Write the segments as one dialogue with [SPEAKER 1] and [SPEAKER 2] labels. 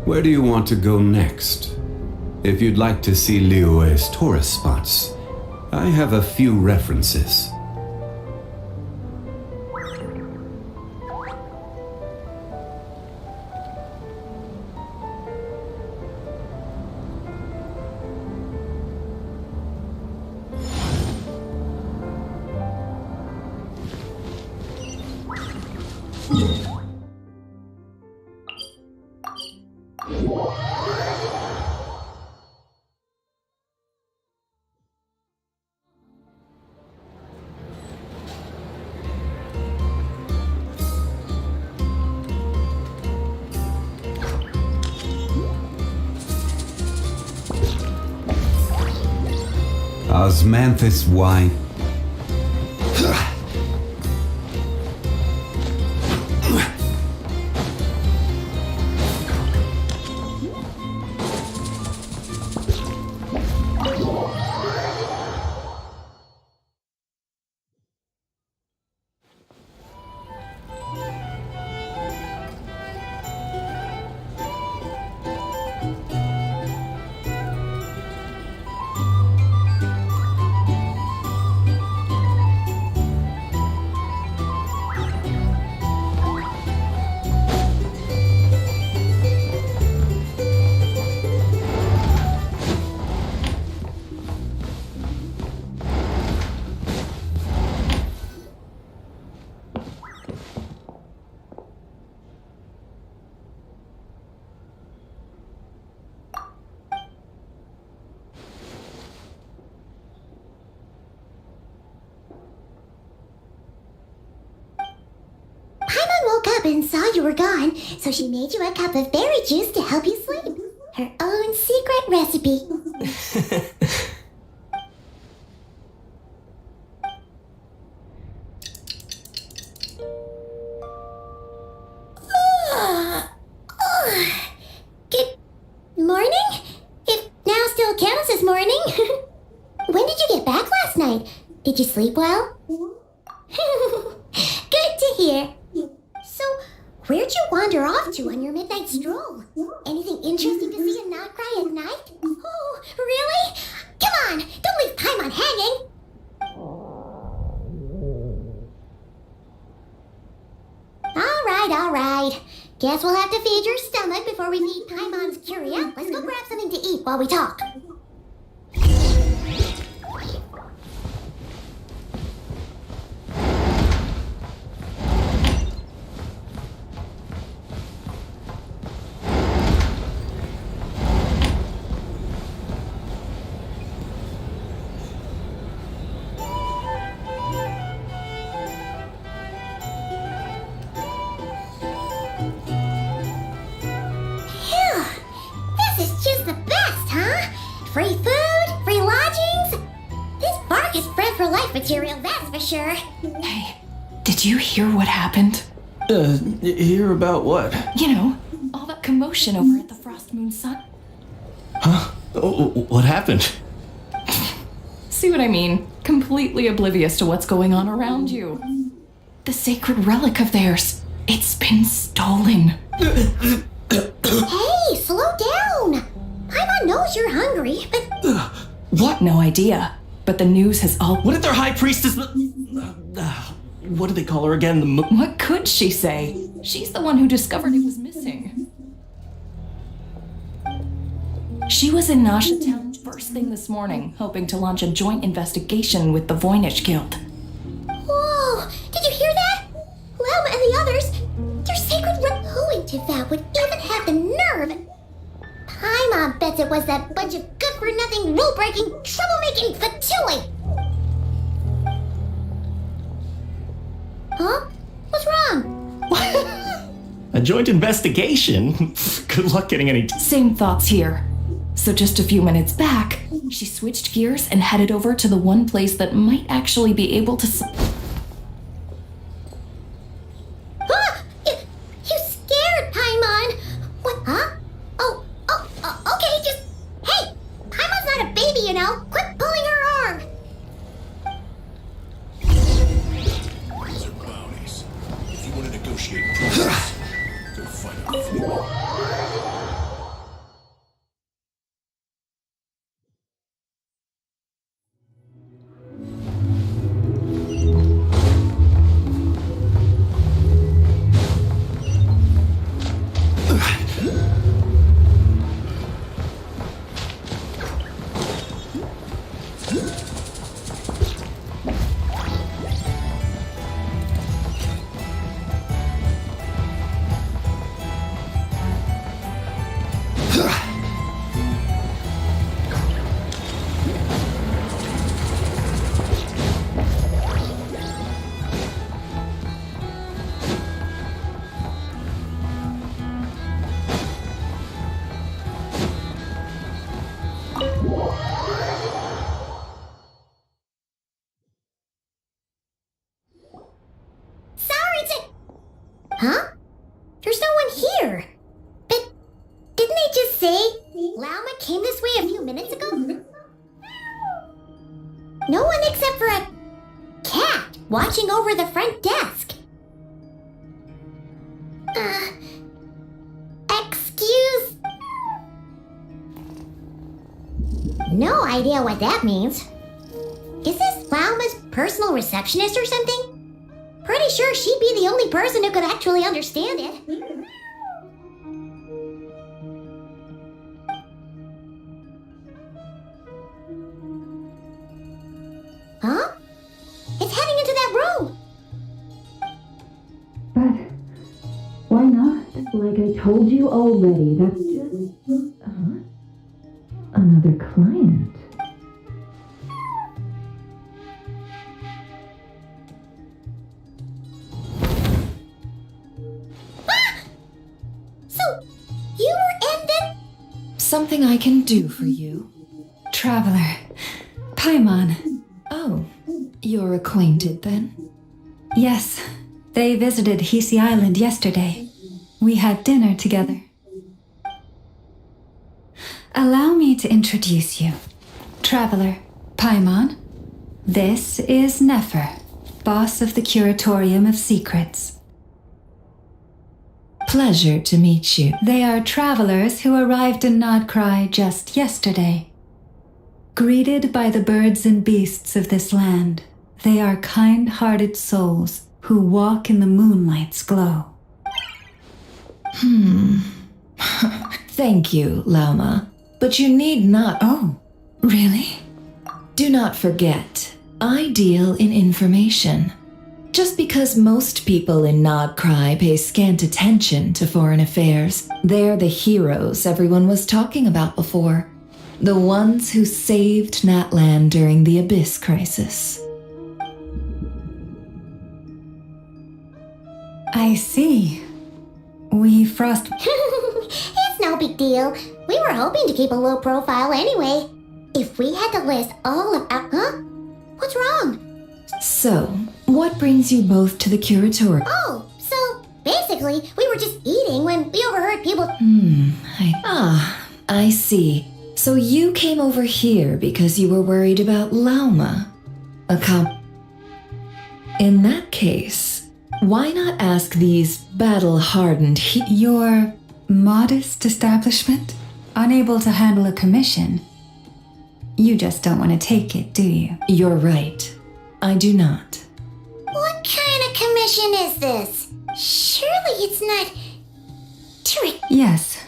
[SPEAKER 1] Where do you want to go next? If you'd like to see Liyue's tourist spots, I have a few references. Osmanthus wine.
[SPEAKER 2] And saw you were gone, so she made you a cup of berry juice to help you sleep. Her own secret recipe. Good morning? If now still counts as morning. When did you get back last night? Did you sleep well? Good to hear. So, where'd you wander off to on your midnight stroll? Anything interesting to see and not cry at night? Oh, really? Come on, don't leave Paimon hanging! All right. Guess we'll have to feed your stomach before we feed Paimon's curia. Let's go grab something to eat while we talk. Free food, free lodgings. This bark is bred for life material, that's for sure.
[SPEAKER 3] Hey, did you hear what happened?
[SPEAKER 4] Hear about what?
[SPEAKER 3] You know, all that commotion over at the Frost Moon Sun.
[SPEAKER 4] Huh? Oh, what happened?
[SPEAKER 3] See what I mean? Completely oblivious to what's going on around you. The sacred relic of theirs. It's been stolen.
[SPEAKER 2] Hey, slow down. Paimon knows you're hungry, but...
[SPEAKER 3] What? No idea. But the news has all...
[SPEAKER 4] What did their high priestess... what do they call her again?
[SPEAKER 3] What could she say? She's the one who discovered it was missing. She was in Nasha Town first thing this morning, hoping to launch a joint investigation with the Voynich Guild.
[SPEAKER 2] Whoa! Did you hear that? Lama and the others, their sacred Who in Teyvat would even have the nerve? Paimon bets it was that bunch of good-for-nothing, rule-breaking, troublemaking fatui! Huh? What's wrong?
[SPEAKER 4] A joint investigation? Good luck getting any...
[SPEAKER 3] Same thoughts here. So just a few minutes back, she switched gears and headed over to the one place that might actually be able to...
[SPEAKER 2] You scared, Paimon! What, huh? Okay, just... Hey! Paimon's not a baby, you know! Quit pulling her arm!
[SPEAKER 5] These are bounties. If you want to negotiate prices, go find a Filipino.
[SPEAKER 2] Huh? There's no one here. But didn't they just say Lauma came this way a few minutes ago? No one except for a cat watching over the front desk. Excuse? No idea what that means. Is this Lauma's personal receptionist or something? Pretty sure she'd be the only person who could actually understand it. Huh? It's heading into that room!
[SPEAKER 6] But why not? Like I told you already, that's just... another client.
[SPEAKER 2] You were in the...
[SPEAKER 3] Something I can do for you?
[SPEAKER 6] Traveler. Paimon.
[SPEAKER 3] Oh, you're acquainted then?
[SPEAKER 6] Yes, they visited Hisi Island yesterday. We had dinner together. Allow me to introduce you. Traveler, Paimon. This is Nefer, boss of the Curatorium of Secrets.
[SPEAKER 3] Pleasure to meet you.
[SPEAKER 6] They are travelers who arrived in Nodcry just yesterday. Greeted by the birds and beasts of this land, they are kind-hearted souls who walk in the moonlight's glow.
[SPEAKER 3] Thank you, Lauma. But you need not...
[SPEAKER 6] Oh, really?
[SPEAKER 3] Do not forget, I deal in information. Just because most people in Nodcry pay scant attention to foreign affairs, they're the heroes everyone was talking about before. The ones who saved Natlan during the Abyss crisis.
[SPEAKER 6] I see. We frost...
[SPEAKER 2] It's no big deal. We were hoping to keep a low profile anyway. If we had to list all of our... Huh? What's wrong?
[SPEAKER 3] So, what brings you both to the Curatorium?
[SPEAKER 2] Oh, so basically, we were just eating when we overheard people...
[SPEAKER 3] I see. So you came over here because you were worried about Lauma. In that case, why not ask these battle-hardened
[SPEAKER 6] Your modest establishment? Unable to handle a commission? You just don't want to take it, do you?
[SPEAKER 3] You're right. I do not.
[SPEAKER 2] What kind of commission is this? Surely it's not...
[SPEAKER 6] Yes,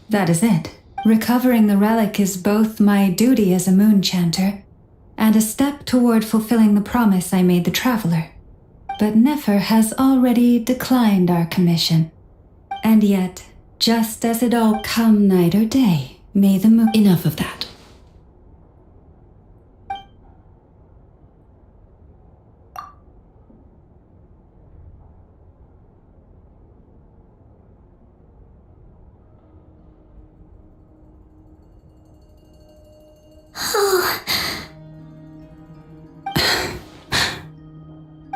[SPEAKER 6] that is it. Recovering the relic is both my duty as a moon chanter and a step toward fulfilling the promise I made the traveler. But Nefer has already declined our commission. And yet, just as it all come night or day, may the moon...
[SPEAKER 3] Enough of that.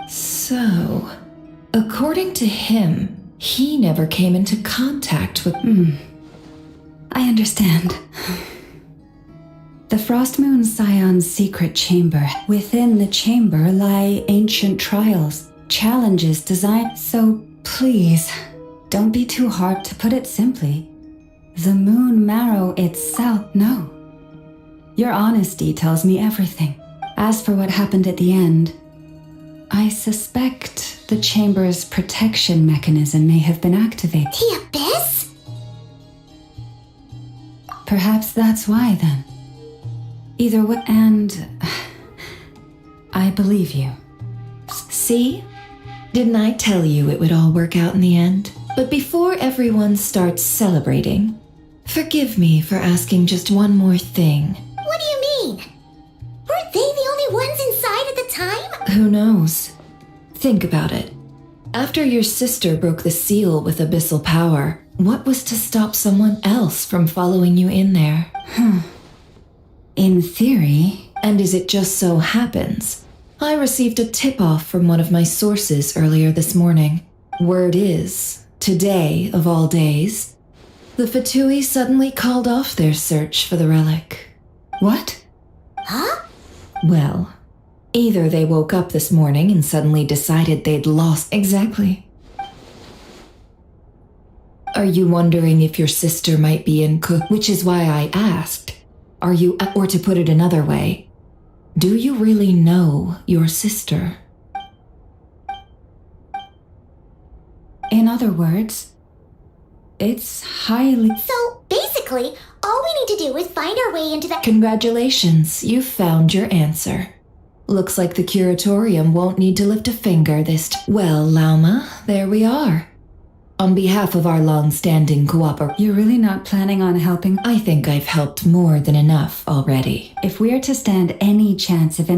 [SPEAKER 3] So, according to him, he never came into contact with...
[SPEAKER 6] I understand. The Frostmoon Scion's secret chamber. Within the chamber lie ancient trials, challenges designed... So please, don't be too hard to put it simply. The moon marrow itself, no. Your honesty tells me everything. As for what happened at the end, I suspect the chamber's protection mechanism may have been activated.
[SPEAKER 2] The Abyss?
[SPEAKER 6] Perhaps that's why, then. Either way, and I believe you.
[SPEAKER 3] See? Didn't I tell you it would all work out in the end? But before everyone starts celebrating, forgive me for asking just one more thing.
[SPEAKER 2] What do you mean? Weren't they the only ones inside at the time?
[SPEAKER 3] Who knows? Think about it. After your sister broke the seal with abyssal power, what was to stop someone else from following you in there?
[SPEAKER 6] In theory,
[SPEAKER 3] And as it just so happens, I received a tip-off from one of my sources earlier this morning. Word is, today of all days, the Fatui suddenly called off their search for the relic.
[SPEAKER 6] what?
[SPEAKER 2] Huh?
[SPEAKER 3] Well, either they woke up this morning and suddenly decided they'd lost exactly. Are you wondering if your sister might be in Cook? Which is why I asked. Are you, or to put it another way, do you really know your sister?
[SPEAKER 6] In other words, it's highly...
[SPEAKER 2] So basically, all we need to do is find our way into that.
[SPEAKER 3] Congratulations, you found your answer. Looks like the curatorium won't need to lift a finger Well, Lauma, there we are. On behalf of our long-standing cooperation,
[SPEAKER 6] You're really not planning on helping?
[SPEAKER 3] I think I've helped more than enough already.
[SPEAKER 6] If we're to stand any chance of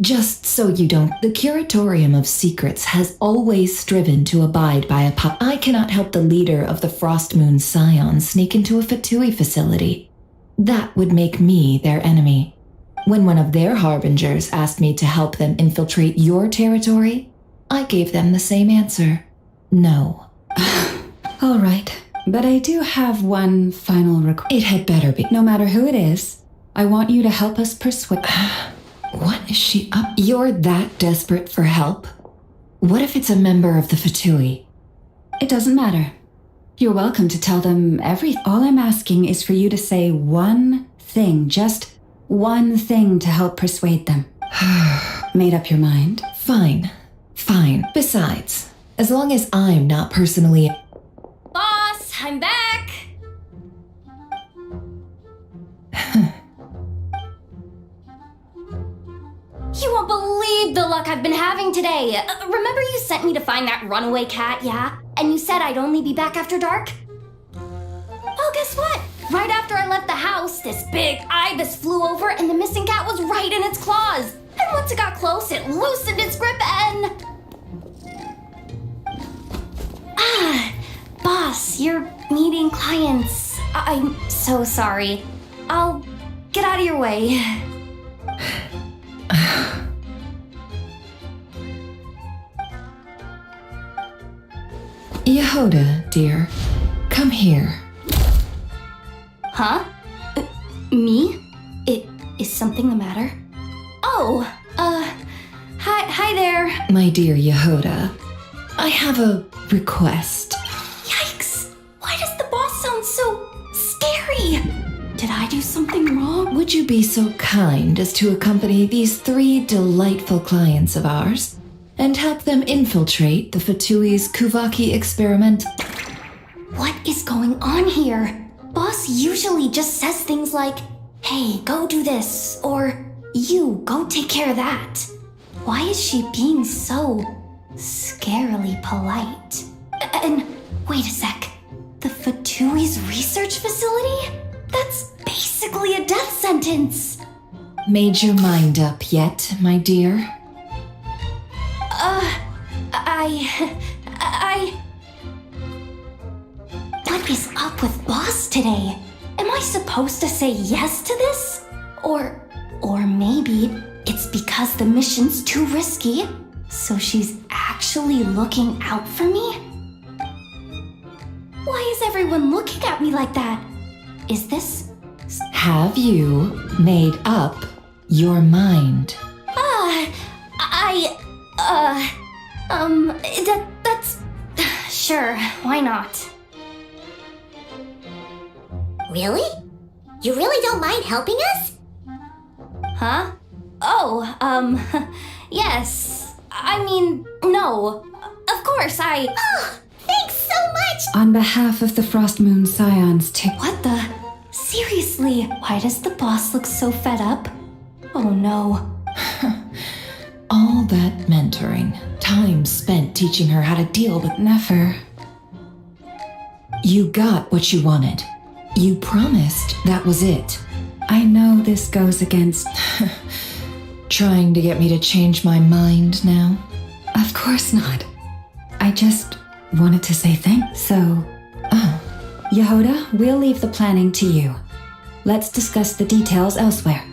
[SPEAKER 3] Just so you don't, the Curatorium of Secrets has always striven to abide by I cannot help the leader of the Frostmoon Scions sneak into a Fatui facility. That would make me their enemy. When one of their harbingers asked me to help them infiltrate your territory, I gave them the same answer. No.
[SPEAKER 6] All right, but I do have one final request.
[SPEAKER 3] It had better be.
[SPEAKER 6] No matter who it is, I want you to help us persuade...
[SPEAKER 3] What is she up? You're that desperate for help? What if it's a member of the Fatui?
[SPEAKER 6] It doesn't matter. You're welcome to tell them everything. All I'm asking is for you to say one thing, just one thing to help persuade them. Made up your mind?
[SPEAKER 3] Fine. Besides, as long as I'm not personally...
[SPEAKER 7] Boss, I'm back! You won't believe the luck I've been having today. Remember you sent me to find that runaway cat, yeah? And you said I'd only be back after dark? Well, guess what? Right after I left the house, this big ibis flew over and the missing cat was right in its claws. And once it got close, it loosened its grip and... Boss, you're meeting clients. I'm so sorry. I'll get out of your way.
[SPEAKER 3] Yehoda, dear, come here.
[SPEAKER 7] Huh? Me? Is something the matter? Oh, hi there.
[SPEAKER 3] My dear Yehoda, I have a request.
[SPEAKER 7] Yikes! Why does the boss sound so scary? Did I do something wrong?
[SPEAKER 3] Would you be so kind as to accompany these 3 delightful clients of ours and help them infiltrate the Fatui's Kuvaki experiment?
[SPEAKER 7] What is going on here? Boss usually just says things like, hey, go do this, or you, go take care of that. Why is she being so scarily polite? And wait a sec, the Fatui's research facility? That's basically a death sentence.
[SPEAKER 3] Made your mind up yet, my dear?
[SPEAKER 7] What is up with Boss today? Am I supposed to say yes to this? Or maybe it's because the mission's too risky, so she's actually looking out for me? Why is everyone looking at me like that? Is this...
[SPEAKER 3] Have you made up your mind?
[SPEAKER 7] That's... Sure, why not?
[SPEAKER 2] Really? You really don't mind helping us?
[SPEAKER 7] Huh? Oh, yes. I mean, no. Of course,
[SPEAKER 2] Oh, thanks so much!
[SPEAKER 6] On behalf of the Frostmoon Scions,
[SPEAKER 7] What the? Seriously, why does the boss look so fed up? Oh no.
[SPEAKER 3] All that mentoring, time spent teaching her how to deal with
[SPEAKER 6] Never.
[SPEAKER 3] You got what you wanted. You promised that was it.
[SPEAKER 6] I know this goes against.
[SPEAKER 3] Trying to get me to change my mind now?
[SPEAKER 6] Of course not. I just wanted to say thanks, so.
[SPEAKER 3] Oh,
[SPEAKER 6] Yehoda, we'll leave the planning to you. Let's discuss the details elsewhere.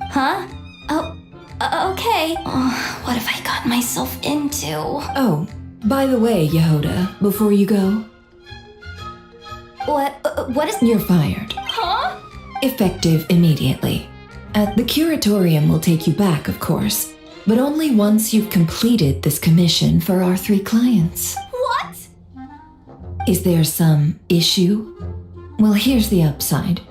[SPEAKER 7] Huh? Oh, okay. What have I gotten myself into?
[SPEAKER 3] oh, by the way, Yehoda, before you go,
[SPEAKER 7] What is.
[SPEAKER 3] you're fired.
[SPEAKER 7] Huh?
[SPEAKER 3] Effective immediately. The curatorium will take you back, of course, but only once you've completed this commission for our 3 clients.
[SPEAKER 7] What?
[SPEAKER 3] Is there some issue? Well, here's the upside.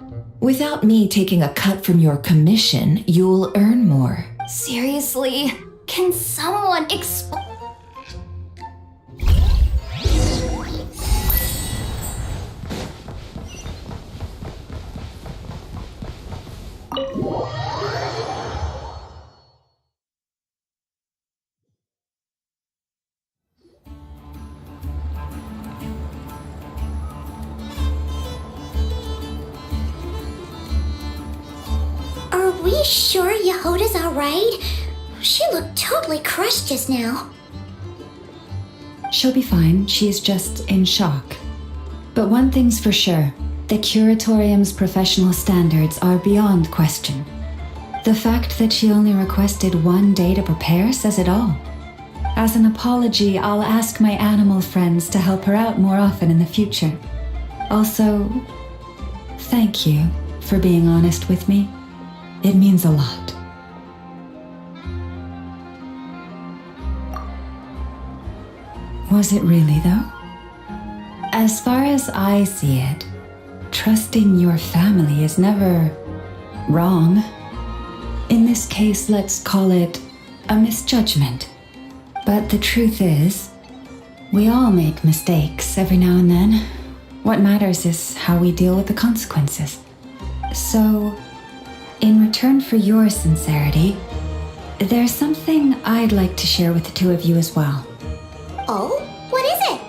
[SPEAKER 3] Without me taking a cut from your commission, you'll earn more.
[SPEAKER 7] Seriously? Can someone explain?
[SPEAKER 2] Are we sure Yehoda's alright? She looked totally crushed just now.
[SPEAKER 6] She'll be fine, she's just in shock. But one thing's for sure, the curatorium's professional standards are beyond question. The fact that she only requested 1 day to prepare says it all. As an apology, I'll ask my animal friends to help her out more often in the future. Also, thank you for being honest with me. It means a lot. Was it really, though? As far as I see it, trusting your family is never wrong. In this case, let's call it a misjudgment. But the truth is, we all make mistakes every now and then. What matters is how we deal with the consequences. So, in return for your sincerity, there's something I'd like to share with the 2 of you as well.
[SPEAKER 2] Oh? What is it?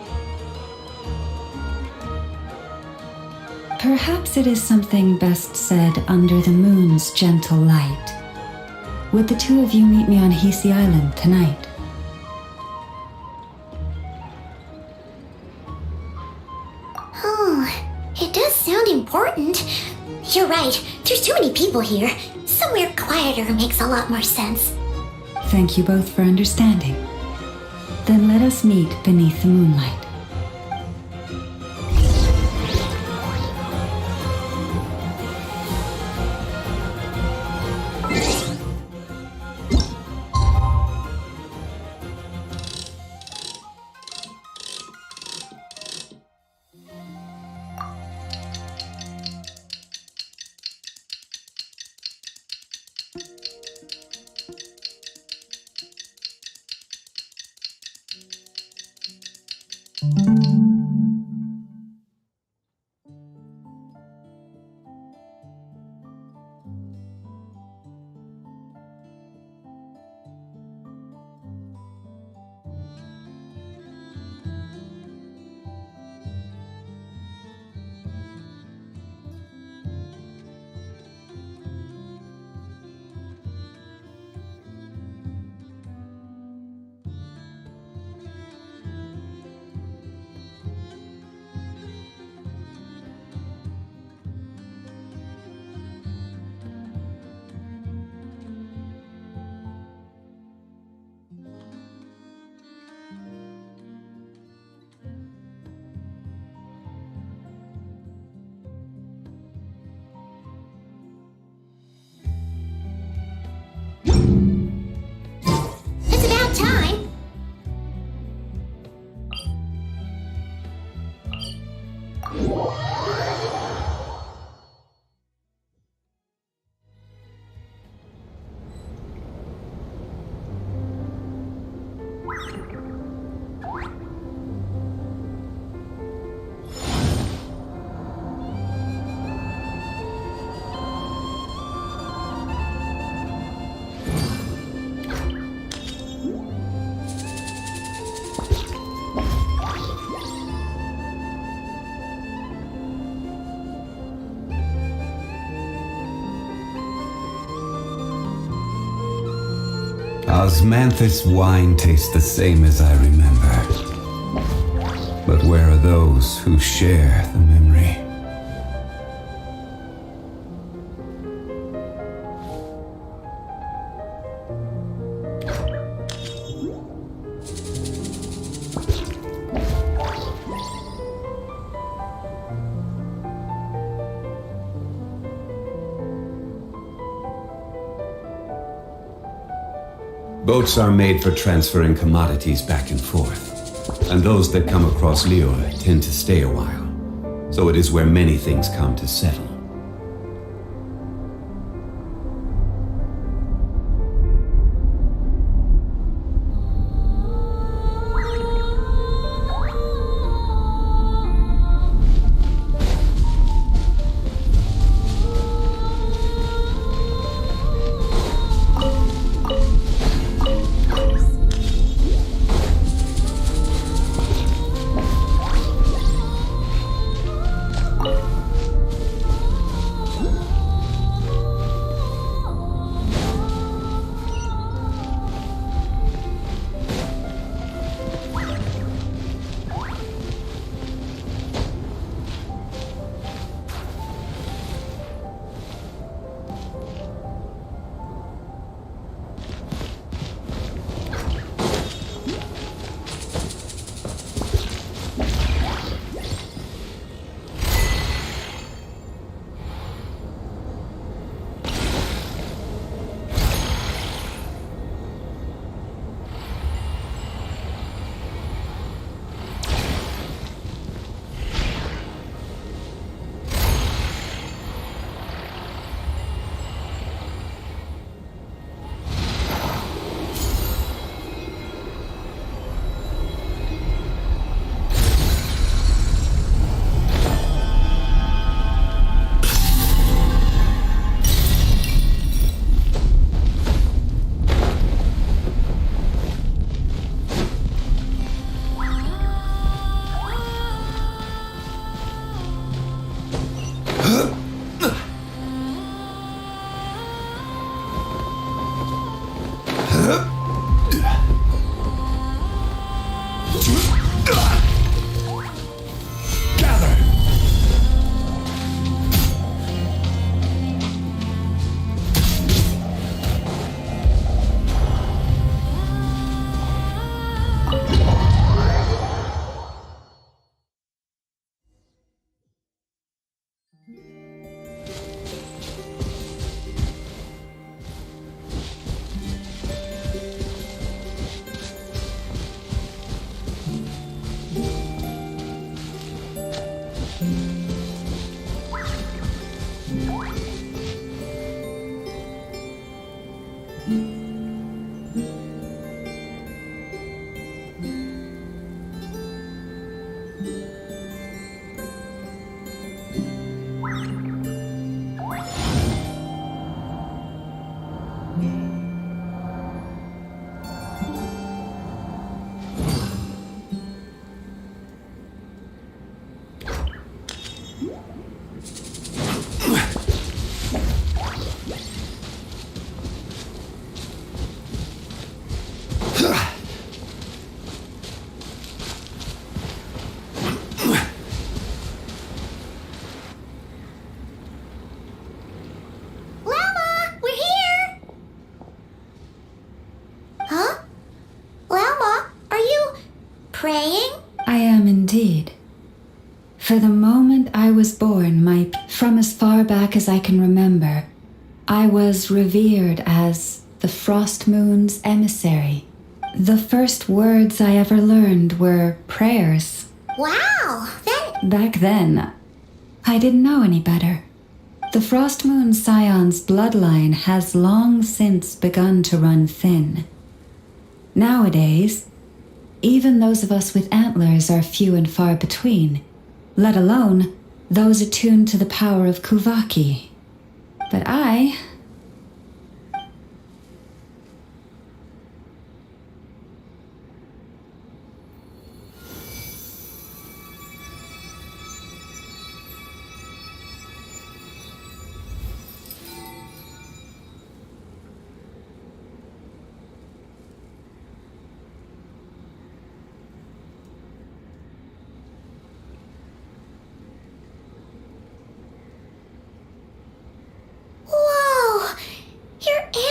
[SPEAKER 6] Perhaps it is something best said under the moon's gentle light. Would the 2 of you meet me on Hisi Island tonight?
[SPEAKER 2] Oh, it does sound important. You're right, there's too many people here. Somewhere quieter makes a lot more sense.
[SPEAKER 6] Thank you both for understanding. Then let us meet beneath the moonlight.
[SPEAKER 1] Osmanthus wine tastes the same as I remember. But where are those who share the memory? Boats are made for transferring commodities back and forth, and those that come across Liyue tend to stay a while, so it is where many things come to settle.
[SPEAKER 2] Praying?
[SPEAKER 6] I am indeed. For the moment I was born, from as far back as I can remember, I was revered as the Frost Moon's emissary. The first words I ever learned were prayers.
[SPEAKER 2] Wow,
[SPEAKER 6] Back then, I didn't know any better. The Frost Moon Scion's bloodline has long since begun to run thin. Nowadays, even those of us with antlers are few and far between, let alone those attuned to the power of Kuvaki. But I...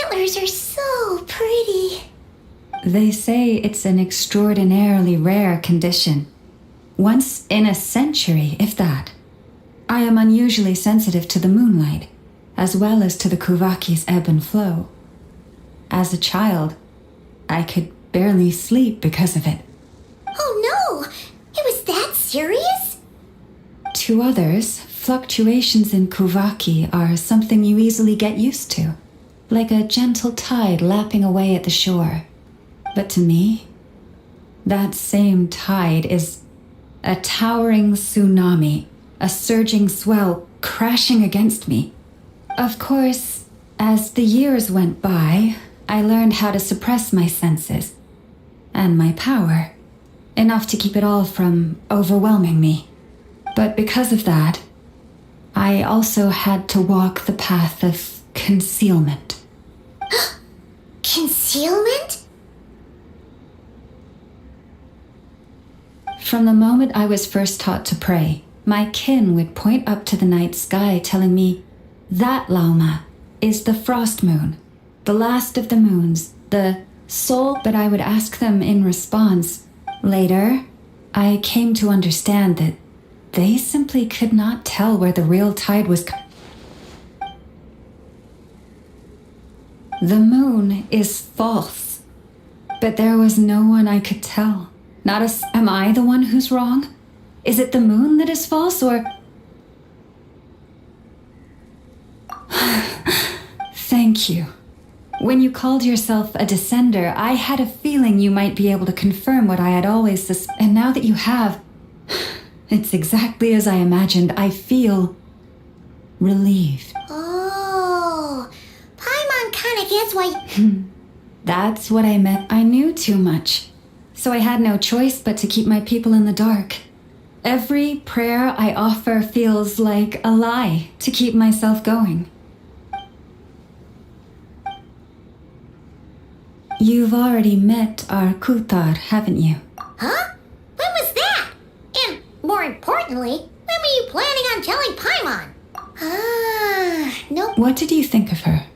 [SPEAKER 2] antlers are so pretty.
[SPEAKER 6] They say it's an extraordinarily rare condition. Once in a century, if that. I am unusually sensitive to the moonlight, as well as to the Kuvaki's ebb and flow. As a child, I could barely sleep because of it.
[SPEAKER 2] Oh no! It was that serious?
[SPEAKER 6] To others, fluctuations in Kuvaki are something you easily get used to, like a gentle tide lapping away at the shore. But to me, that same tide is a towering tsunami, a surging swell crashing against me. Of course, as the years went by, I learned how to suppress my senses and my power, enough to keep it all from overwhelming me. But because of that, I also had to walk the path of concealment.
[SPEAKER 2] Concealment?
[SPEAKER 6] From the moment I was first taught to pray, my kin would point up to the night sky telling me, that Lauma is the frost moon, the last of the moons, the soul. But I would ask them in response. Later, I came to understand that they simply could not tell where the real tide was. The moon is false, but there was no one I could tell. Am I the one who's wrong? Is it the moon that is false, or... Thank you. When you called yourself a descender, I had a feeling you might be able to confirm what I had always suspected. And now that you have, it's exactly as I imagined. I feel relieved.
[SPEAKER 2] Oh, Paimon kinda gets why...
[SPEAKER 6] That's what I meant. I knew too much, so I had no choice but to keep my people in the dark. Every prayer I offer feels like a lie to keep myself going. You've already met our Kutar, haven't you?
[SPEAKER 2] Huh? When was that? And more importantly, when were you planning on telling Paimon? Nope.
[SPEAKER 6] What did you think of her?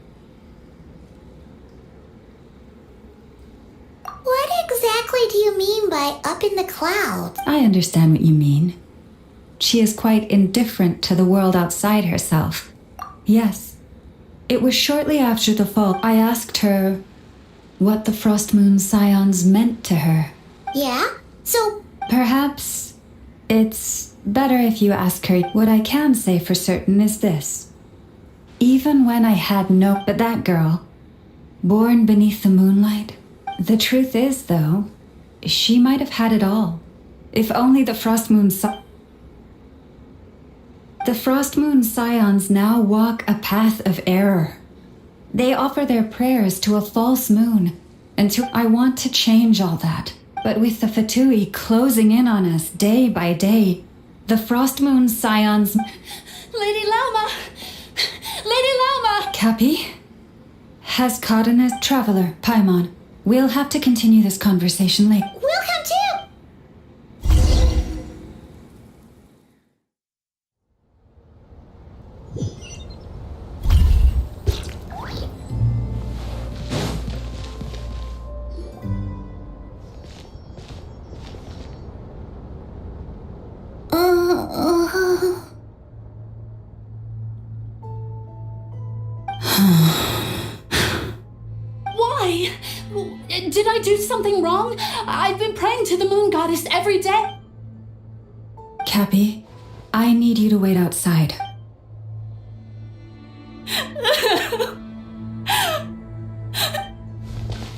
[SPEAKER 2] What exactly do you mean by up in the clouds?
[SPEAKER 6] I understand what you mean. She is quite indifferent to the world outside herself. Yes. It was shortly after the fall I asked her what the Frost Moon Scions meant to her.
[SPEAKER 2] Yeah? So...
[SPEAKER 6] Perhaps it's better if you ask her. What I can say for certain is this. Even when I had no... But that girl, born beneath the moonlight, the truth is, though, she might have had it all. If only the Frost Moon The Frost Moon Scions now walk a path of error. They offer their prayers to a false moon, and I want to change all that. But with the Fatui closing in on us day by day, the Frost Moon Scions...
[SPEAKER 7] Lady Lauma! Lady Lauma!
[SPEAKER 6] Cappy has caught in a traveler, Paimon. We'll have to continue this conversation later.
[SPEAKER 2] We'll come too!
[SPEAKER 7] Why? Did I do something wrong? I've been praying to the moon goddess every day.
[SPEAKER 6] Cappy, I need you to wait outside.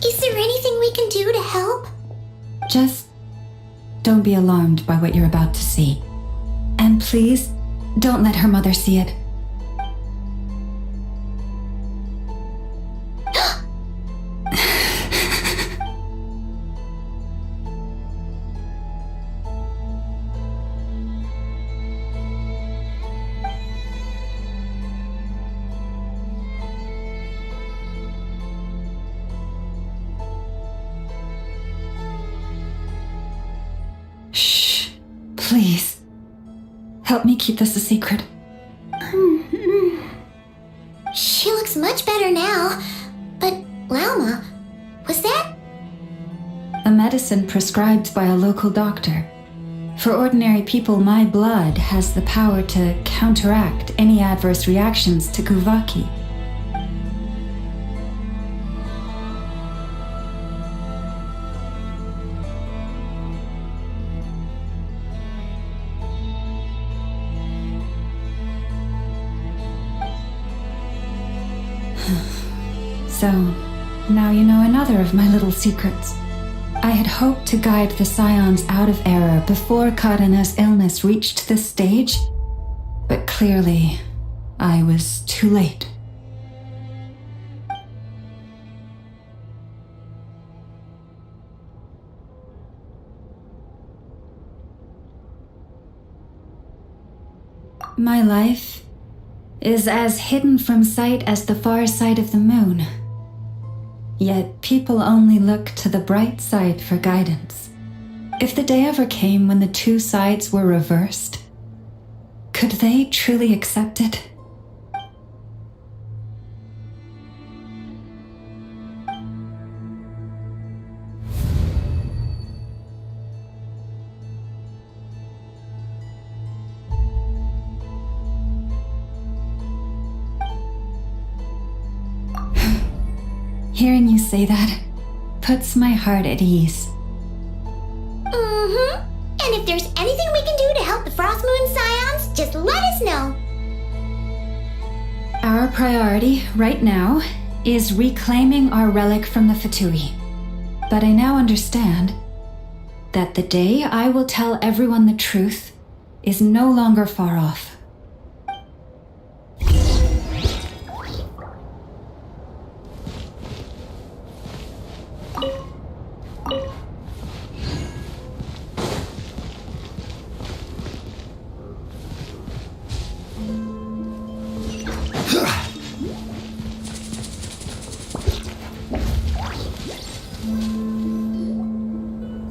[SPEAKER 2] Is there anything we can do to help?
[SPEAKER 6] Just don't be alarmed by what you're about to see. And please, don't let her mother see it. Shh, please. Help me keep this a secret.
[SPEAKER 2] She looks much better now, but Lauma. Was that?
[SPEAKER 6] A medicine prescribed by a local doctor. For ordinary people, my blood has the power to counteract any adverse reactions to Kuvaki. So, now you know another of my little secrets. I had hoped to guide the Scions out of error before Karena's illness reached this stage, but clearly, I was too late. My life is as hidden from sight as the far side of the moon. Yet people only look to the bright side for guidance. If the day ever came when the two sides were reversed, could they truly accept it? Hearing you say that puts my heart at ease.
[SPEAKER 2] Mm-hmm. And if there's anything we can do to help the Frost Moon Scions, just let us know.
[SPEAKER 6] Our priority right now is reclaiming our relic from the Fatui. But I now understand that the day I will tell everyone the truth is no longer far off.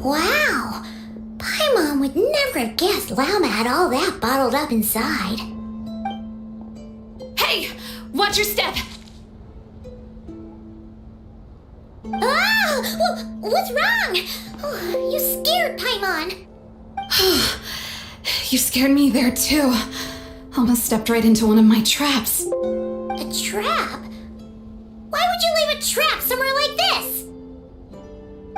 [SPEAKER 2] Wow! Paimon would never have guessed Lauma had all that bottled up inside.
[SPEAKER 3] Hey! Watch your step!
[SPEAKER 2] Ah! What's wrong? Oh, you scared Paimon.
[SPEAKER 3] You scared me there too. Almost stepped right into one of my traps.
[SPEAKER 2] A trap? Why would you leave a trap somewhere like this?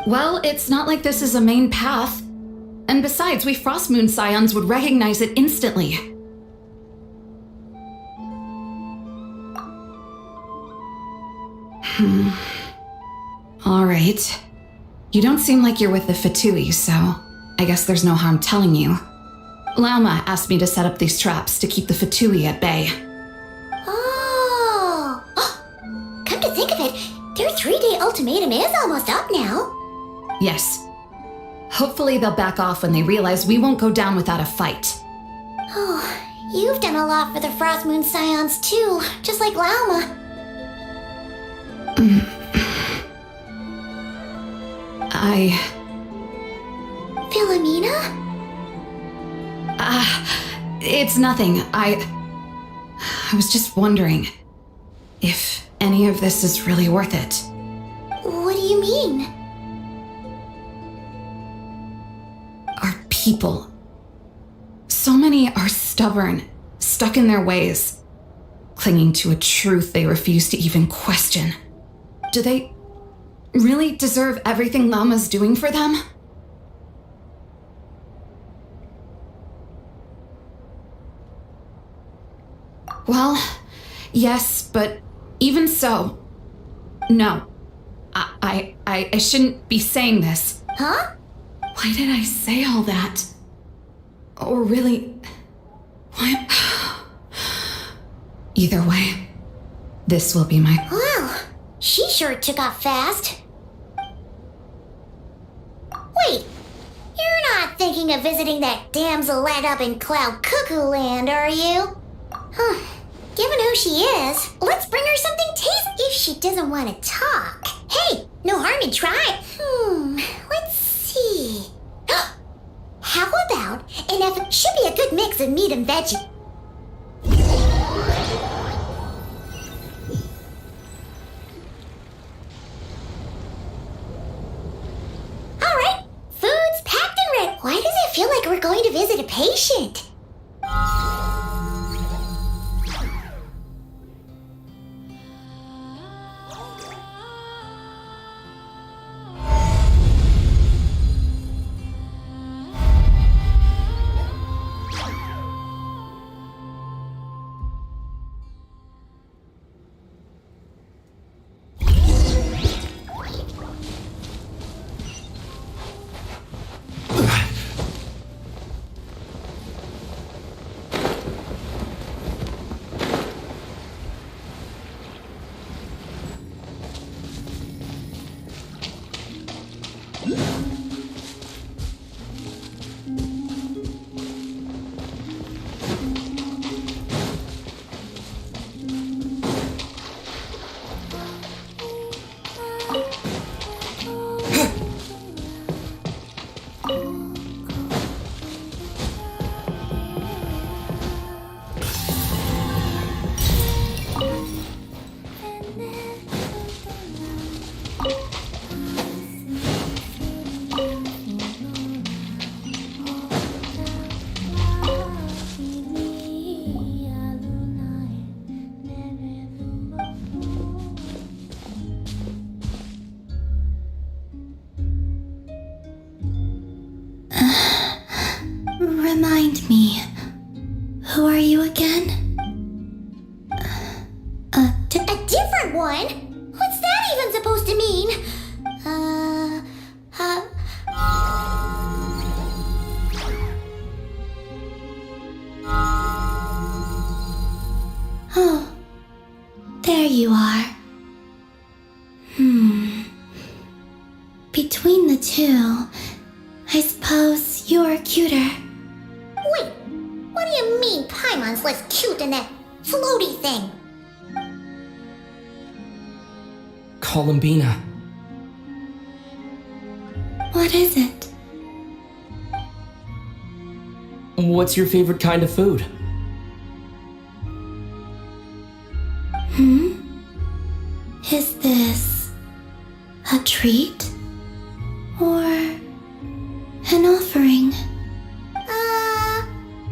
[SPEAKER 3] Well, it's not like this is a main path. And besides, we Frost Moon Scions would recognize it instantly. Alright. You don't seem like you're with the Fatui, so I guess there's no harm telling you. Lauma asked me to set up these traps to keep the Fatui at bay.
[SPEAKER 2] Oh! Come to think of it, their 3-day ultimatum is almost up now.
[SPEAKER 3] Yes. Hopefully they'll back off when they realize we won't go down without a fight.
[SPEAKER 2] Oh, you've done a lot for the Frost Moon Scions too, just like Lauma. Philomena?
[SPEAKER 3] It's nothing. I was just wondering if any of this is really worth it.
[SPEAKER 2] What do you mean?
[SPEAKER 3] Our people. So many are stubborn, stuck in their ways, clinging to a truth they refuse to even question. Do they really deserve everything Lama's doing for them? Well, yes, but even so, no. I shouldn't be saying this.
[SPEAKER 2] Huh?
[SPEAKER 3] Why did I say all that? Or really, what? Either way, this will be my...
[SPEAKER 2] Wow, she sure took off fast. Wait, you're not thinking of visiting that damselette up in Cloud Cuckoo Land, are you? Huh. Given who she is, let's bring her something tasty if she doesn't want to talk. Hey, no harm in trying. Let's see. How about an F should be a good mix of meat and veggie. we're going to visit a patient. Remind me, who are you again? A different one? What's that even supposed to mean? Oh, there you are. Between the two, I suppose you're cuter. Wait, what do you mean Paimon's less cute than that floaty thing?
[SPEAKER 4] Columbina.
[SPEAKER 2] What is it?
[SPEAKER 4] What's your favorite kind of food?
[SPEAKER 2] Is this a treat? Or an offering?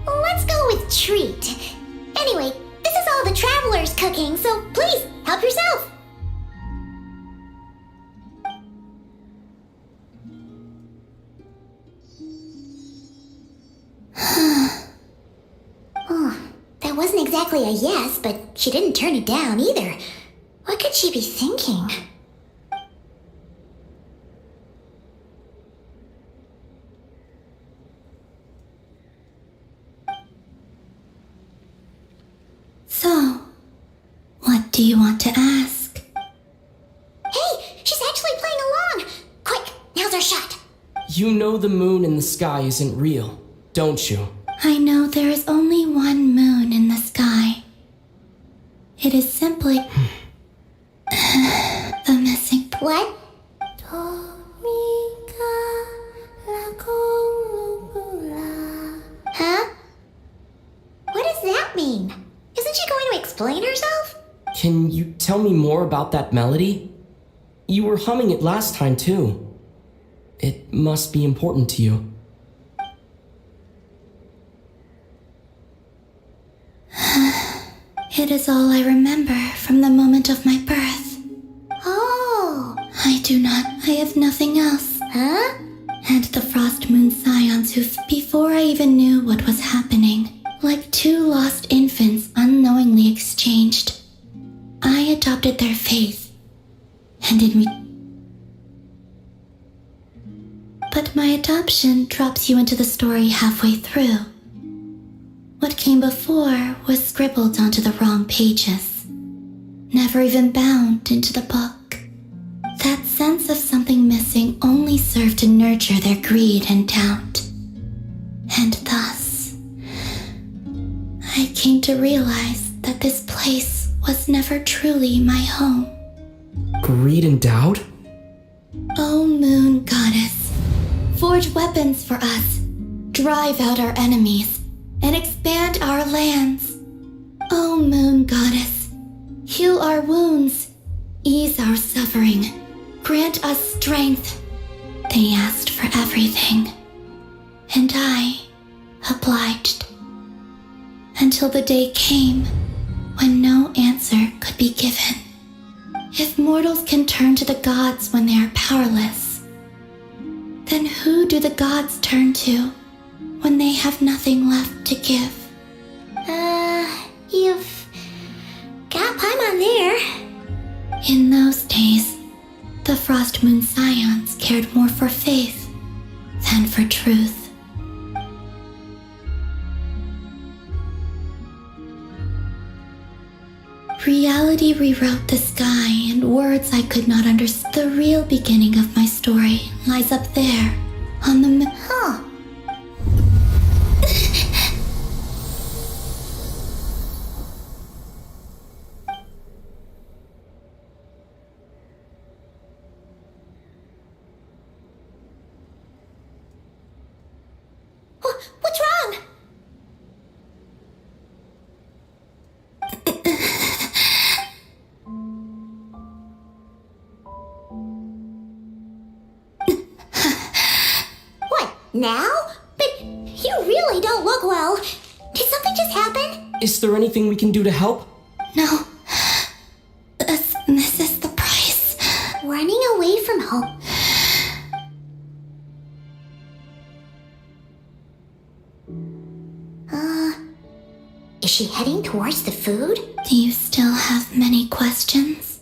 [SPEAKER 2] Let's go with treat. Anyway, this is all the traveler's cooking, so please, help yourself. That wasn't exactly a yes, but she didn't turn it down either. What could she be thinking? So, what do you want to ask? Hey, she's actually playing along! Quick, now's our shot!
[SPEAKER 4] You know the moon in the sky isn't real, don't you?
[SPEAKER 2] I know there is only one moon in the sky. It is simply the missing. What? Huh? What does that mean? Isn't she going to explain herself?
[SPEAKER 4] Can you tell me more about that melody? You were humming it last time too. It must be important to you.
[SPEAKER 2] It is all I remember from the moment of my birth. Oh. I have nothing else. Huh? And the Frost Moon Scions who, before I even knew what was happening, like two lost infants unknowingly exchanged. I adopted their faith, and But my adoption drops you into the story halfway through. What came before was scribbled onto the wrong pages, never even bound into the book. That sense of something missing only served to nurture their greed and doubt. And thus, I came to realize that this place was never truly my home.
[SPEAKER 4] Greed and doubt?
[SPEAKER 2] O Moon Goddess, forge weapons for us, drive out our enemies, and expand our lands. O Moon Goddess, heal our wounds, ease our suffering, grant us strength. They asked for everything, and I obliged. Until the day came when no answer could be given. If mortals can turn to the gods when they are powerless, then who do the gods turn to when they have nothing left to give? You've got Paimon there. In those days, the Frost Moon Scions cared more for faith than for truth. Reality rewrote the sky in words I could not understand. The real beginning of my story lies up there, on the Huh. What's wrong? What, now? But you really don't look well. Did something just happen?
[SPEAKER 4] Is there anything we can do to help?
[SPEAKER 2] No. This is the price. Running away from home. Is she heading towards the food? Do you still have many questions?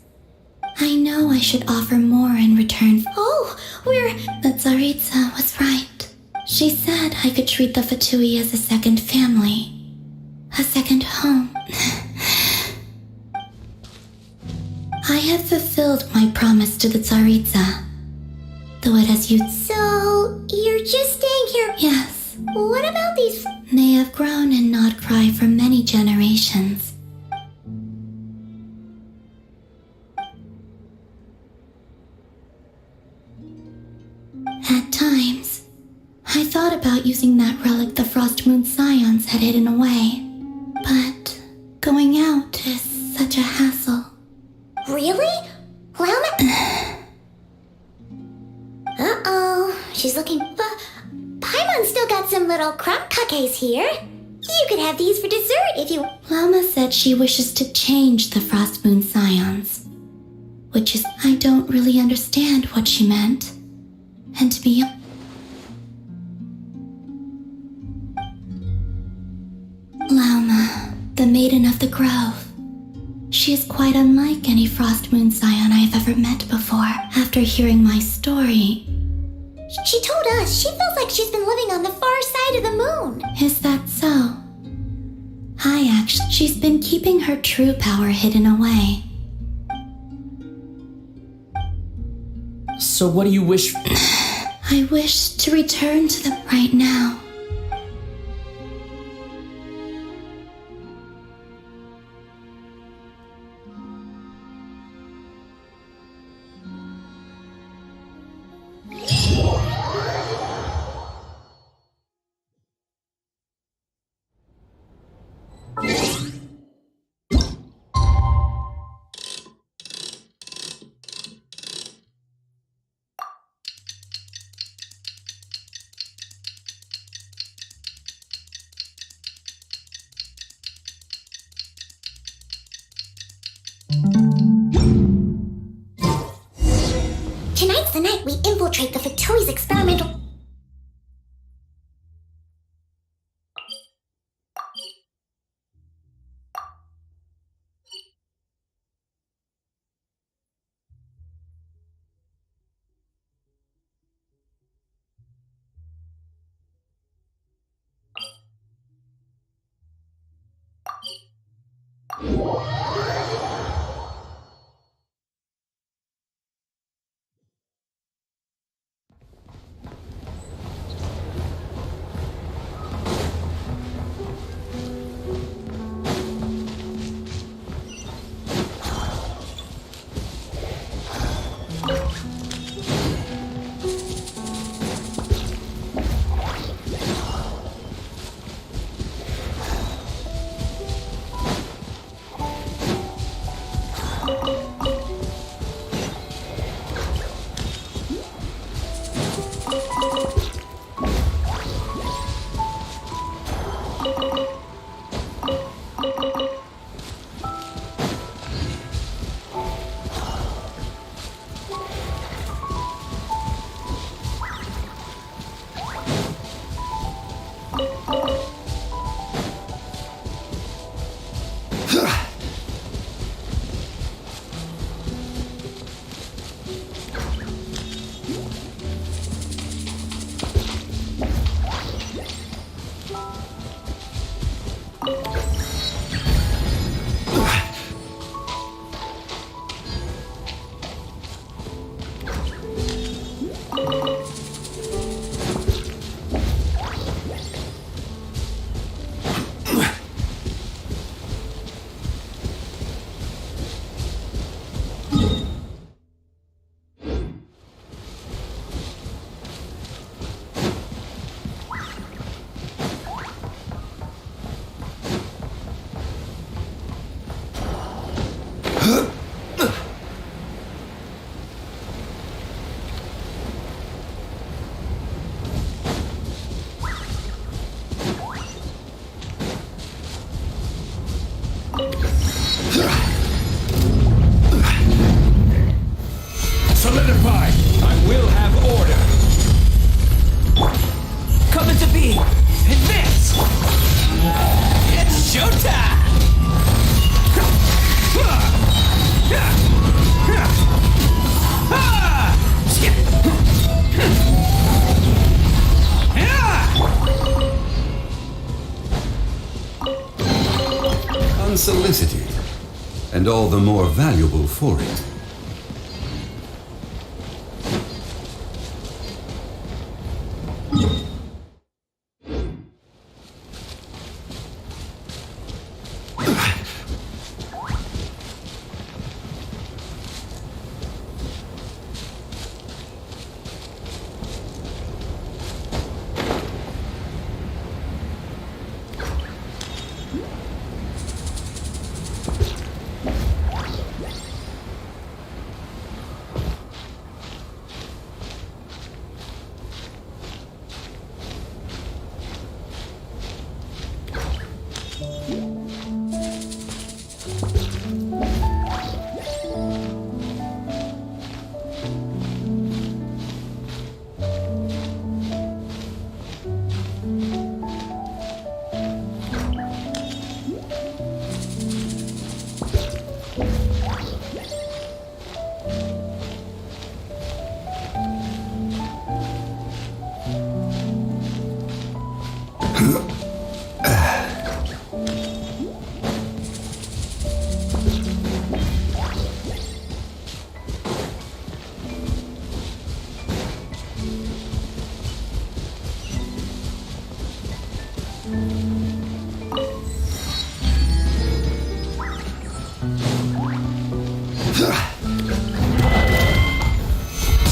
[SPEAKER 2] I know I should offer more in return. Oh, the Tsaritsa was right. She said I could treat the Fatui as a second family. A second home. I have fulfilled my promise to the Tsaritsa. Though it has you. So, you're just staying here? Yes. What about these? They have grown and not cry for many generations. At times, I thought about using that relic the Frost Moon Scions had hidden away. But going out is such a hassle. Really? Uh-oh, she's looking. Paimon's still got some little crumb cupcakes here. You could have these for dessert if you. Lama said she wishes to change the Frost Moon Scions. Which is, I don't really understand what she meant. And to be. Lauma, the Maiden of the Grove. She is quite unlike any Frost Moon Scion I have ever met before. After hearing my story, she told us she feels like she's been living on the far side of the moon. Is that so? She's been keeping her true power hidden away.
[SPEAKER 4] So what do you wish?
[SPEAKER 2] I wish to return to them right now. Tonight's the night we infiltrate the Fatoi's experimental.
[SPEAKER 8] Solidified! I will have order!
[SPEAKER 9] Come into being! Advance! It's showtime!
[SPEAKER 1] Unsolicited, and all the more valuable for it.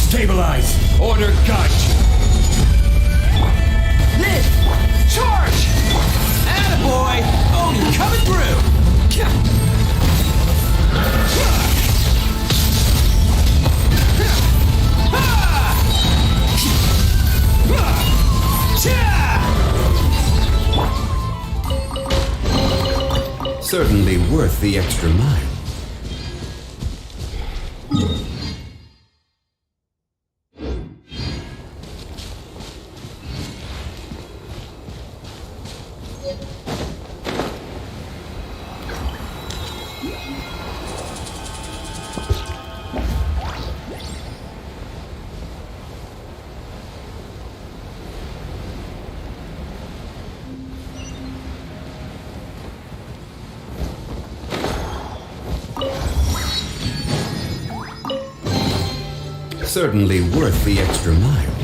[SPEAKER 8] Stabilize! Order guide!
[SPEAKER 9] Live! Charge! Attaboy! Odin coming through!
[SPEAKER 1] Certainly worth the extra mile. Certainly worth the extra mile.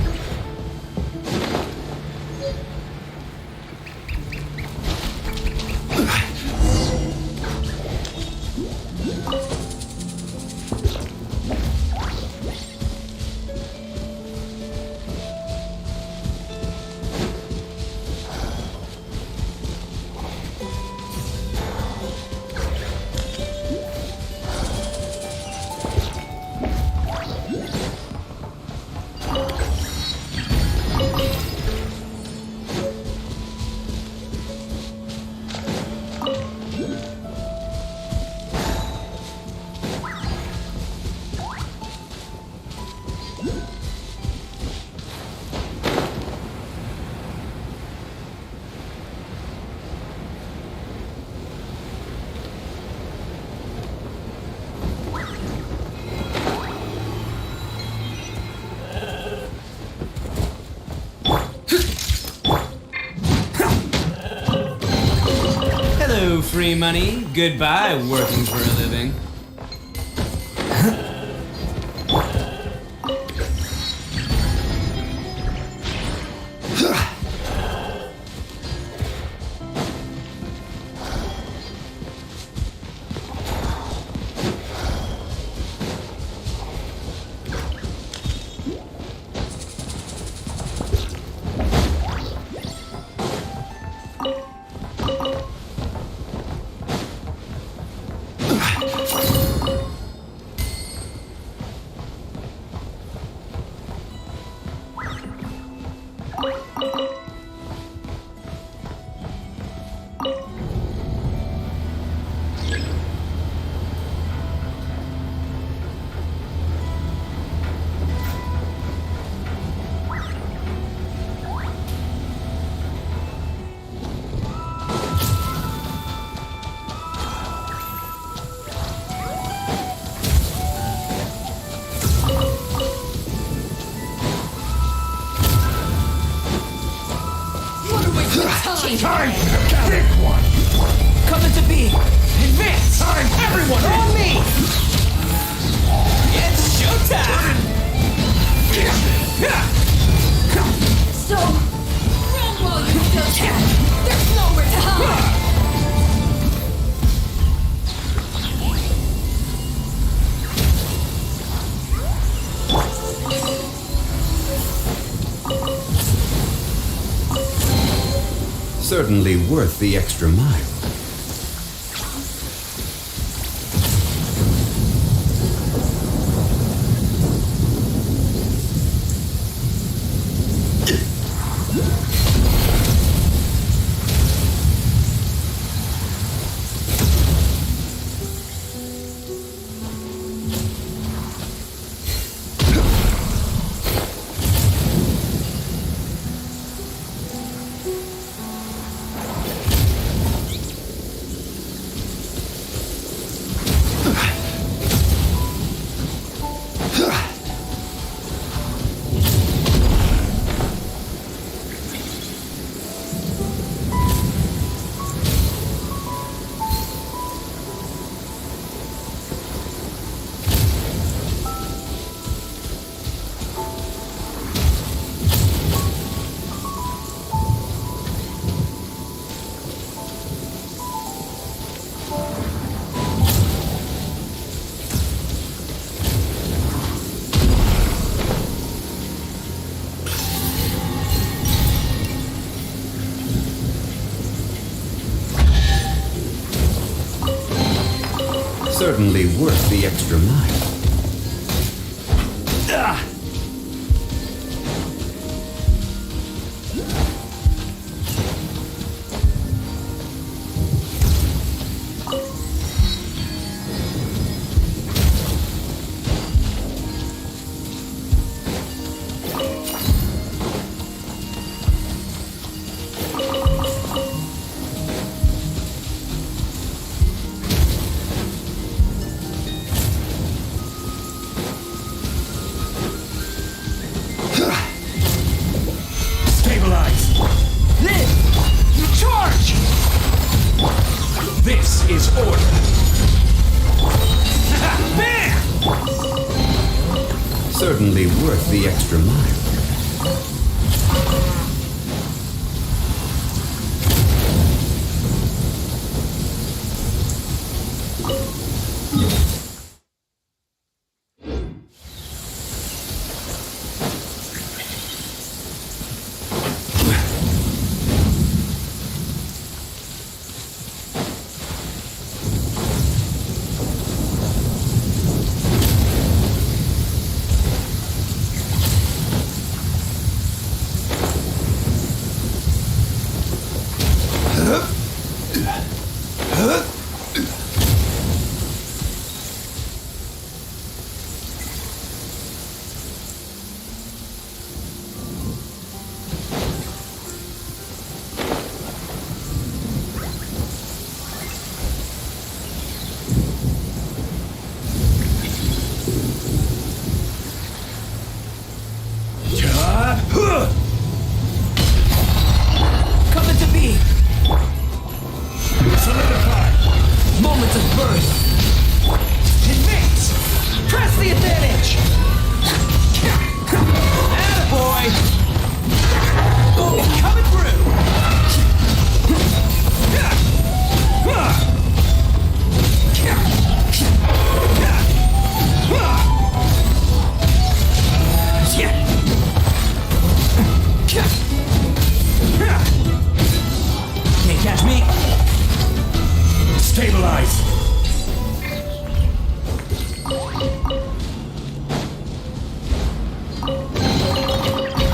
[SPEAKER 9] Hello, free money. Goodbye, working for a living.
[SPEAKER 8] Time! Pick one!
[SPEAKER 9] Coming to be! Advance!
[SPEAKER 8] Time!
[SPEAKER 9] Everyone on me! It's showtime!
[SPEAKER 7] So, run while you still can. There's nowhere to hide.
[SPEAKER 1] Certainly worth the extra mile. Certainly worth the extra mile.
[SPEAKER 8] This is order. Bam!
[SPEAKER 1] Certainly worth the extra mile.
[SPEAKER 9] Coming to be!
[SPEAKER 8] Solidify!
[SPEAKER 9] Moment of birth!
[SPEAKER 8] Advance!
[SPEAKER 9] Press the advantage! Attaboy! Oh, coming through! Can't catch me!
[SPEAKER 8] Stabilize!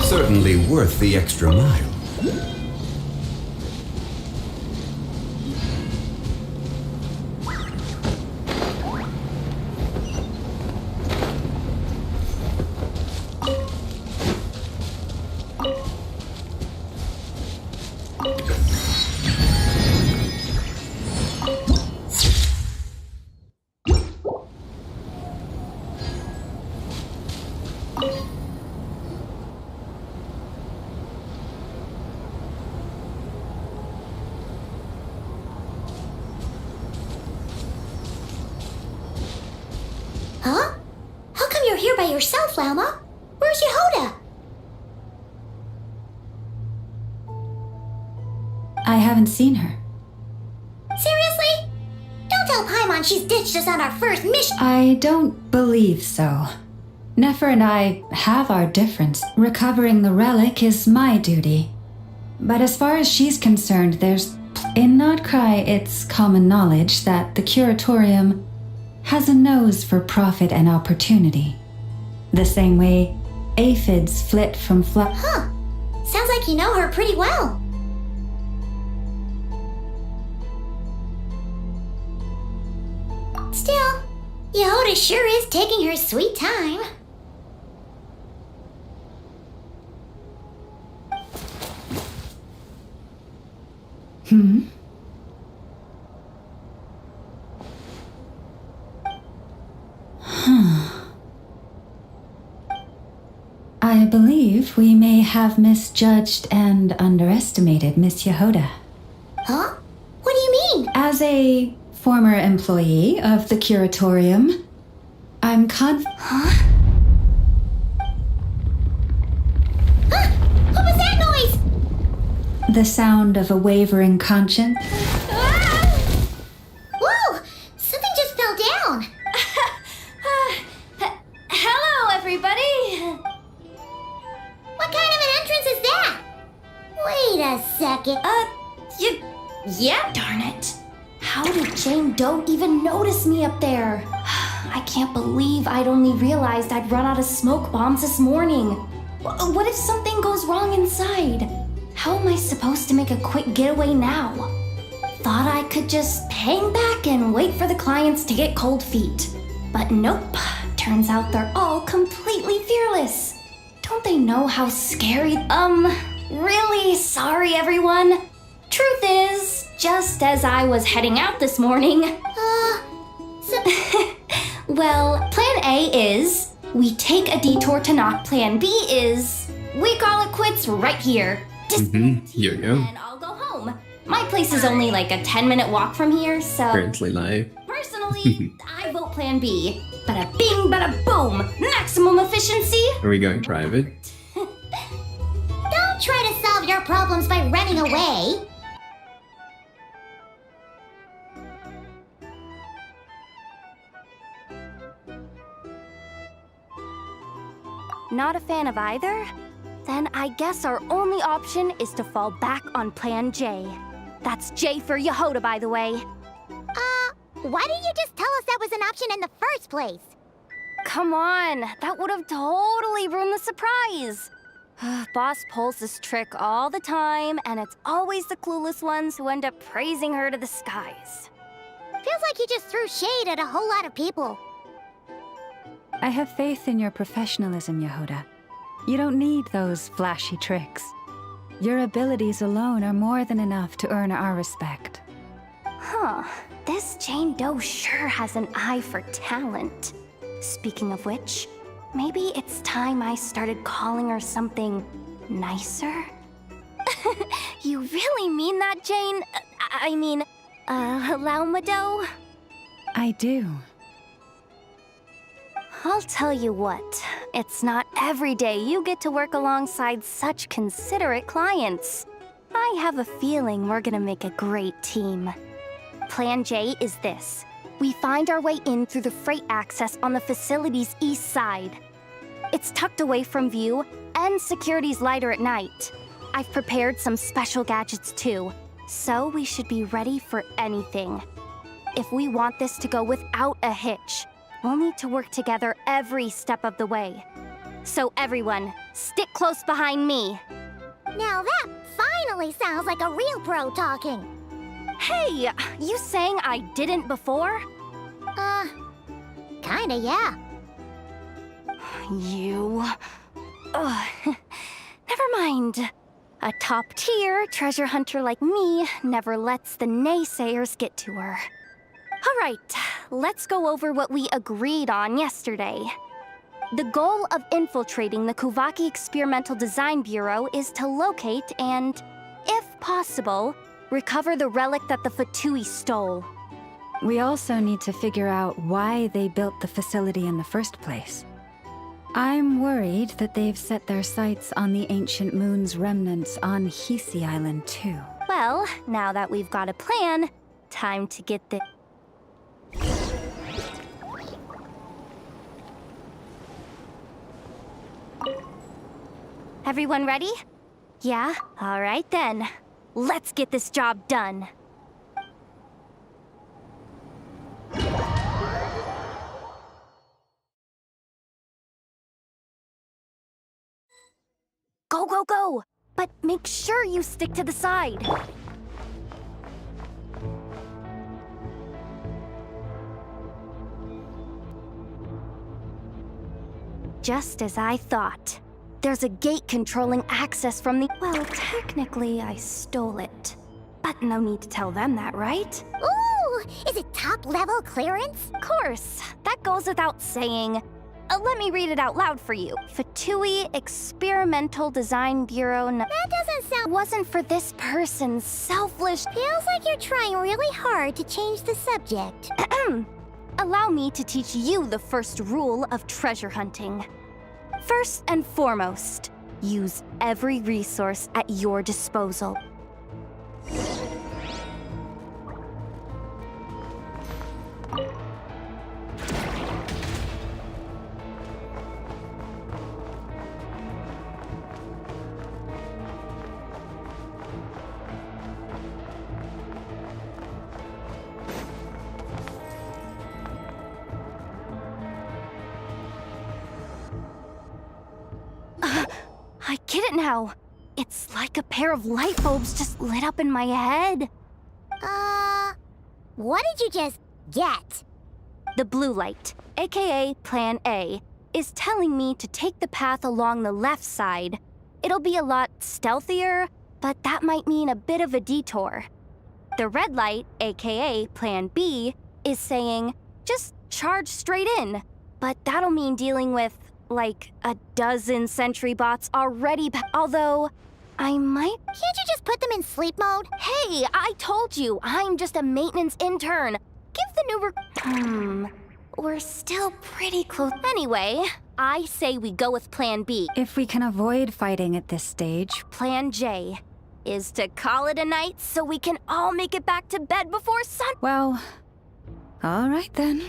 [SPEAKER 1] Certainly worth the extra mile.
[SPEAKER 2] Lauma. Where's Yehoda?
[SPEAKER 6] I haven't seen her.
[SPEAKER 2] Seriously? Don't tell Paimon she's ditched us on our first mission.
[SPEAKER 6] I don't believe so. Nefer and I have our difference. Recovering the relic is my duty. But as far as she's concerned, in Nodcry, it's common knowledge that the Curatorium has a nose for profit and opportunity. The same way aphids flit from
[SPEAKER 2] Huh. Sounds like you know her pretty well. Still, Yehoda sure is taking her sweet time.
[SPEAKER 6] I believe we may have misjudged and underestimated Miss Yehoda.
[SPEAKER 2] Huh? What do you mean?
[SPEAKER 6] As a former employee of the Curatorium, I'm
[SPEAKER 2] Huh? What was that noise?
[SPEAKER 6] the sound of a wavering conscience.
[SPEAKER 2] Ah! Whoa! Something just fell down.
[SPEAKER 7] Hello, everybody!
[SPEAKER 2] What kind of an entrance is that? Wait a second.
[SPEAKER 7] Yeah, darn it. How did Jane Doe even notice me up there? I can't believe I'd only realized I'd run out of smoke bombs this morning. What if something goes wrong inside? How am I supposed to make a quick getaway now? Thought I could just hang back and wait for the clients to get cold feet. But nope, turns out they're all completely fearless. Don't they know how scary? Really sorry, everyone. Truth is, just as I was heading out this morning. Well, plan A is we take a detour to knock. Plan B is we call it quits right here.
[SPEAKER 10] Yo.
[SPEAKER 7] And I'll go home. My place is only like a 10-minute walk from here, so...
[SPEAKER 10] Currently live.
[SPEAKER 7] Personally, I vote plan B. Bada bing, bada boom! Maximum efficiency!
[SPEAKER 10] Are we going private?
[SPEAKER 2] Don't try to solve your problems by running away.
[SPEAKER 7] Not a fan of either? Then I guess our only option is to fall back on plan J. That's J for Yehoda, by the way.
[SPEAKER 2] Why didn't you just tell us that was an option in the first place?
[SPEAKER 7] Come on, that would have totally ruined the surprise. Boss pulls this trick all the time, and it's always the clueless ones who end up praising her to the skies.
[SPEAKER 2] Feels like you just threw shade at a whole lot of people.
[SPEAKER 6] I have faith in your professionalism, Yehoda. You don't need those flashy tricks. Your abilities alone are more than enough to earn our respect.
[SPEAKER 7] Huh, this Jane Doe sure has an eye for talent. Speaking of which, maybe it's time I started calling her something nicer? You really mean that, Jane? Lauma Doe?
[SPEAKER 6] I do.
[SPEAKER 7] I'll tell you what, it's not every day you get to work alongside such considerate clients. I have a feeling we're gonna make a great team. Plan J is this. We find our way in through the freight access on the facility's east side. It's tucked away from view, and security's lighter at night. I've prepared some special gadgets too, so we should be ready for anything. If we want this to go without a hitch, we'll need to work together every step of the way. So everyone, stick close behind me.
[SPEAKER 2] Now that finally sounds like a real pro talking.
[SPEAKER 7] Hey, you saying I didn't before?
[SPEAKER 2] Kinda, yeah.
[SPEAKER 7] You... Ugh. Never mind. A top-tier treasure hunter like me never lets the naysayers get to her. All right, let's go over what we agreed on yesterday. The goal of infiltrating the Kuvaki Experimental Design Bureau is to locate and, if possible, recover the relic that the Fatui stole.
[SPEAKER 6] We also need to figure out why they built the facility in the first place. I'm worried that they've set their sights on the ancient moon's remnants on Hisi Island too.
[SPEAKER 7] Well, now that we've got a plan, time to get the... Everyone ready? Yeah? All right then. Let's get this job done. Go, go, go! But make sure you stick to the side. Just as I thought. There's a gate controlling access from the... Well, technically, I stole it. But no need to tell them that, right?
[SPEAKER 2] Ooh! Is it top-level clearance?
[SPEAKER 7] Of course. That goes without saying. Let me read it out loud for you. Fatui Experimental Design Bureau...
[SPEAKER 2] That doesn't sound...
[SPEAKER 7] Wasn't for this person's selfish...
[SPEAKER 2] Feels like you're trying really hard to change the subject.
[SPEAKER 7] Allow me to teach you the first rule of treasure hunting. First and foremost, use every resource at your disposal. I get it now. It's like a pair of light bulbs just lit up in my head.
[SPEAKER 2] What did you just get?
[SPEAKER 7] The blue light, aka Plan A, is telling me to take the path along the left side. It'll be a lot stealthier, but that might mean a bit of a detour. The red light, aka Plan B, is saying, just charge straight in. But that'll mean dealing with, like, a dozen sentry bots already, although I might...
[SPEAKER 2] Can't you just put them in sleep mode?
[SPEAKER 7] Hey, I told you, I'm just a maintenance intern. Give the new we're still pretty close. Anyway, I say we go with Plan B.
[SPEAKER 6] If we can avoid fighting at this stage.
[SPEAKER 7] Plan J is to call it a night so we can all make it back to bed before sun...
[SPEAKER 6] Well, all right then.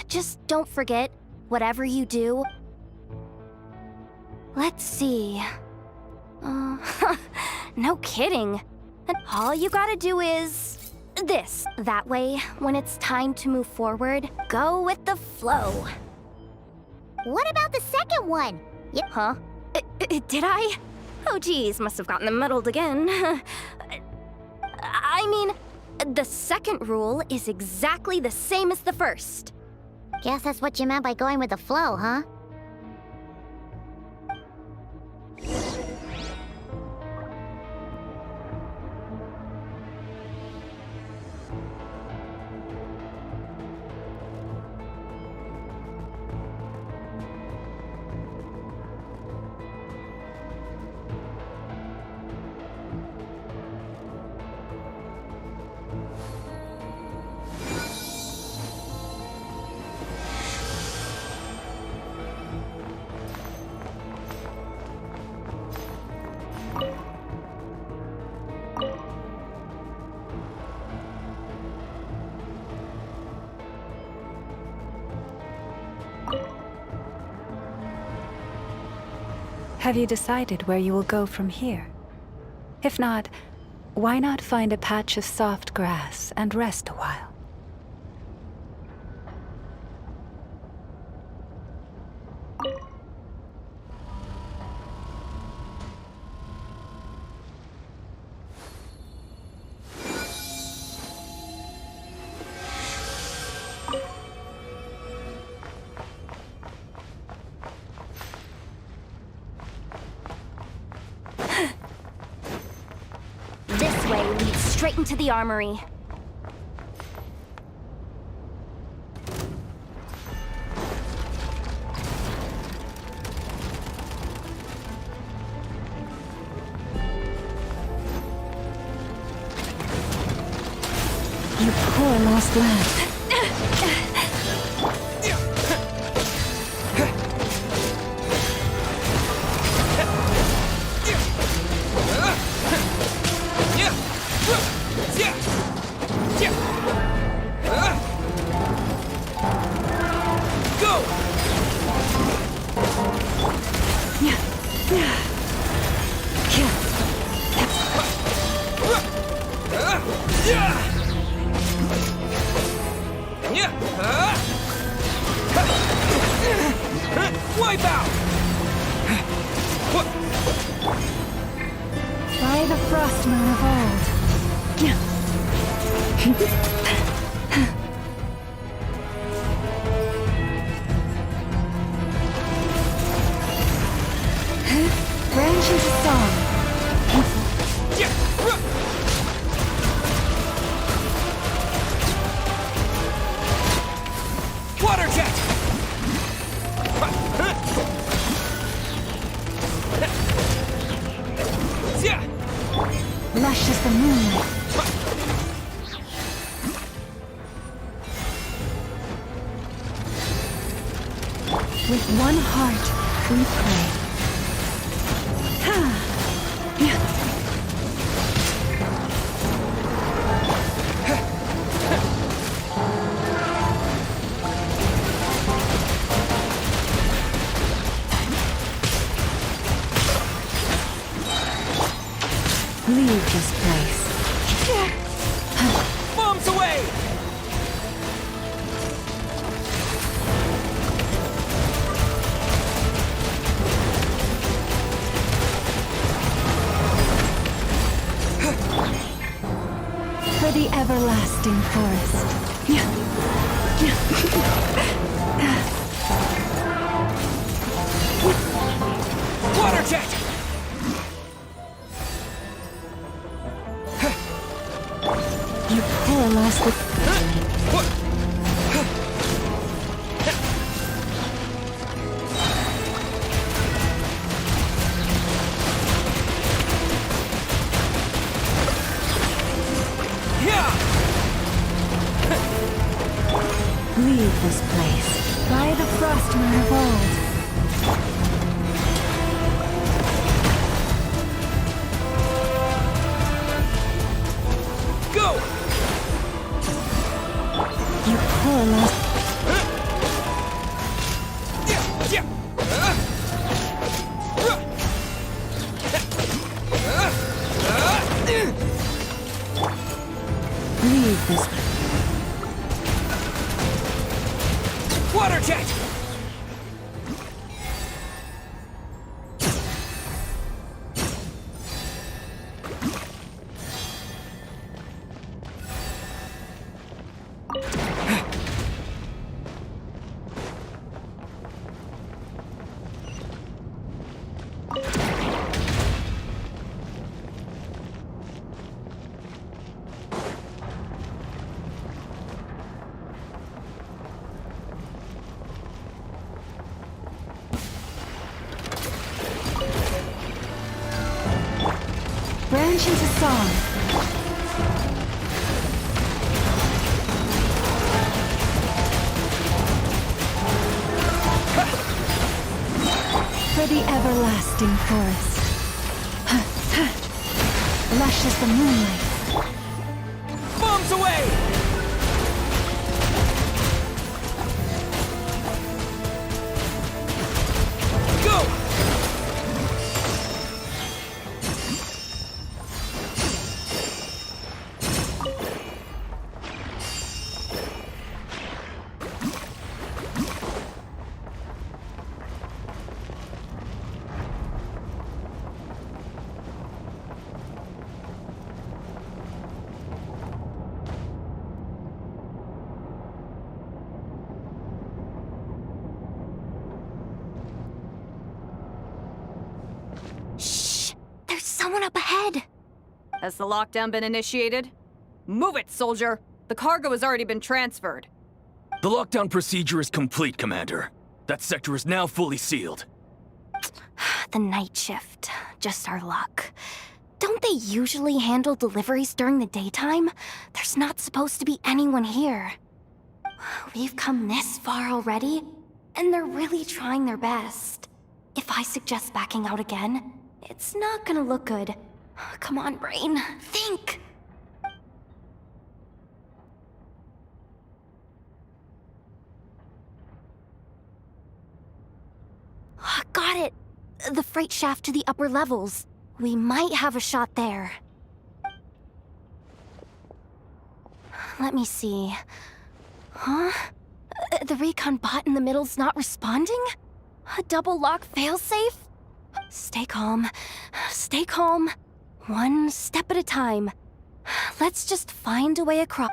[SPEAKER 7] Just don't forget, whatever you do... Let's see... no kidding. And all you gotta do is... this. That way, when it's time to move forward, go with the flow.
[SPEAKER 2] What about the second one?
[SPEAKER 7] Huh? Did I? Oh geez, must have gotten them muddled again. I mean, the second rule is exactly the same as the first.
[SPEAKER 2] Guess that's what you meant by going with the flow, huh?
[SPEAKER 6] Have you decided where you will go from here? If not, why not find a patch of soft grass and rest a while?
[SPEAKER 7] This way leads straight into the armory.
[SPEAKER 6] You poor lost lad.
[SPEAKER 8] Wipe out!
[SPEAKER 6] By the frost moon of old. Branch into song.
[SPEAKER 8] Water jet!
[SPEAKER 6] Lush as the moonlight. With one heart, we pray. Leave this place.
[SPEAKER 8] Bombs away!
[SPEAKER 6] For the everlasting forest.
[SPEAKER 8] Water jet!
[SPEAKER 6] You poor lost the... Leave this place. By the frost moon of old.
[SPEAKER 8] Go!
[SPEAKER 6] You poor lost... Leave this...
[SPEAKER 8] Water jet!
[SPEAKER 6] Branch into song. For the everlasting forest. Lush as the moonlight.
[SPEAKER 8] Bombs away! Go!
[SPEAKER 7] Someone up ahead!
[SPEAKER 11] Has the lockdown been initiated? Move it, soldier! The cargo has already been transferred.
[SPEAKER 12] The lockdown procedure is complete, Commander. That sector is now fully sealed.
[SPEAKER 7] The night shift. Just our luck. Don't they usually handle deliveries during the daytime? There's not supposed to be anyone here. We've come this far already, and they're really trying their best. If I suggest backing out again, it's not gonna look good. Come on, brain. Think! Got it! the freight shaft to the upper levels. We might have a shot there. Let me see. Huh? The recon bot in the middle's not responding? A double lock failsafe? Stay calm. Stay calm. One step at a time. Let's just find a way across.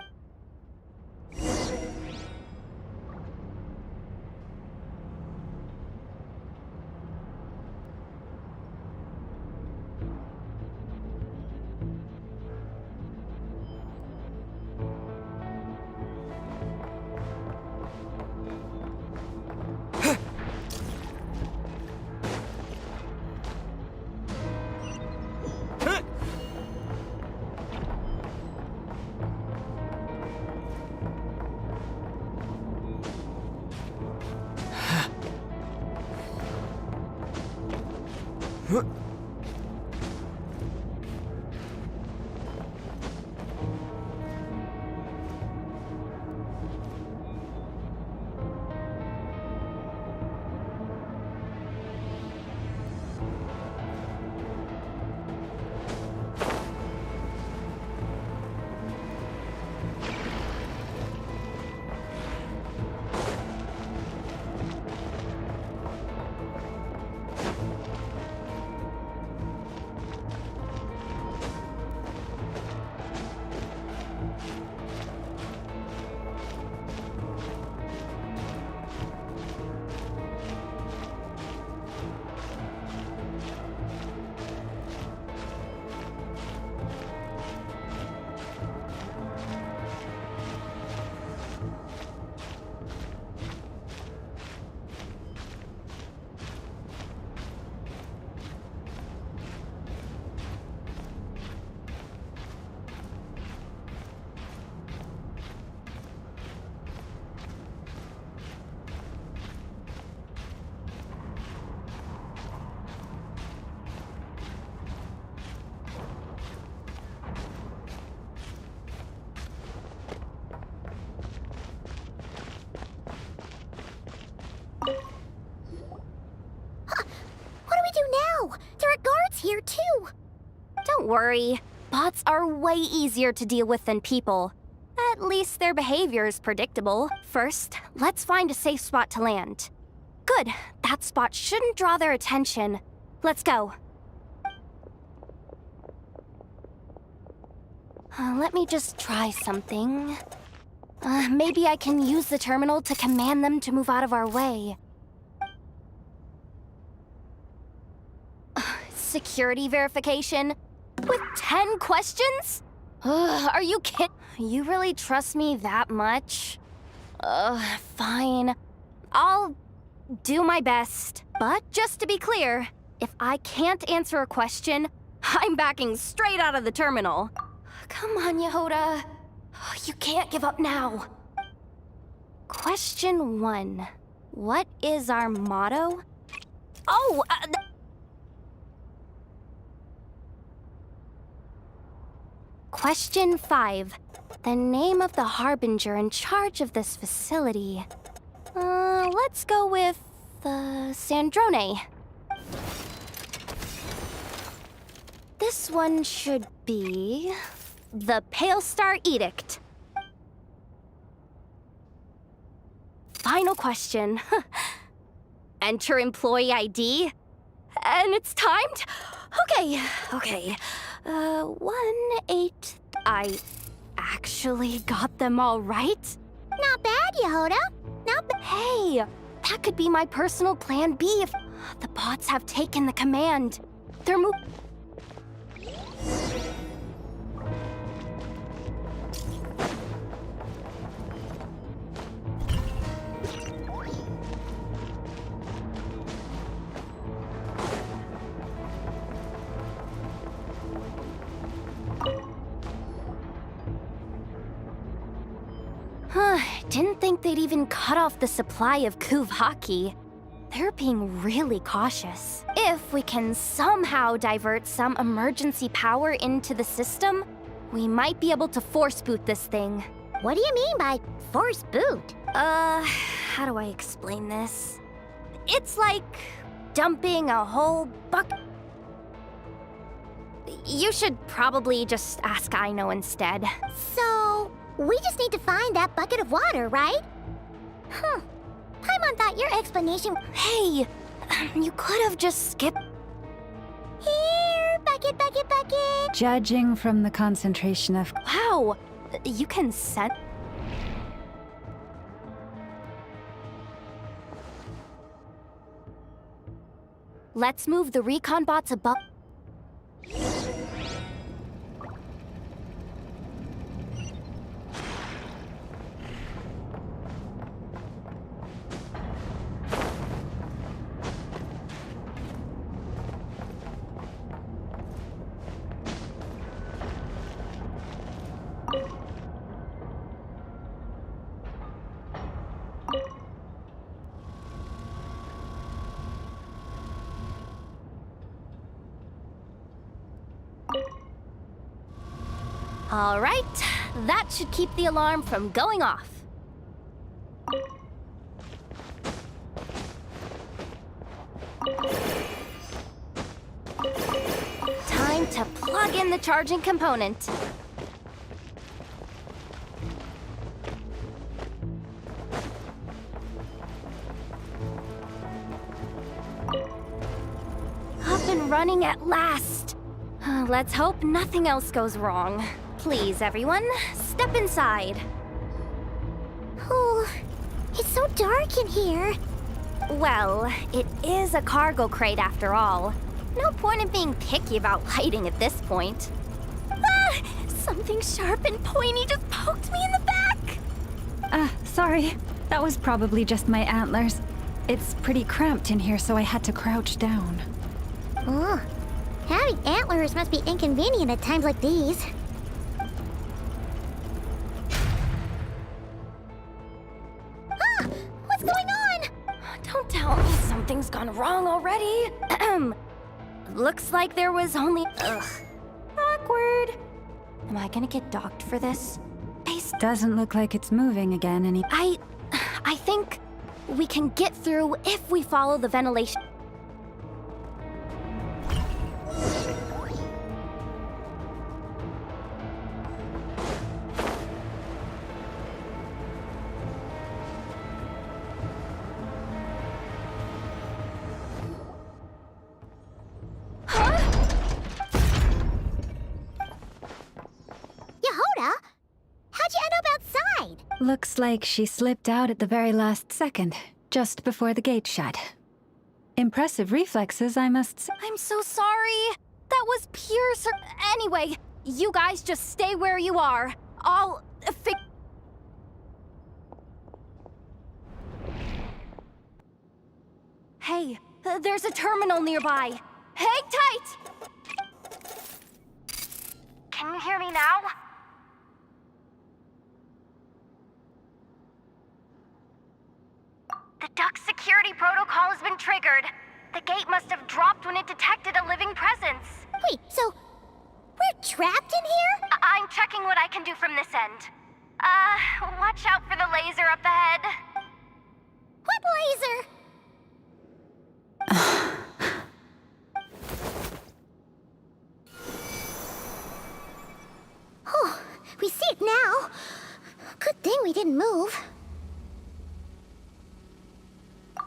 [SPEAKER 2] There are guards here, too!
[SPEAKER 7] Don't worry. Bots are way easier to deal with than people. At least their behavior is predictable. First, let's find a safe spot to land. Good. That spot shouldn't draw their attention. Let's go. Let me just try something. Maybe I can use the terminal to command them to move out of our way. Security verification? With 10 questions? Are you kidding? You really trust me that much? Fine. I'll do my best. But just to be clear, if I can't answer a question, I'm backing straight out of the terminal. Come on, Yehoda. You can't give up now. Question 1. What is our motto? Oh, Question 5. The name of the harbinger in charge of this facility. Let's go with, Sandrone. This one should be the Pale Star Edict. Final question. Enter employee ID. And it's timed? Okay. 1-8. I actually got them all right?
[SPEAKER 2] Not bad, Yehoda. Not bad.
[SPEAKER 7] Hey, that could be my personal plan B if the bots have taken the command. They're Didn't think they'd even cut off the supply of Kuvaki. They're being really cautious. If we can somehow divert some emergency power into the system, we might be able to force boot this thing.
[SPEAKER 2] What do you mean by force boot?
[SPEAKER 7] How do I explain this? It's like dumping a whole bucket. You should probably just ask Aino instead.
[SPEAKER 2] So, we just need to find that bucket of water, right? Huh. Paimon thought your explanation...
[SPEAKER 7] Hey, you could have just skipped.
[SPEAKER 2] Here, bucket, bucket, bucket!
[SPEAKER 6] Judging from the concentration of...
[SPEAKER 7] Wow, you can sense... Let's move the recon bots above... All right, that should keep the alarm from going off. Time to plug in the charging component. Up and running at last. Let's hope nothing else goes wrong. Please, everyone, step inside.
[SPEAKER 2] Oh, it's so dark in here.
[SPEAKER 7] Well, it is a cargo crate after all. No point in being picky about lighting at this point. Ah! Something sharp and pointy just poked me in the back!
[SPEAKER 6] Sorry. That was probably just my antlers. It's pretty cramped in here, so I had to crouch down.
[SPEAKER 2] Oh, having antlers must be inconvenient at times like these. Ah! What's going on?
[SPEAKER 7] Don't tell me something's gone wrong already. Looks like there was only... Ugh. Awkward. Am I gonna get docked for this? Base
[SPEAKER 6] Doesn't look like it's moving again any...
[SPEAKER 7] I think we can get through if we follow the ventilation.
[SPEAKER 2] Yehoda? How'd you end up outside?
[SPEAKER 6] Looks like she slipped out at the very last second, just before the gate shut. Impressive reflexes, I must say.
[SPEAKER 7] I'm so sorry. That was pure Anyway, you guys just stay where you are. I'll fix... Hey, there's a terminal nearby. Hang tight! Can you hear me now? The duck security protocol has been triggered. The gate must have dropped when it detected a living presence.
[SPEAKER 2] Wait, so we're trapped in here?
[SPEAKER 7] I'm checking what I can do from this end. Watch out for the laser up ahead.
[SPEAKER 2] What laser? Oh, we see it now. Good thing we didn't move.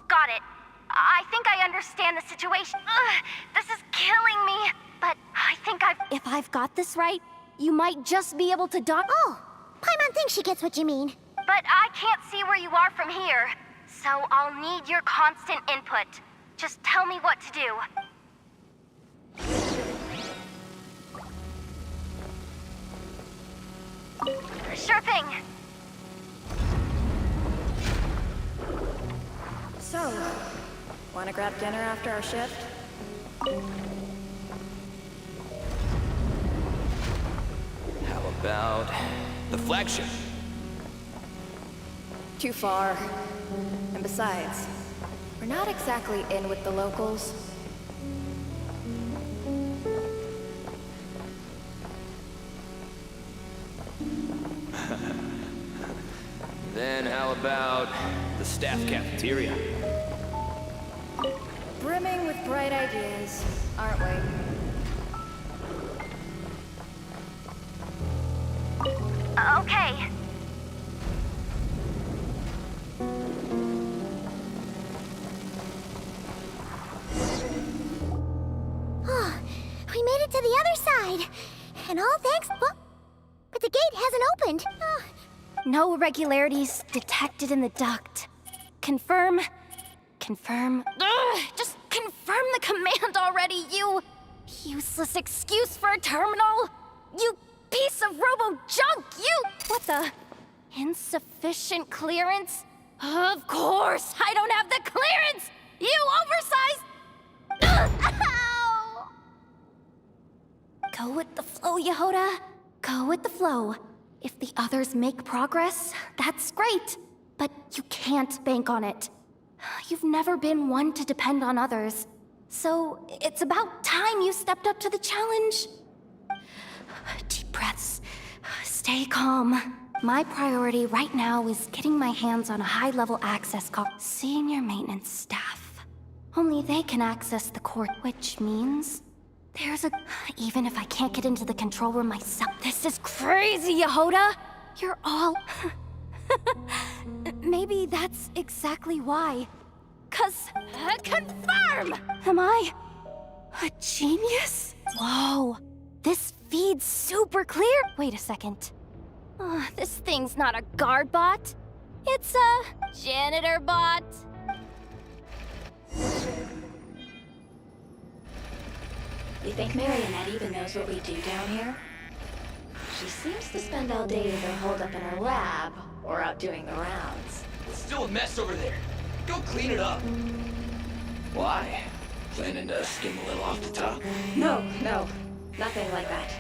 [SPEAKER 7] Got it. I think I understand the situation. This is killing me. But I think if I've got this right, you might just be able to dock.
[SPEAKER 2] Oh, Paimon thinks she gets what you mean.
[SPEAKER 7] But I can't see where you are from here. So I'll need your constant input. Just tell me what to do. Sure thing.
[SPEAKER 13] So, wanna grab dinner after our shift?
[SPEAKER 12] How about the flagship?
[SPEAKER 13] Too far. And besides, we're not exactly in with the locals.
[SPEAKER 12] Then how about the staff cafeteria?
[SPEAKER 13] Brim brimming with bright ideas, aren't we?
[SPEAKER 2] Okay. Oh, we made it to the other side. And all thanks. Well, but the gate hasn't opened.
[SPEAKER 7] No irregularities detected in the duct. Confirm. Ugh, just confirm the command already, you useless excuse for a terminal. You piece of robo-junk, you! What the? Insufficient clearance? Of course, I don't have the clearance! You oversized... Ugh, ow! Go with the flow, Yehoda. Go with the flow. If the others make progress, that's great. But you can't bank on it. You've never been one to depend on others. So it's about time you stepped up to the challenge. Deep breaths. Stay calm. My priority right now is getting my hands on a high-level access card. Senior maintenance staff. Only they can access the core, which means there's a... Even if I can't get into the control room myself... This is crazy, Yehoda! You're all... Maybe that's exactly why. 'Cause... confirm! Am I... a genius? Whoa. This feed's super clear. Wait a second. This thing's not a guard bot. It's a janitor bot.
[SPEAKER 14] You think Marionette even knows what we do down here? She seems to spend all day either holed up in her lab or out doing the rounds.
[SPEAKER 12] It's still a mess over there. Go clean it up.
[SPEAKER 10] Why? Planning to skim a little off the top?
[SPEAKER 14] No, nothing like that.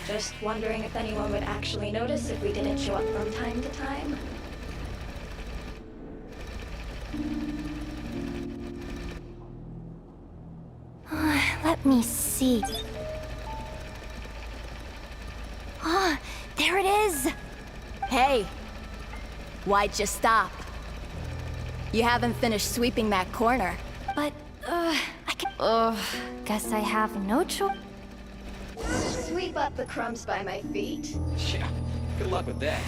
[SPEAKER 14] Just wondering if anyone would actually notice if we didn't show up from time to time.
[SPEAKER 7] Let me see. There it is!
[SPEAKER 13] Hey! Why'd you stop? You haven't finished sweeping that corner.
[SPEAKER 7] But, I can... guess I have no choice.
[SPEAKER 14] Sweep up the crumbs by my feet.
[SPEAKER 12] Yeah, good luck with that.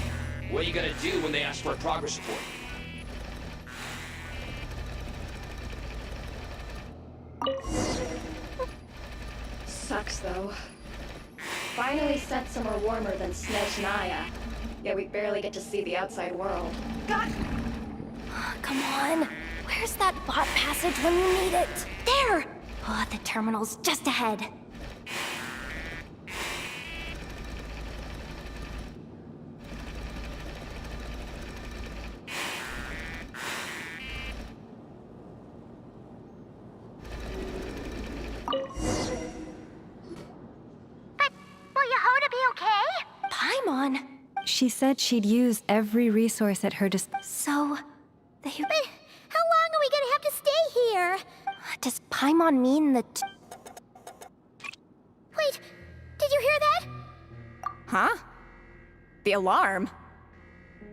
[SPEAKER 12] What are you gonna do when they ask for a progress report?
[SPEAKER 14] Sucks, though. Finally sent somewhere warmer than Snezhnaya. Yet we barely get to see the outside world. God!
[SPEAKER 7] Come on! Where's that bot passage when you need it? There! The terminal's just ahead.
[SPEAKER 6] She said she'd use every resource at her disposal.
[SPEAKER 7] So, they...
[SPEAKER 2] But how long are we gonna have to stay here?
[SPEAKER 7] Does Paimon mean the...
[SPEAKER 2] Wait, did you hear that?
[SPEAKER 13] Huh? The alarm?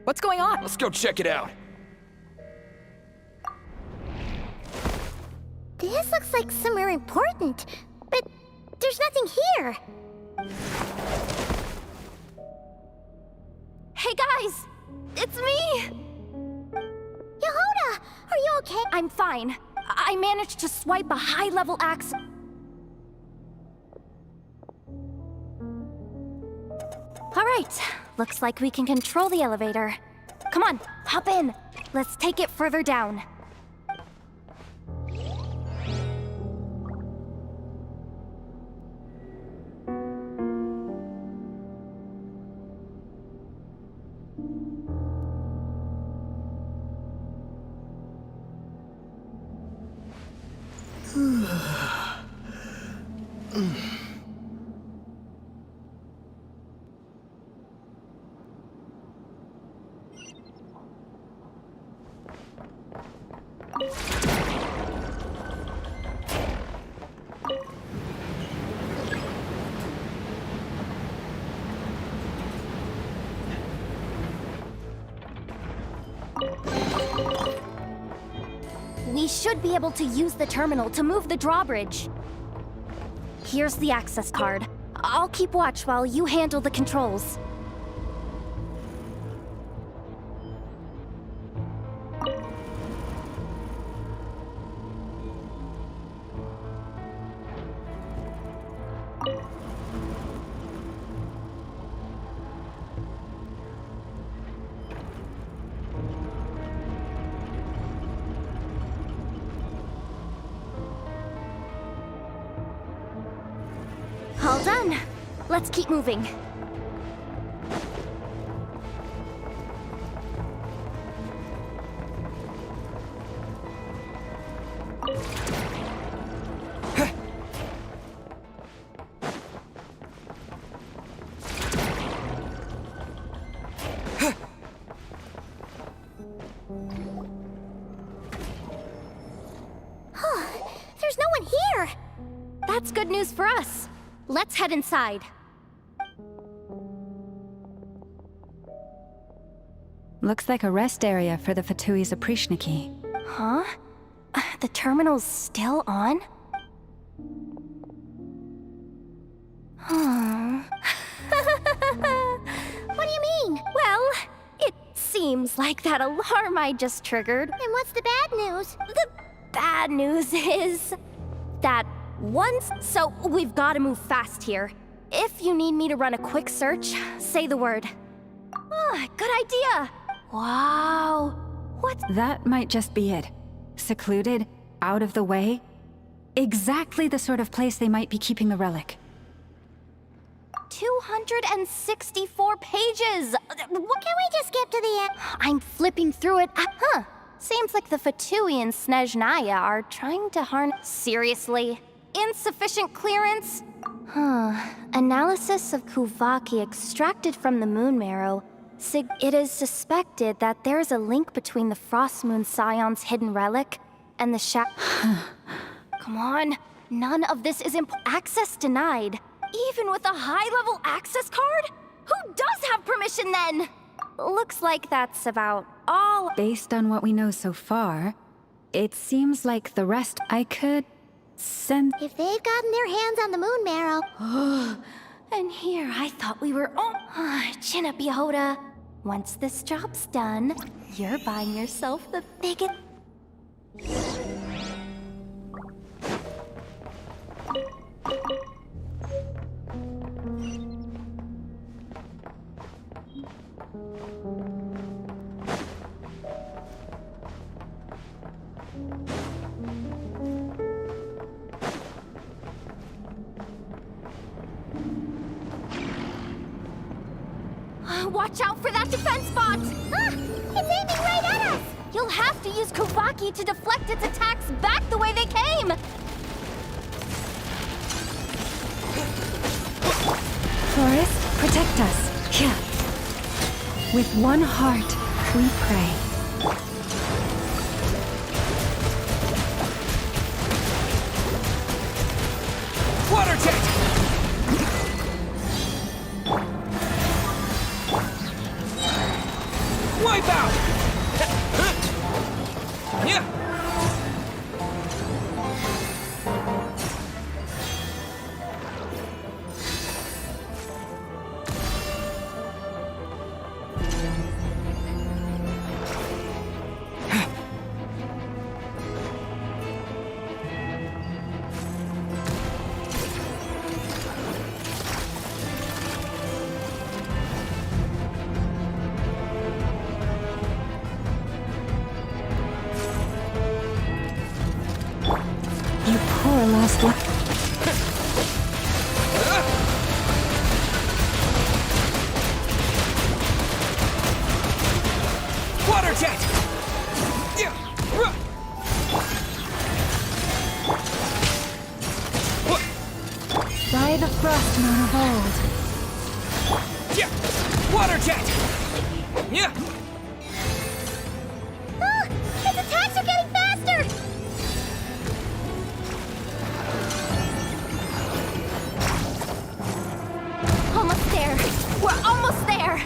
[SPEAKER 13] What's going on?
[SPEAKER 12] Let's go check it out.
[SPEAKER 2] This looks like somewhere important, but there's nothing here.
[SPEAKER 7] Hey guys! It's me!
[SPEAKER 2] Yehoda, are you okay?
[SPEAKER 7] I'm fine. I managed to swipe a high-level access... Alright, looks like we can control the elevator. Come on, hop in. Let's take it further down. should be able to use the terminal to move the drawbridge. Here's the access card. I'll keep watch while you handle the controls. All done. Let's keep moving.
[SPEAKER 2] There's no one here!
[SPEAKER 7] That's good news for us. Let's head inside.
[SPEAKER 6] Looks like a rest area for the Fatui's Oprishniki.
[SPEAKER 7] Huh? The terminal's still on?
[SPEAKER 2] What do you mean?
[SPEAKER 7] Well, it seems like that alarm I just triggered.
[SPEAKER 2] And what's the bad news?
[SPEAKER 7] The bad news is that so we've got to move fast here. If you need me to run a quick search, say the word. Good idea. Wow.
[SPEAKER 6] That might just be it. Secluded, out of the way. Exactly the sort of place they might be keeping the relic.
[SPEAKER 7] 264 pages!
[SPEAKER 2] Can we just skip to the end?
[SPEAKER 7] I'm flipping through it. Seems like the Fatui and Snezhnaya are trying to harness... Seriously? Insufficient clearance? Analysis of Kuvaki extracted from the moon marrow. It is suspected that there is a link between the Frost Moon Scion's hidden relic and the Come on. None of this is access denied. Even with a high-level access card? Who does have permission then? Looks like that's about all.
[SPEAKER 6] Based on what we know so far, it seems like the rest I could send.
[SPEAKER 2] If they've gotten their hands on the moon marrow.
[SPEAKER 7] And here I thought we were chin up, Yehoda. Once this job's done, you're buying yourself the biggest. Watch out for that defense bot!
[SPEAKER 2] It's aiming right at us!
[SPEAKER 7] You'll have to use Kuvaki to deflect its attacks back the way they came!
[SPEAKER 6] Forest, protect us. Yeah. With one heart, we pray.
[SPEAKER 8] Water jet! Wipe out! Yeah!
[SPEAKER 6] Poor lost one.
[SPEAKER 8] Water jet!
[SPEAKER 6] By the Frost Moon of old.
[SPEAKER 8] Water jet! Yeah!
[SPEAKER 2] Its attacks are getting faster!
[SPEAKER 7] Almost there! We're almost there!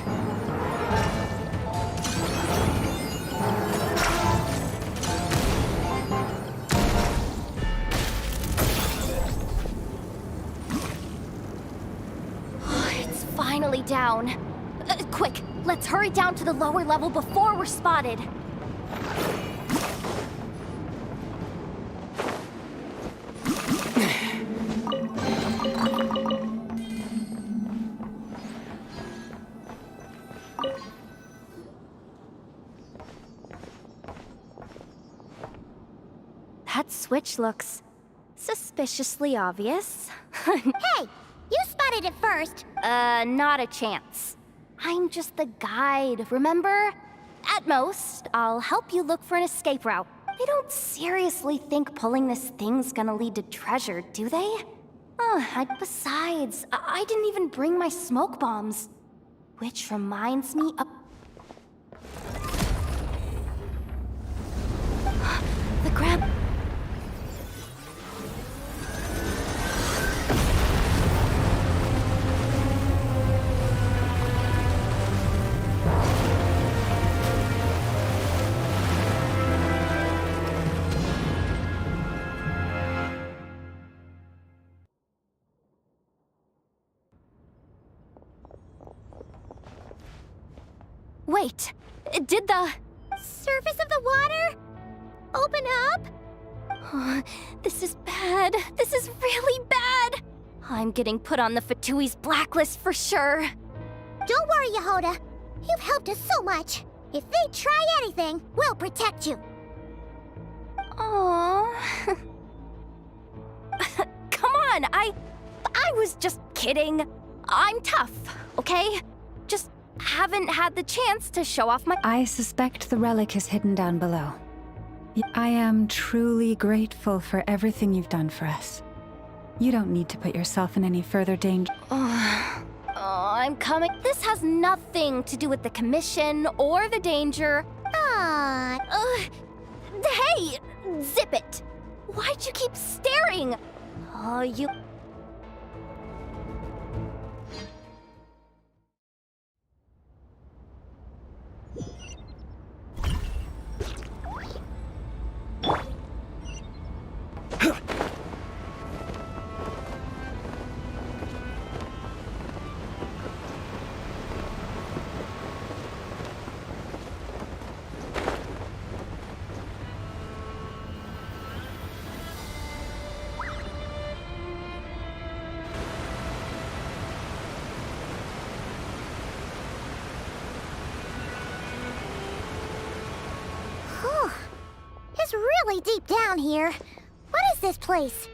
[SPEAKER 7] finally down. Quick, let's hurry down to the lower level before we're spotted. That switch looks suspiciously obvious.
[SPEAKER 2] Hey! You spotted it first!
[SPEAKER 7] Not a chance. I'm just the guide, remember? At most, I'll help you look for an escape route. They don't seriously think pulling this thing's gonna lead to treasure, do they? Besides, I didn't even bring my smoke bombs. Which reminds me of... The grab... Wait, did the...
[SPEAKER 2] Surface of the water? Open up?
[SPEAKER 7] This is bad. This is really bad. I'm getting put on the Fatui's blacklist for sure.
[SPEAKER 2] Don't worry, Yehoda. You've helped us so much. If they try anything, we'll protect you.
[SPEAKER 7] Aww. Come on, I was just kidding. I'm tough, okay? Just haven't had the chance to show off my...
[SPEAKER 6] I suspect the relic is hidden down below. I am truly grateful for everything you've done for us. You don't need to put yourself in any further danger.
[SPEAKER 7] I'm coming. This has nothing to do with the commission or the danger. Hey! Zip it! Why'd you keep staring? Oh, you...
[SPEAKER 2] It's really deep down here. What is this place?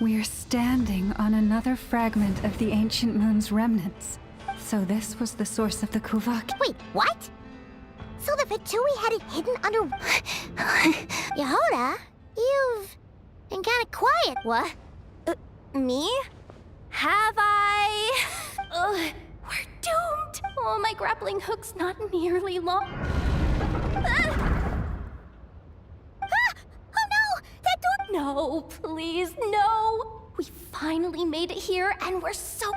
[SPEAKER 6] We're standing on another fragment of the ancient moon's remnants. So this was the source of the Kuvak.
[SPEAKER 2] Wait, what? So the Fatui had it hidden under... Yehoda, you've been kind of quiet.
[SPEAKER 7] What? Me? Have I? We're doomed. Oh, my grappling hook's not nearly long.
[SPEAKER 2] Oh no! That door...
[SPEAKER 7] No, please, no! We finally made it here, and we're so...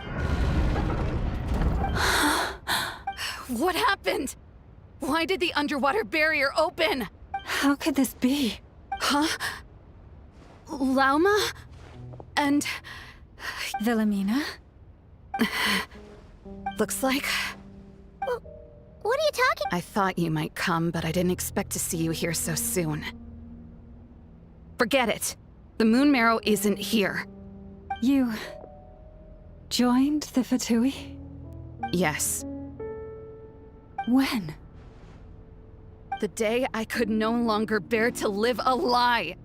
[SPEAKER 15] What happened? Why did the underwater barrier open?
[SPEAKER 6] How could this be?
[SPEAKER 15] Huh? Lauma? And...
[SPEAKER 6] Wilhelmina?
[SPEAKER 15] Looks like...
[SPEAKER 2] Well, what are you talking...
[SPEAKER 15] I thought you might come, but I didn't expect to see you here so soon. Forget it. The Moon Marrow isn't here.
[SPEAKER 6] You... joined the Fatui?
[SPEAKER 15] Yes.
[SPEAKER 6] When?
[SPEAKER 15] The day I could no longer bear to live a lie.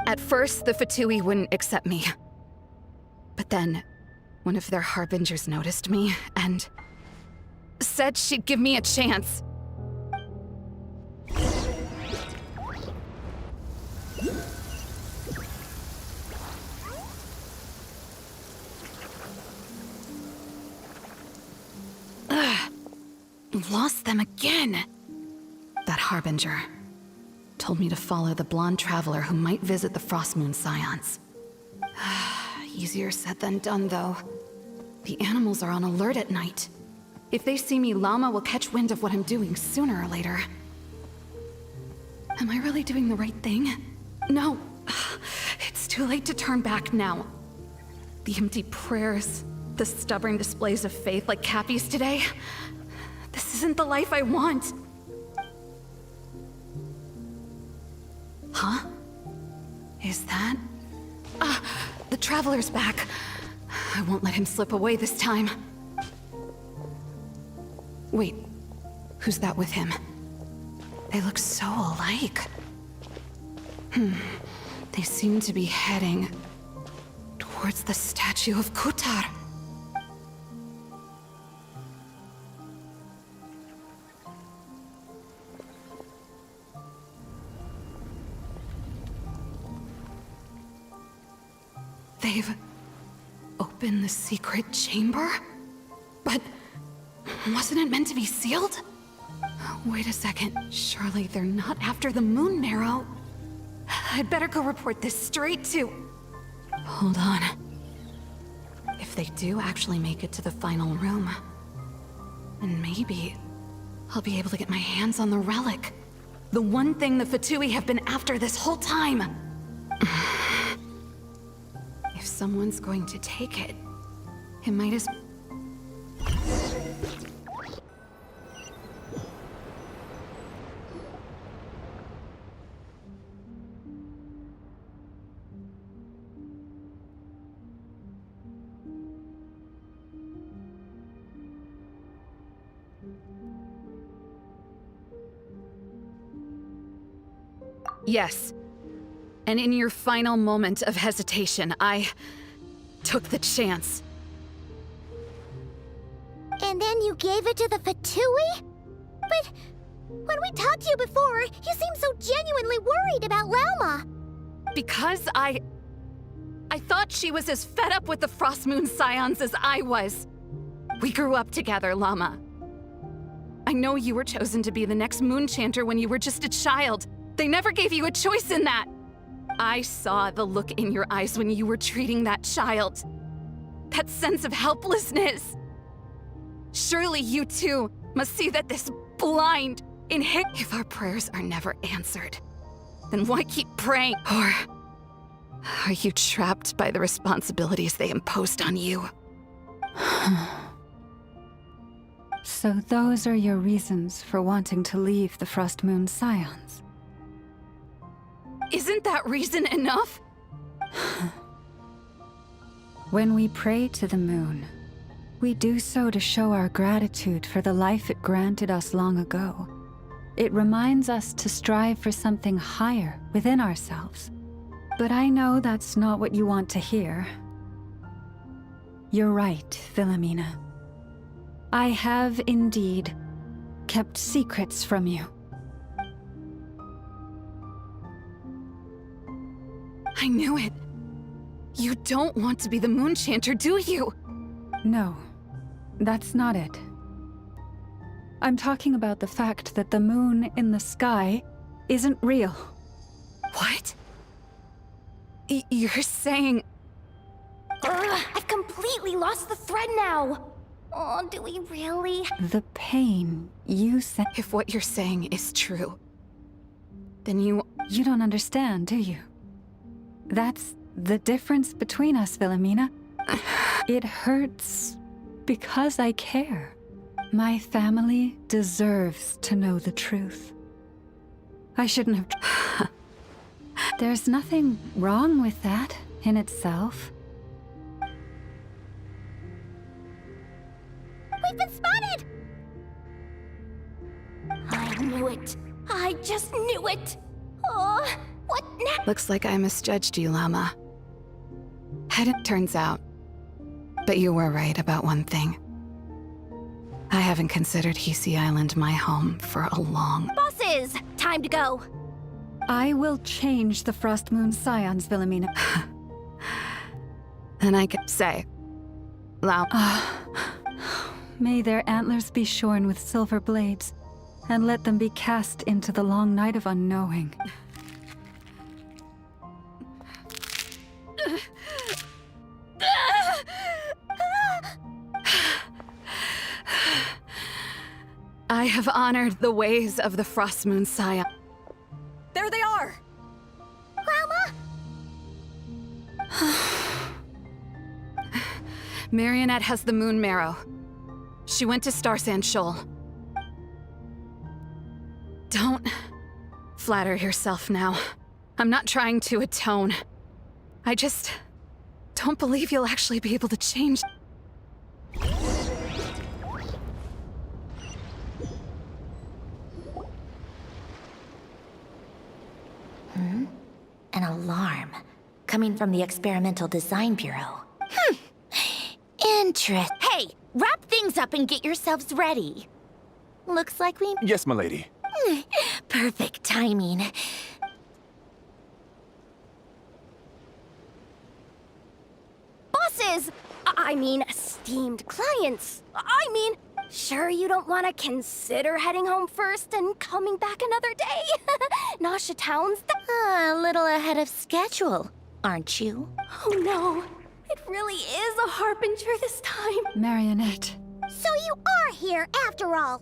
[SPEAKER 15] At first, the Fatui wouldn't accept me. But then, one of their harbingers noticed me and said she'd give me a chance. Lost them again. That harbinger told me to follow the blonde traveler who might visit the Frostmoon Scions. Easier said than done, though. The animals are on alert at night. If they see me, Llama will catch wind of what I'm doing sooner or later. Am I really doing the right thing? No. It's too late to turn back now. The empty prayers, the stubborn displays of faith like Cappy's today. This isn't the life I want. Huh? Is that? The Traveler's back. I won't let him slip away this time. Wait, who's that with him? They look so alike. They seem to be heading towards the statue of Kutar. They've opened the secret chamber? But wasn't it meant to be sealed? Wait a second. Surely they're not after the moon marrow. I'd better go report this straight to... Hold on. If they do actually make it to the final room, then maybe I'll be able to get my hands on the relic. The one thing the Fatui have been after this whole time. If someone's going to take it, it might as... Yes. And in your final moment of hesitation, I took the chance.
[SPEAKER 2] And then you gave it to the Fatui? But when we talked to you before, you seemed so genuinely worried about Lauma.
[SPEAKER 15] Because I thought she was as fed up with the Frost Moon Scions as I was. We grew up together, Llama. I know you were chosen to be the next Moon Chanter when you were just a child. They never gave you a choice in that. I saw the look in your eyes when you were treating that child. That sense of helplessness. Surely you too must see that this blind, If our prayers are never answered, then why keep praying? Or are you trapped by the responsibilities they imposed on you?
[SPEAKER 6] So those are your reasons for wanting to leave the Frost Moon Scions?
[SPEAKER 15] Isn't that reason enough?
[SPEAKER 6] When we pray to the moon, we do so to show our gratitude for the life it granted us long ago. It reminds us to strive for something higher within ourselves. But I know that's not what you want to hear. You're right, Filipino. I have indeed kept secrets from you.
[SPEAKER 15] I knew it. You don't want to be the Moon Chanter, do you?
[SPEAKER 6] No, that's not it. I'm talking about the fact that the moon in the sky isn't real.
[SPEAKER 15] What? You're saying...
[SPEAKER 2] I've completely lost the thread now. Oh, do we really?
[SPEAKER 6] The pain you sent...
[SPEAKER 15] If what you're saying is true, then you...
[SPEAKER 6] You don't understand, do you? That's the difference between us, Filipina. It hurts because I care. My family deserves to know the truth. I shouldn't have... There's nothing wrong with that in itself.
[SPEAKER 2] We've been spotted! I knew it. I just knew it. Oh, what now?
[SPEAKER 15] Looks like I misjudged you, Llama. It turns out. But you were right about one thing. I haven't considered Hisi Island my home for a long...
[SPEAKER 2] Bosses! Time to go.
[SPEAKER 6] I will change the Frost Moon Scions, Filipina.
[SPEAKER 15] And I can say... Llama...
[SPEAKER 6] May their antlers be shorn with silver blades, and let them be cast into the long night of unknowing.
[SPEAKER 15] I have honored the ways of the Frost Moon Scion.
[SPEAKER 11] There they are!
[SPEAKER 2] Lauma?
[SPEAKER 15] Marionette has the Moon Marrow. She went to Star Sand Shoal. Don't flatter yourself now. I'm not trying to atone. I just don't believe you'll actually be able to change.
[SPEAKER 2] An alarm. Coming from the Experimental Design Bureau. Hey, wrap things up and get yourselves ready. Looks like we...
[SPEAKER 12] Yes, my lady.
[SPEAKER 2] Perfect timing.
[SPEAKER 7] Bosses! I mean, esteemed clients. Sure you don't want to consider heading home first and coming back another day? Nasha Town's
[SPEAKER 2] A little ahead of schedule, aren't you?
[SPEAKER 7] Oh no, it really is a harbinger this time.
[SPEAKER 6] Marionette.
[SPEAKER 2] So you are here after all.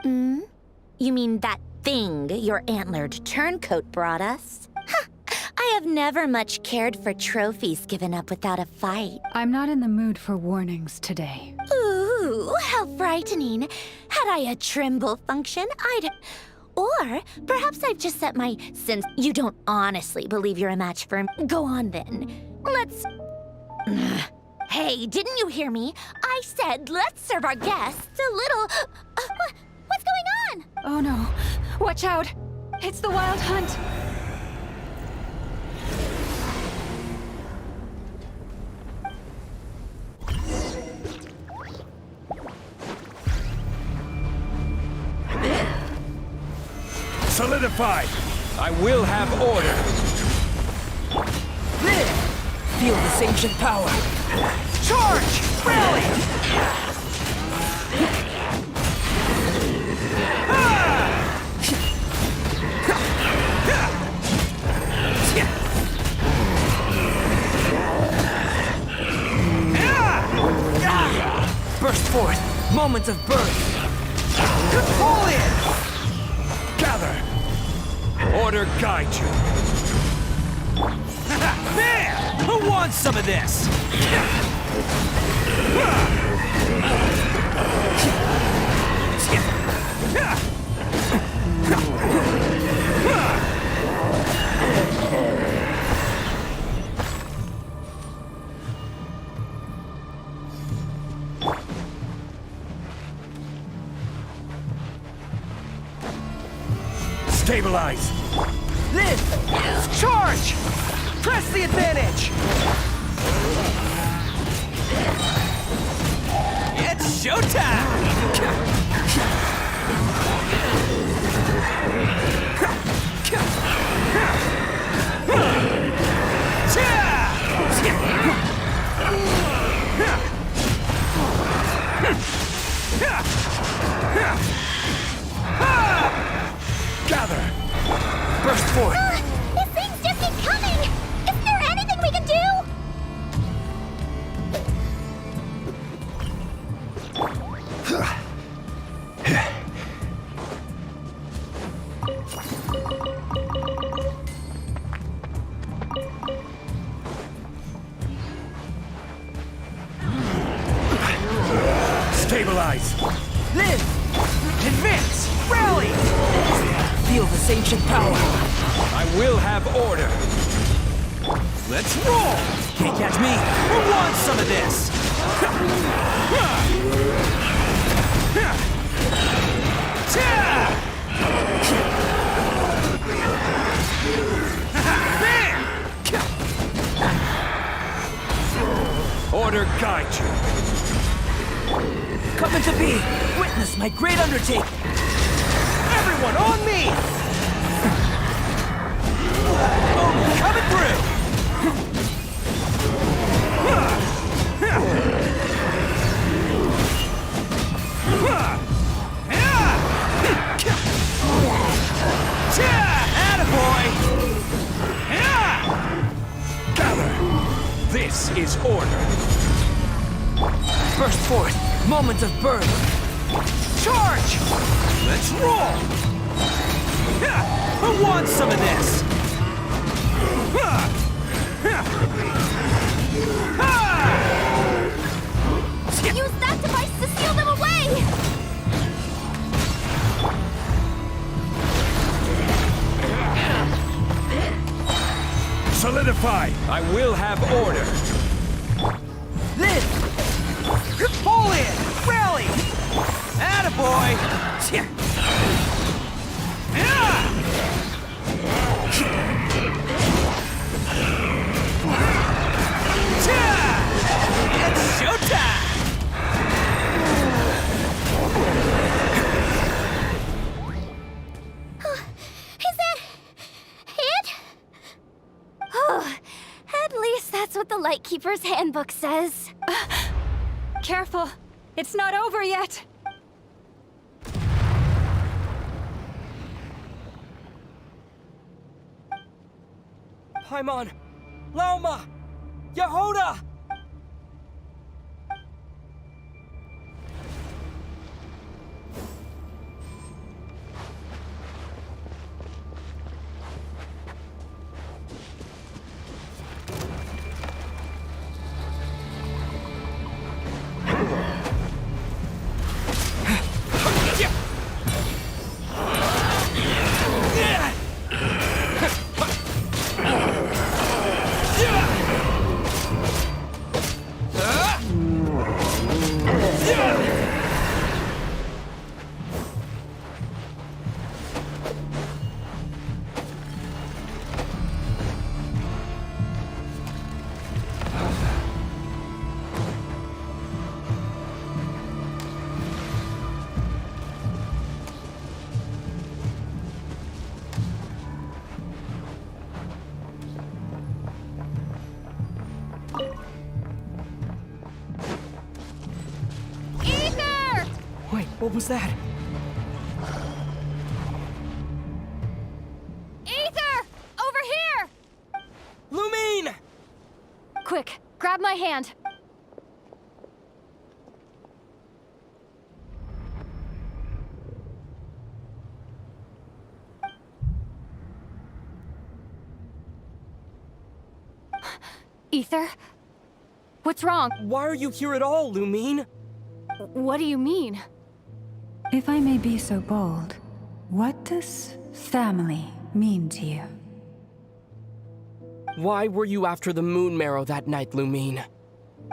[SPEAKER 2] You mean that thing your antlered turncoat brought us? I have never much cared for trophies given up without a fight.
[SPEAKER 6] I'm not in the mood for warnings today.
[SPEAKER 2] Ooh, how frightening. Had I a trimble function, I'd... Or perhaps I've just set my... Since you don't honestly believe you're a match for... Go on then. Let's... Hey, didn't you hear me? I said let's serve our guests a little... What's going on?
[SPEAKER 6] Oh no. Watch out. It's the Wild Hunt.
[SPEAKER 8] Solidified! I will have order! Feel this ancient power! Charge! Rally! Burst forth! Moments of birth! Pull in! Gather! Order guide you! There! Who wants some of this? Stabilize! Live! Charge! Press the advantage! It's showtime! Gather! Burst forth!
[SPEAKER 2] These things just keep coming! Isn't there anything we can do?
[SPEAKER 8] Stabilize! Live! Advance! Rally! Feel this ancient power! I will have order! Let's roll! Can't catch me! Who wants some of this? Order guide you! Coming to be! Witness my great undertaking! Everyone on me! Oh, coming through! Attaboy! Gather! This is order. Burst forth! Moments of birth! Charge! Let's roll! Who wants some of this?
[SPEAKER 12] solidify!
[SPEAKER 8] I will have order. This! Pull in! Rally! Attaboy! Tch. Ah! It's showtime!
[SPEAKER 2] Is that it?
[SPEAKER 7] Oh, at least that's what the Lightkeeper's handbook says.
[SPEAKER 11] Careful. It's not over yet.
[SPEAKER 4] Paimon! Lauma! Yehoda! Wait, what was that?
[SPEAKER 7] Ether! Over here!
[SPEAKER 4] Lumine!
[SPEAKER 7] Quick, grab my hand. Ether? What's wrong?
[SPEAKER 4] Why are you here at all, Lumine?
[SPEAKER 7] What do you mean?
[SPEAKER 6] If I may be so bold, what does family mean to you?
[SPEAKER 4] Why were you after the Moon Marrow that night, Lumine?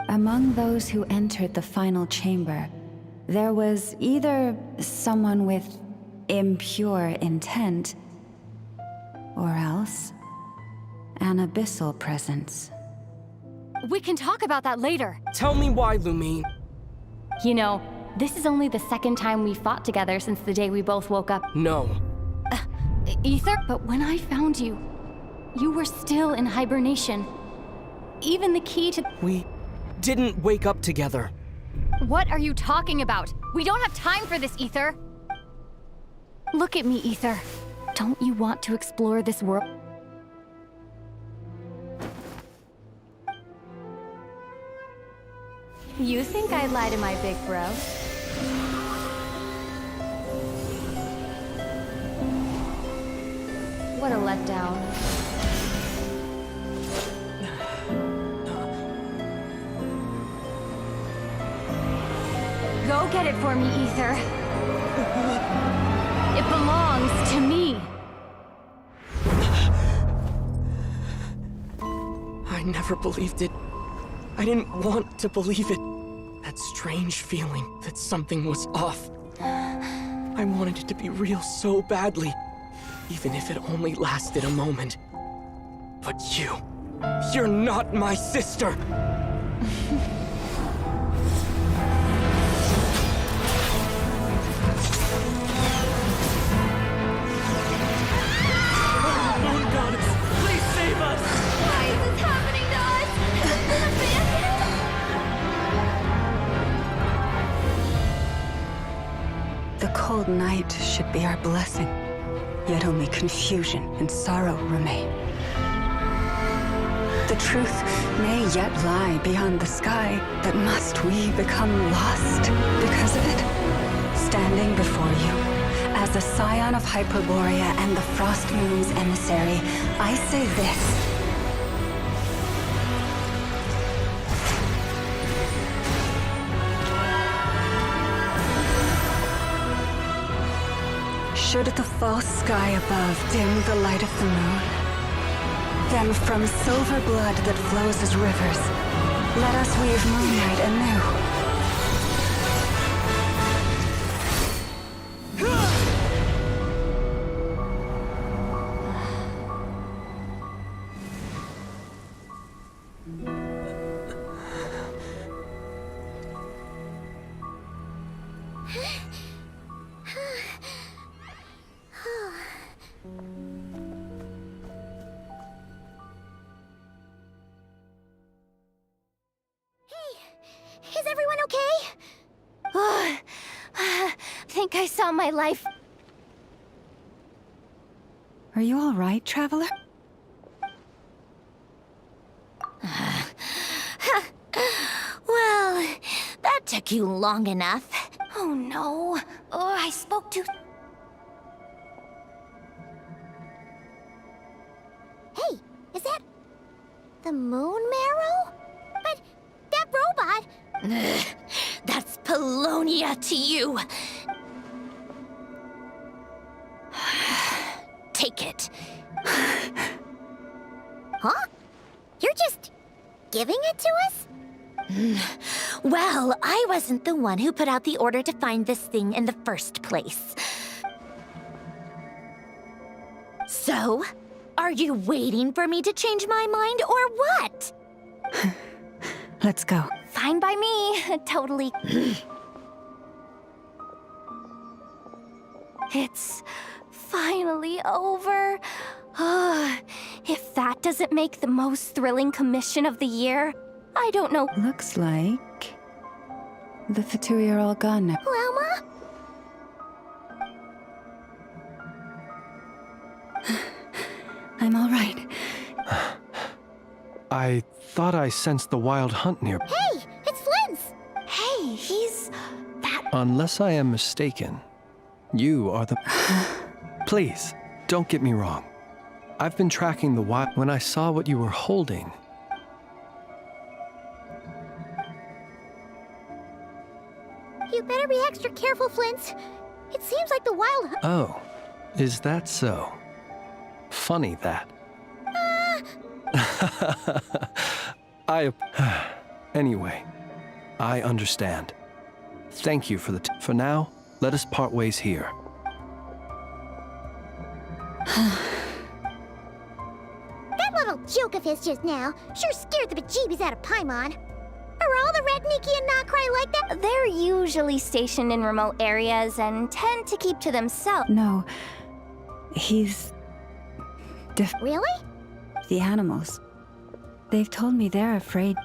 [SPEAKER 6] Among those who entered the final chamber, there was either someone with impure intent, or else an abyssal presence.
[SPEAKER 7] We can talk about that later.
[SPEAKER 4] Tell me why, Lumine.
[SPEAKER 7] You know, this is only the second time we fought together since the day we both woke up.
[SPEAKER 4] No.
[SPEAKER 7] Ether? But when I found you, you were still in hibernation. Even the key to...
[SPEAKER 4] We didn't wake up together.
[SPEAKER 7] What are you talking about? We don't have time for this, Ether. Look at me, Ether. Don't you want to explore this world? You think I'd lie to my big bro? What a letdown. Go get it for me, Ether. It belongs to me.
[SPEAKER 4] I never believed it. I didn't want to believe it. That strange feeling that something was off. I wanted it to be real so badly, even if it only lasted a moment. But you're not my sister!
[SPEAKER 8] Moon Goddess, please save us!
[SPEAKER 7] Why is this happening to us?
[SPEAKER 6] The cold night should be our blessing, yet only confusion and sorrow remain. The truth may yet lie beyond the sky, but must we become lost because of it? Standing before you, as a scion of Hyperborea and the Frost Moon's emissary, I say this. Should the false sky above dim the light of the moon, them from silver blood that flows as rivers. Let us weave moonlight anew.
[SPEAKER 2] Is everyone okay?
[SPEAKER 7] Oh, think I saw my life.
[SPEAKER 6] Are you all right, traveler?
[SPEAKER 7] Well, that took you long enough. Oh no. Oh, I spoke too...
[SPEAKER 2] Hey, is that the moon marrow? But that robot...
[SPEAKER 7] That's Polonia to you. Take it.
[SPEAKER 2] Huh? You're just giving it to us?
[SPEAKER 7] Well, I wasn't the one who put out the order to find this thing in the first place. So, are you waiting for me to change my mind or what?
[SPEAKER 6] Let's go.
[SPEAKER 7] Fine by me, totally. It's finally over. If that doesn't make the most thrilling commission of the year, I don't know.
[SPEAKER 6] Looks like the Fatui are all gone now.
[SPEAKER 2] Lelma?
[SPEAKER 6] I'm all right.
[SPEAKER 16] I thought I sensed the wild hunt near.
[SPEAKER 2] Hey, it's Flint's!
[SPEAKER 7] Hey, he's... that...
[SPEAKER 16] Unless I am mistaken, you are the... Please, don't get me wrong. I've been tracking the wild... When I saw what you were holding...
[SPEAKER 2] You better be extra careful, Flint. It seems like the wild...
[SPEAKER 16] Oh, is that so? Funny that. Anyway, I understand. Thank you for the for now, let us part ways here.
[SPEAKER 2] That little joke of his just now sure scared the bejeebies out of Paimon. Are all the Redniki and Nokrai like that?
[SPEAKER 7] They're usually stationed in remote areas and tend to keep to themselves.
[SPEAKER 6] No, he's...
[SPEAKER 2] Really?
[SPEAKER 6] The animals. They've told me they're afraid.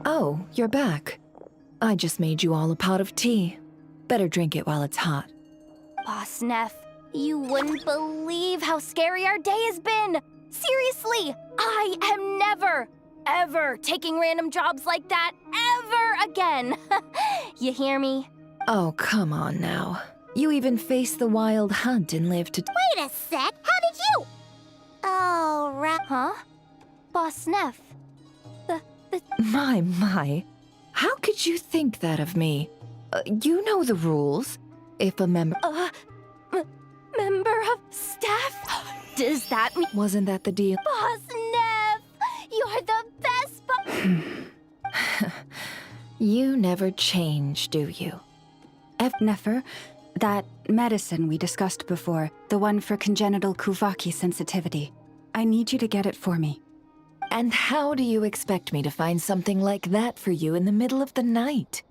[SPEAKER 3] Oh, you're back. I just made you all a pot of tea. Better drink it while it's hot.
[SPEAKER 7] Boss Neff, you wouldn't believe how scary our day has been! Seriously, I am never, ever taking random jobs like that ever again! You hear me?
[SPEAKER 3] Oh, come on now. You even faced the wild hunt and lived to...
[SPEAKER 2] Wait a sec, how did you? Oh, right.
[SPEAKER 7] Huh? Boss Neff.
[SPEAKER 3] My. How could you think that of me? You know the rules. If a member...
[SPEAKER 7] Member of staff? Does that mean...
[SPEAKER 3] Wasn't that the deal?
[SPEAKER 7] Boss Neff! You're the best
[SPEAKER 3] You never change, do you?
[SPEAKER 6] Nefer, that medicine we discussed before, the one for congenital Kuvaki sensitivity, I need you to get it for me.
[SPEAKER 3] And how do you expect me to find something like that for you in the middle of the night?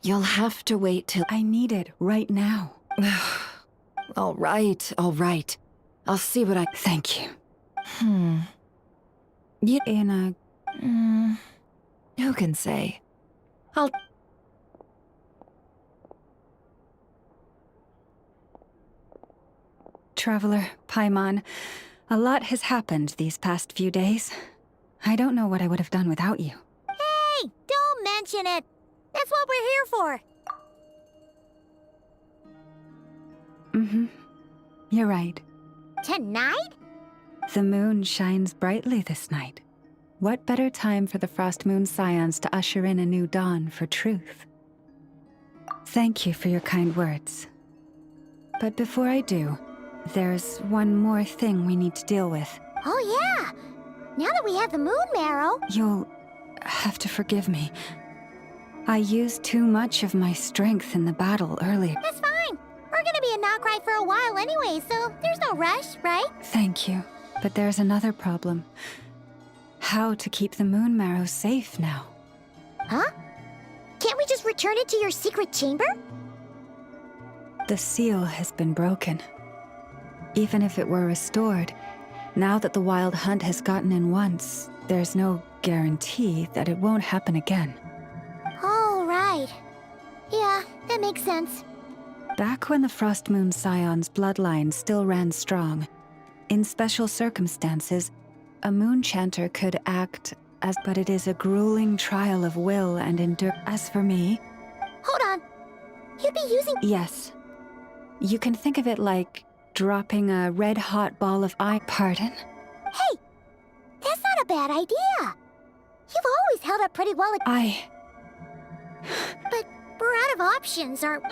[SPEAKER 3] You'll have to wait till...
[SPEAKER 6] I need it right now.
[SPEAKER 3] All right. I'll see what I...
[SPEAKER 6] Thank you.
[SPEAKER 3] In a... who can say? I'll...
[SPEAKER 6] Traveler, Paimon, a lot has happened these past few days. I don't know what I would have done without you.
[SPEAKER 2] Hey, don't mention it. That's what we're here for.
[SPEAKER 6] You're right.
[SPEAKER 2] Tonight?
[SPEAKER 6] The moon shines brightly this night. What better time for the Frost Moon Scions to usher in a new dawn for truth? Thank you for your kind words. But before I do, there's one more thing we need to deal with.
[SPEAKER 2] Oh yeah! Now that we have the moon marrow...
[SPEAKER 6] You'll have to forgive me. I used too much of my strength in the battle earlier.
[SPEAKER 2] That's fine. We're gonna be in Nocry for a while anyway, so there's no rush, right?
[SPEAKER 6] Thank you. But there's another problem. How to keep the moon marrow safe now.
[SPEAKER 2] Huh? Can't we just return it to your secret chamber?
[SPEAKER 6] The seal has been broken. Even if it were restored, now that the wild hunt has gotten in once, there's no guarantee that it won't happen again.
[SPEAKER 2] Oh, right. Yeah, that makes sense.
[SPEAKER 6] Back when the Frost Moon Scion's bloodline still ran strong, in special circumstances, a moon chanter could act as... But it is a grueling trial of will and endurance. As for me...
[SPEAKER 2] Hold on. You'd be using...
[SPEAKER 6] Yes. You can think of it like dropping a red-hot ball of ice... Pardon?
[SPEAKER 2] Hey! That's not a bad idea! You've always held up pretty well at... But we're out of options, aren't...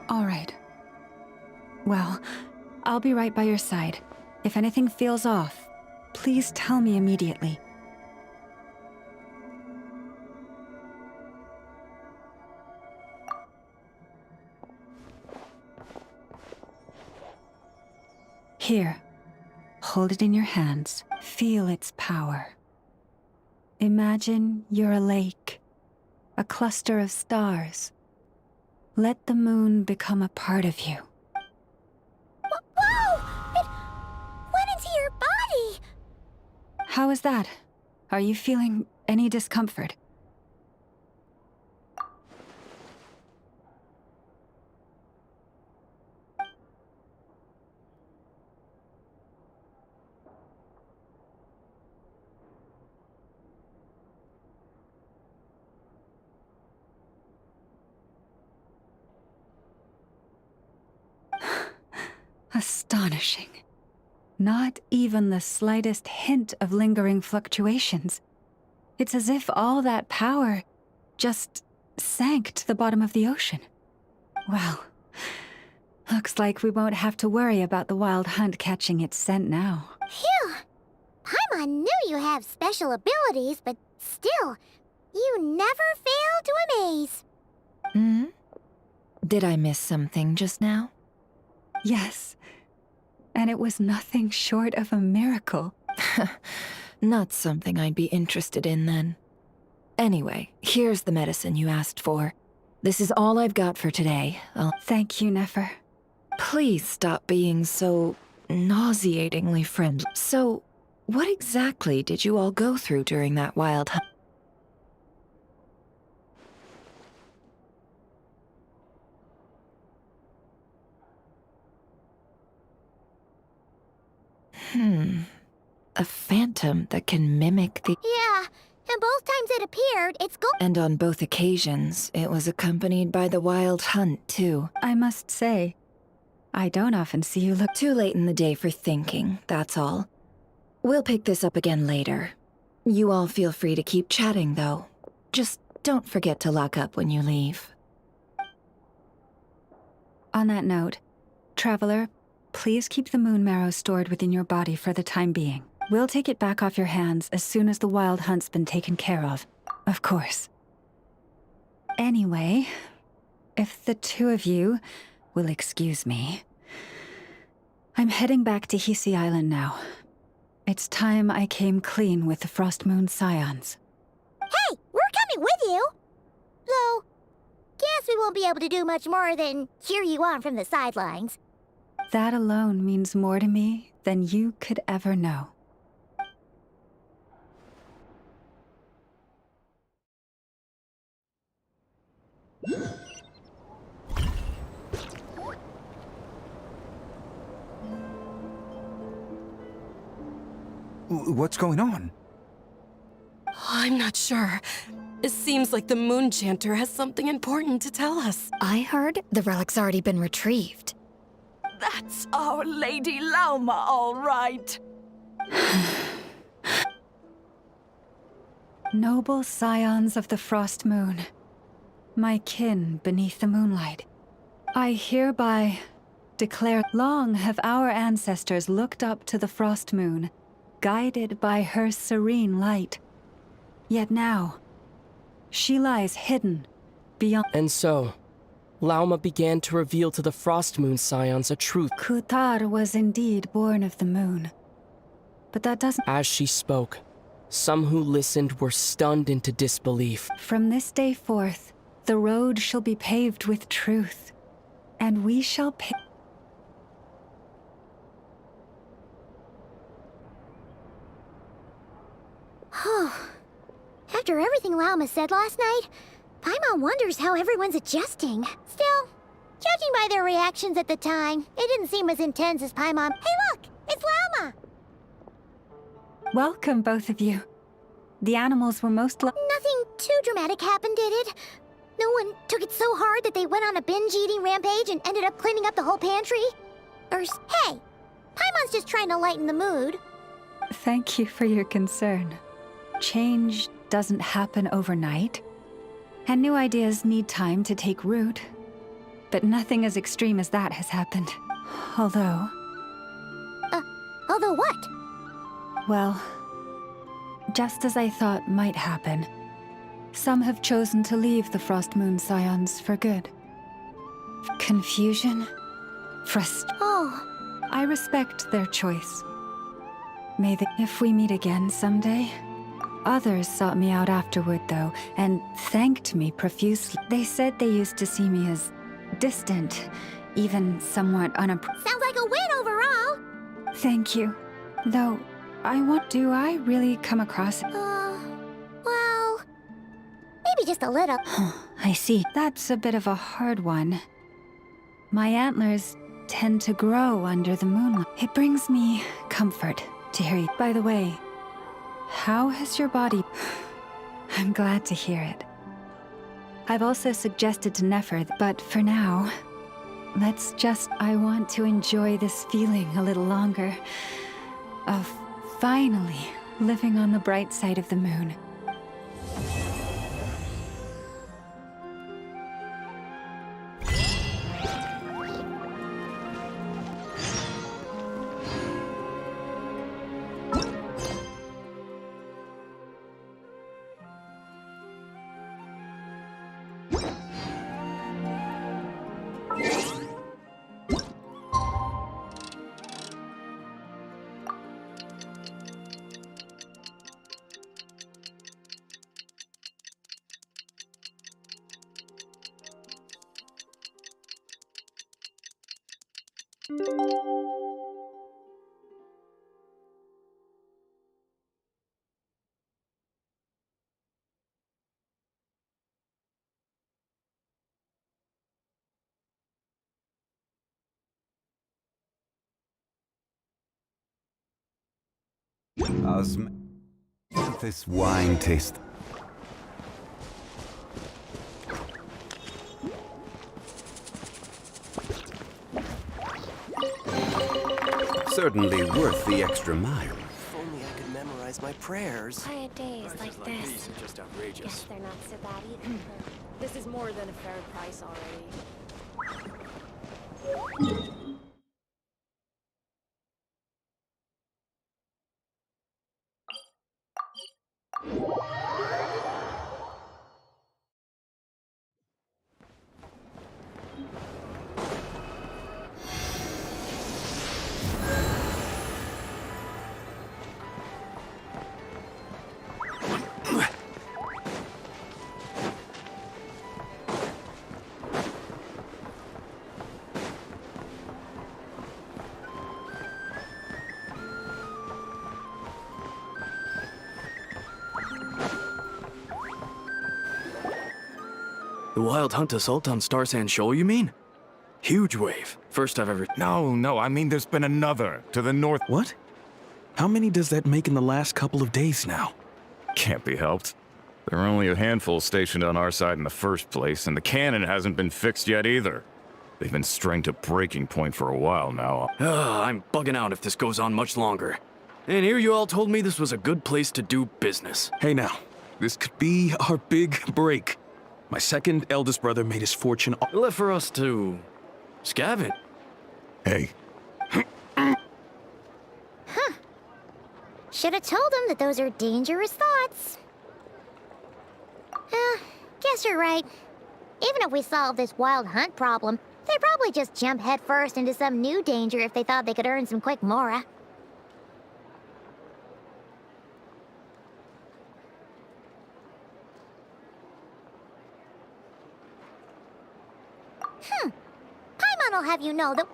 [SPEAKER 6] All right. Well, I'll be right by your side. If anything feels off, please tell me immediately. Here. Hold it in your hands. Feel its power. Imagine you're a lake, a cluster of stars. Let the moon become a part of you.
[SPEAKER 2] Whoa! It went into your body!
[SPEAKER 6] How is that? Are you feeling any discomfort? Astonishing. Not even the slightest hint of lingering fluctuations. It's as if all that power just sank to the bottom of the ocean. Well, looks like we won't have to worry about the wild hunt catching its scent now.
[SPEAKER 2] Phew! Paimon knew you have special abilities, but still, you never fail to amaze.
[SPEAKER 3] Did I miss something just now?
[SPEAKER 6] Yes. And it was nothing short of a miracle.
[SPEAKER 3] Not something I'd be interested in then. Anyway, here's the medicine you asked for. This is all I've got for today.
[SPEAKER 6] Thank you, Nefer.
[SPEAKER 3] Please stop being so nauseatingly friendly. So, what exactly did you all go through during that wild hunt? A phantom that can mimic the...
[SPEAKER 2] Yeah, and both times it appeared, it's go-
[SPEAKER 3] And on both occasions, it was accompanied by the wild hunt, too.
[SPEAKER 6] I must say, I don't often see you look
[SPEAKER 3] too late in the day for thinking, that's all. We'll pick this up again later. You all feel free to keep chatting, though. Just don't forget to lock up when you leave.
[SPEAKER 6] On that note, Traveler, please keep the moon marrow stored within your body for the time being. We'll take it back off your hands as soon as the wild hunt's been taken care of course. Anyway, if the two of you will excuse me, I'm heading back to Hisi Island now. It's time I came clean with the Frost Moon Scions.
[SPEAKER 2] Hey, we're coming with you! Though, guess we won't be able to do much more than cheer you on from the sidelines.
[SPEAKER 6] That alone means more to me than you could ever know.
[SPEAKER 17] What's going on?
[SPEAKER 18] I'm not sure. It seems like the Moon Chanter has something important to tell us.
[SPEAKER 7] I heard the relic's already been retrieved.
[SPEAKER 19] That's our Lady Lauma, all right.
[SPEAKER 6] Noble scions of the Frost Moon, my kin beneath the moonlight, I hereby declare, long have our ancestors looked up to the Frost Moon, guided by her serene light. Yet now, she lies hidden beyond...
[SPEAKER 4] And so, Lauma began to reveal to the Frost Moon Scions a truth.
[SPEAKER 6] Kutar was indeed born of the moon, but that doesn't...
[SPEAKER 4] As she spoke, some who listened were stunned into disbelief.
[SPEAKER 6] From this day forth, the road shall be paved with truth, and we shall pay...
[SPEAKER 2] After everything Lauma said last night, Paimon wonders how everyone's adjusting. Still, judging by their reactions at the time, it didn't seem as intense as Paimon. Hey look! It's Lauma!
[SPEAKER 6] Welcome, both of you. The animals were
[SPEAKER 2] Nothing too dramatic happened, did it? No one took it so hard that they went on a binge-eating rampage and ended up cleaning up the whole pantry? Hey! Paimon's just trying to lighten the mood.
[SPEAKER 6] Thank you for your concern. Change doesn't happen overnight, and new ideas need time to take root. But nothing as extreme as that has happened. Although...
[SPEAKER 2] Although what?
[SPEAKER 6] Well, just as I thought might happen, some have chosen to leave the Frost Moon Scions for good. Confusion?
[SPEAKER 2] Oh.
[SPEAKER 6] I respect their choice. May they... If we meet again someday... Others sought me out afterward, though, and thanked me profusely. They said they used to see me as distant, even somewhat
[SPEAKER 2] Sounds like a win overall!
[SPEAKER 6] Thank you. Though, do I really come across...
[SPEAKER 2] Well... maybe just a little.
[SPEAKER 6] I see. That's a bit of a hard one. My antlers tend to grow under the moonlight. It brings me comfort to hear you. By the way, how has your body... I'm glad to hear it. I've also suggested to Nefer, but for now, I want to enjoy this feeling a little longer. Of finally living on the bright side of the moon.
[SPEAKER 1] This wine taste. Certainly worth the extra mile.
[SPEAKER 4] If only I could memorize my prayers.
[SPEAKER 2] Quiet days like this.
[SPEAKER 12] Are just outrageous.
[SPEAKER 2] Guess they're not so bad either.
[SPEAKER 11] This is more than a fair price already.
[SPEAKER 12] The Wild Hunt assault on Star Sand Shoal, you mean? Huge wave. First I've ever...
[SPEAKER 20] No, I mean there's been another, to the north.
[SPEAKER 12] What? How many does that make in the last couple of days now?
[SPEAKER 20] Can't be helped. There are only a handful stationed on our side in the first place, and the cannon hasn't been fixed yet either. They've been strained to breaking point for a while now.
[SPEAKER 12] I'm bugging out if this goes on much longer. And here you all told me this was a good place to do business.
[SPEAKER 21] Hey now, this could be our big break. My second eldest brother made his fortune.
[SPEAKER 12] Left for us to... scavenge.
[SPEAKER 20] Hey.
[SPEAKER 2] Should have told him that those are dangerous thoughts. Guess you're right. Even if we solve this wild hunt problem, they'd probably just jump headfirst into some new danger if they thought they could earn some quick mora. Paimon will have you know that...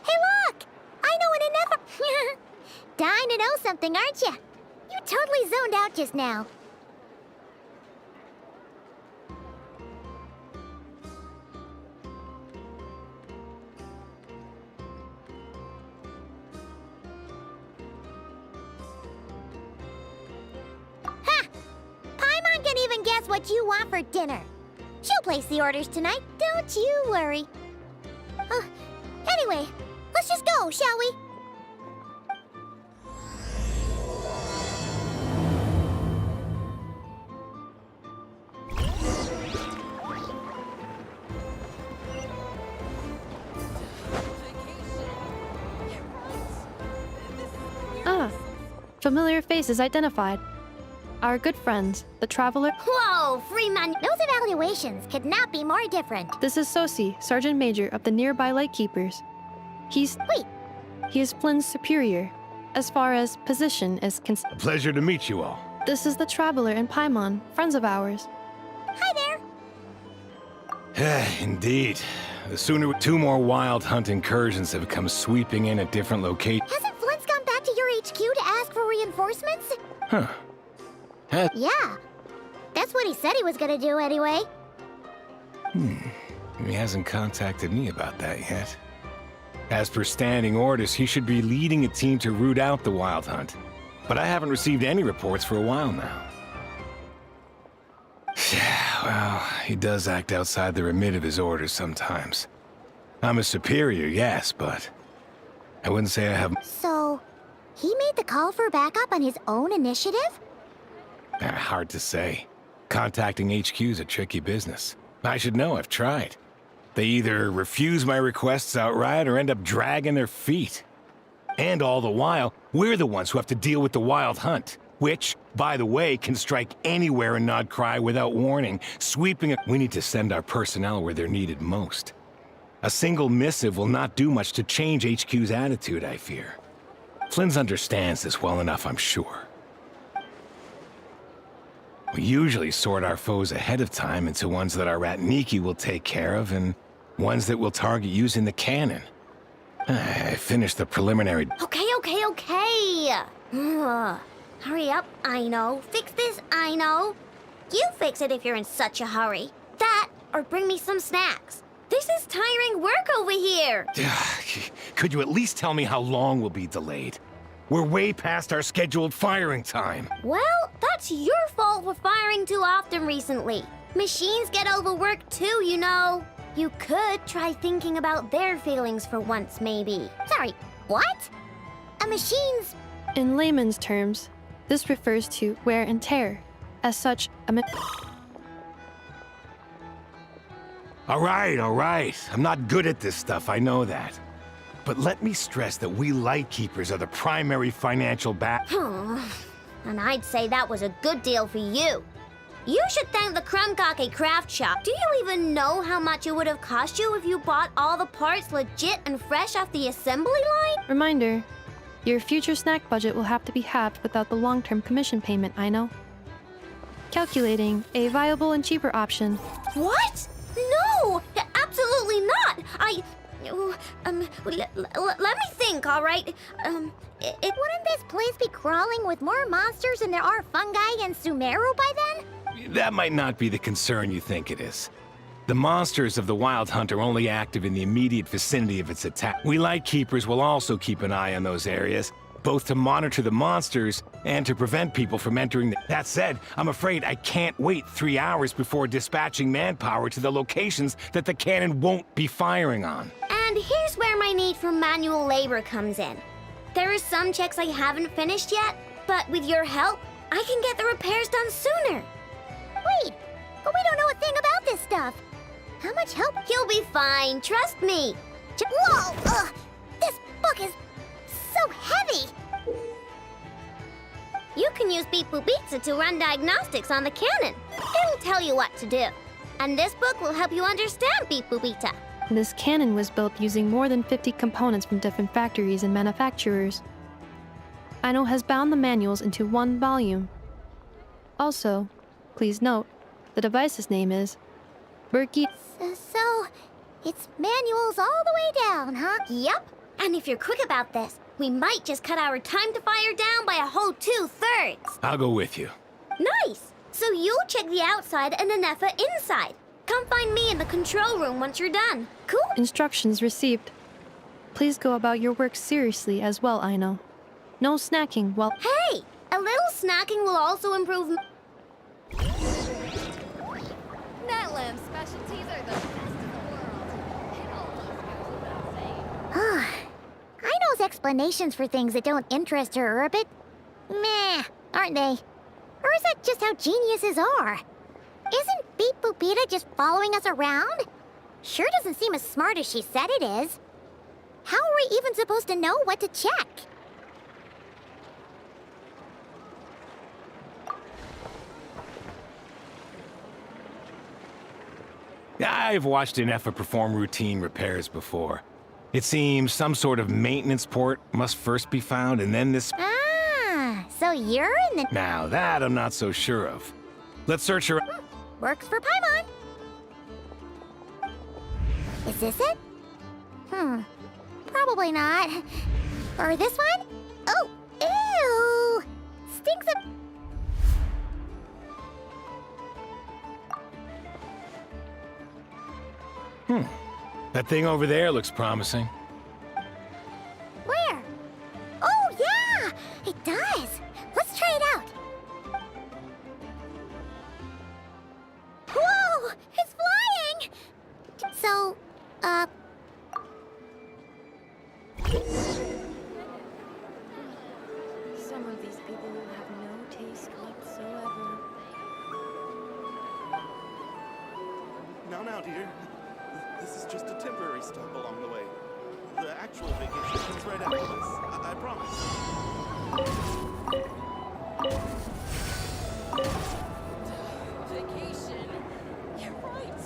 [SPEAKER 2] Hey, look! I know an enough... Dying to know something, aren't you? You totally zoned out just now. Guess what you want for dinner. She'll place the orders tonight, don't you worry. Anyway, let's just go, shall we?
[SPEAKER 22] Familiar faces identified. Our good friends, the Traveler.
[SPEAKER 2] Whoa, Freeman! Those evaluations could not be more different.
[SPEAKER 22] This is Sosi, Sergeant Major of the nearby Lightkeepers.
[SPEAKER 2] Wait.
[SPEAKER 22] He is Flynn's superior, as far as position is concerned.
[SPEAKER 23] A pleasure to meet you all.
[SPEAKER 22] This is the Traveler and Paimon, friends of ours.
[SPEAKER 2] Hi there!
[SPEAKER 23] Indeed. The sooner two more wild hunt incursions have come sweeping in at different locations.
[SPEAKER 2] Hasn't Flynn's gone back to your HQ to ask for reinforcements?
[SPEAKER 23] Huh.
[SPEAKER 2] Yeah. That's what he said he was gonna do anyway.
[SPEAKER 23] He hasn't contacted me about that yet. As per standing orders, he should be leading a team to root out the wild hunt. But I haven't received any reports for a while now. Well, he does act outside the remit of his orders sometimes. I'm a superior, yes, but I wouldn't say I have...
[SPEAKER 2] So, he made the call for backup on his own initiative?
[SPEAKER 23] Hard to say. Contacting HQ's a tricky business. I should know, I've tried. They either refuse my requests outright or end up dragging their feet. And all the while, we're the ones who have to deal with the wild hunt, which, by the way, can strike anywhere in Nodcry without warning, sweeping it. We need to send our personnel where they're needed most. A single missive will not do much to change HQ's attitude, I fear. Flynn's understands this well enough, I'm sure. We usually sort our foes ahead of time into ones that our Ratniki will take care of and ones that we'll target using the cannon. I finished the preliminary...
[SPEAKER 2] Okay. Hurry up, I know. Fix this, I know. You fix it if you're in such a hurry. That, or bring me some snacks. This is tiring work over here.
[SPEAKER 21] Could you at least tell me how long we'll be delayed? We're way past our scheduled firing time.
[SPEAKER 2] Well, that's your fault for firing too often recently. Machines get overworked too, you know. You could try thinking about their feelings for once, maybe. Sorry, what? A machine's...
[SPEAKER 22] In layman's terms, this refers to wear and tear. As such,
[SPEAKER 21] All right. I'm not good at this stuff, I know that. But let me stress that we Lightkeepers are the primary financial
[SPEAKER 2] And I'd say that was a good deal for you. You should thank the Krumkake craft shop. Do you even know how much it would have cost you if you bought all the parts legit and fresh off the assembly line?
[SPEAKER 22] Reminder, your future snack budget will have to be halved without the long-term commission payment, I know. Calculating a viable and cheaper option.
[SPEAKER 2] What? No! Absolutely not! Let me think, all right? Wouldn't this place be crawling with more monsters than there are fungi and Sumeru by then?
[SPEAKER 21] That might not be the concern you think it is. The monsters of the Wild Hunt are only active in the immediate vicinity of its attack. We Lightkeepers will also keep an eye on those areas, both to monitor the monsters and to prevent people from entering. That said, I'm afraid I can't wait 3 hours before dispatching manpower to the locations that the cannon won't be firing on.
[SPEAKER 2] And here's where my need for manual labor comes in. There are some checks I haven't finished yet, but with your help, I can get the repairs done sooner. Wait, but we don't know a thing about this stuff. How much help? You'll be fine, trust me. Whoa! This book is so heavy! You can use Beep Boop Pizza to run diagnostics on the cannon. It'll tell you what to do. And this book will help you understand Beep Boop Pizza.
[SPEAKER 22] This cannon was built using more than 50 components from different factories and manufacturers. Aino has bound the manuals into one volume. Also, please note, the device's name is Berkey.
[SPEAKER 2] So, it's manuals all the way down, huh? Yep. And if you're quick about this, we might just cut our time to fire down by a whole 2/3.
[SPEAKER 21] I'll go with you.
[SPEAKER 2] Nice! So you'll check the outside and Anefa inside. Come find me in the control room once you're done. Cool?
[SPEAKER 22] Instructions received. Please go about your work seriously as well, Aino. No snacking while—
[SPEAKER 2] Hey! A little snacking will also improve—
[SPEAKER 13] Netlam specialties are the best in the world. It almost goes without saying.
[SPEAKER 2] Aino's explanations for things that don't interest her are a bit meh, aren't they? Or is that just how geniuses are? Isn't Beep Boopita just following us around? Sure doesn't seem as smart as she said it is. How are we even supposed to know what to check?
[SPEAKER 21] I've watched Anefa perform routine repairs before. It seems some sort of maintenance port must first be found, and then this—
[SPEAKER 2] Ah, so you're in the—
[SPEAKER 21] Now that I'm not so sure of. Let's search her—
[SPEAKER 2] Works for Paimon. Is this it? Probably not. Or this one? Oh, ew! Stinks of—
[SPEAKER 21] That thing over there looks promising.
[SPEAKER 2] Where? Oh, yeah! It does! Let's try it out! Whoa! It's flying! So,
[SPEAKER 22] Some of these people will have no taste whatsoever.
[SPEAKER 5] Now, dear. This is just a temporary stop along the way. The actual vacation comes right after this. I promise.
[SPEAKER 19] Vacation? You're right.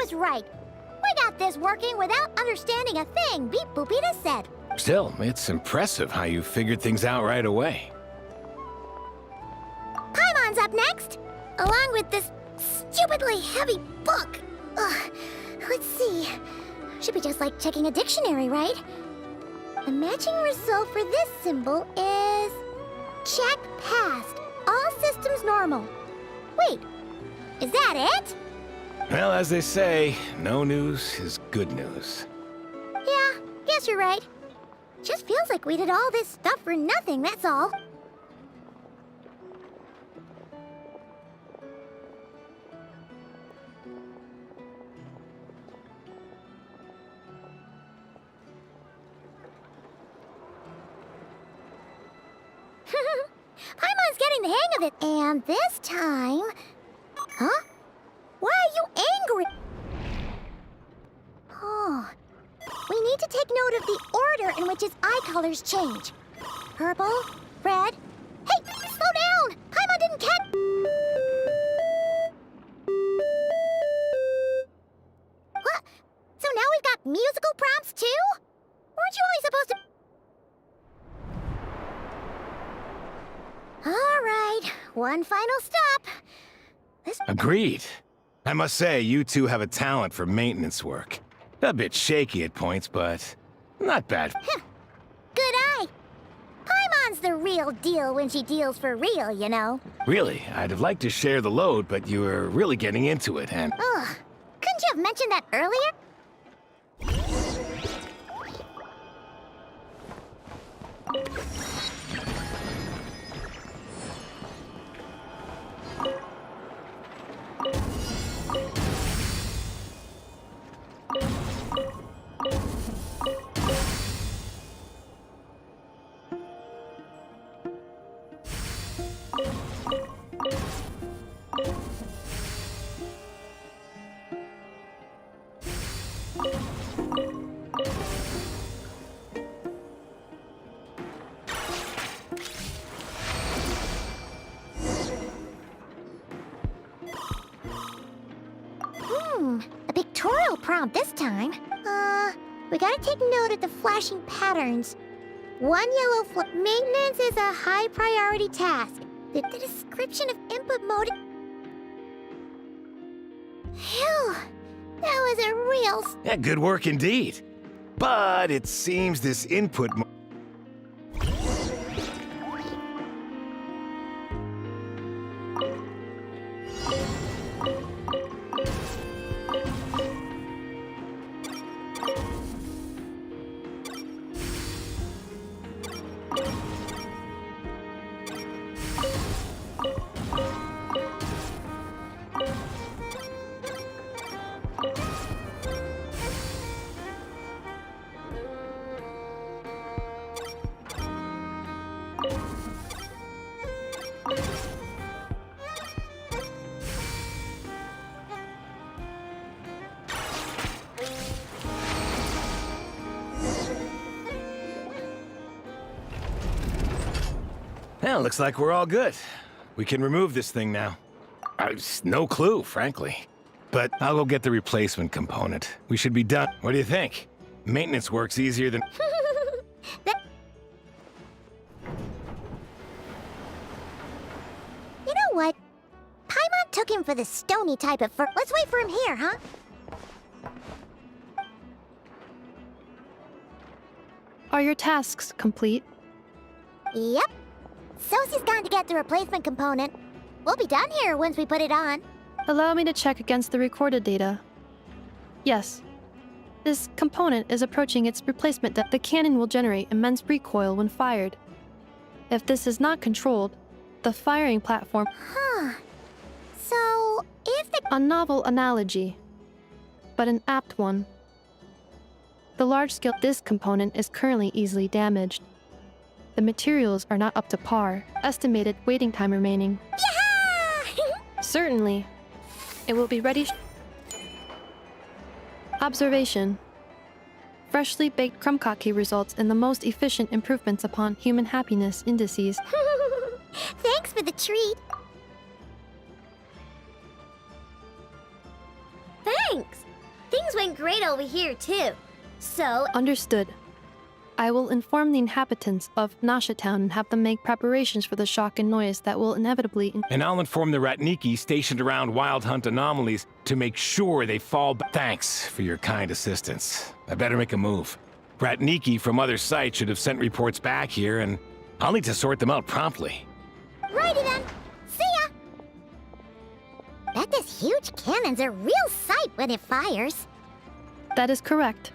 [SPEAKER 2] was right. We got this working without understanding a thing Beep Boopita said.
[SPEAKER 21] Still, it's impressive how you figured things out right away.
[SPEAKER 2] Paimon's up next, along with this stupidly heavy book. Ugh. Let's see. Should be just like checking a dictionary, right? The matching result for this symbol is... check passed. All systems normal. Wait, is that it?
[SPEAKER 21] Well, as they say, no news is good news.
[SPEAKER 2] Yeah, guess you're right. Just feels like we did all this stuff for nothing, that's all. Paimon's getting the hang of it, and this time... Huh? Why are you angry? Oh. We need to take note of the order in which his eye colors change. Purple, red... Hey, slow down! Paimon didn't catch... What? So now we've got musical prompts too? Weren't you only supposed to... All right, one final stop.
[SPEAKER 21] Agreed. I must say, you two have a talent for maintenance work. A bit shaky at points, but not bad.
[SPEAKER 2] Good eye. Paimon's the real deal when she deals for real, you know.
[SPEAKER 21] Really, I'd have liked to share the load, but you were really getting into it, and...
[SPEAKER 2] Ugh, couldn't you have mentioned that earlier? A pictorial prompt this time. We gotta take note of the flashing patterns. One yellow maintenance is a high priority task. The description of input mode... Phew, that was a real...
[SPEAKER 21] Yeah, good work indeed. But it seems this input... Well, looks like we're all good. We can remove this thing now. No clue, frankly. But I'll go get the replacement component. We should be done. What do you think? Maintenance works easier than...
[SPEAKER 2] You know what? Paimon took him for the stony type at first. Let's wait for him here, huh?
[SPEAKER 22] Are your tasks complete?
[SPEAKER 2] Yep. Sosie's gone to get the replacement component. We'll be done here once we put it on.
[SPEAKER 22] Allow me to check against the recorded data. Yes. This component is approaching its replacement depth. The cannon will generate immense recoil when fired. If this is not controlled, the firing platform...
[SPEAKER 2] Huh. So, if the...
[SPEAKER 22] A novel analogy, but an apt one. The large-scale disc component is currently easily damaged. The materials are not up to par. Estimated waiting time remaining. Certainly. It will be ready. Observation. Freshly baked krumkake results in the most efficient improvements upon human happiness indices.
[SPEAKER 2] Thanks for the treat.
[SPEAKER 9] Thanks.
[SPEAKER 2] Things went great over here, too. So...
[SPEAKER 22] Understood. I will inform the inhabitants of Nasha Town and have them make preparations for the shock and noise that will inevitably...
[SPEAKER 21] And I'll inform the Ratniki stationed around Wild Hunt anomalies to make sure they fall back. Thanks for your kind assistance. I better make a move. Ratniki from other sites should have sent reports back here, and I'll need to sort them out promptly.
[SPEAKER 2] Righty then. See ya! Bet this huge cannon's a real sight when it fires.
[SPEAKER 22] That is correct.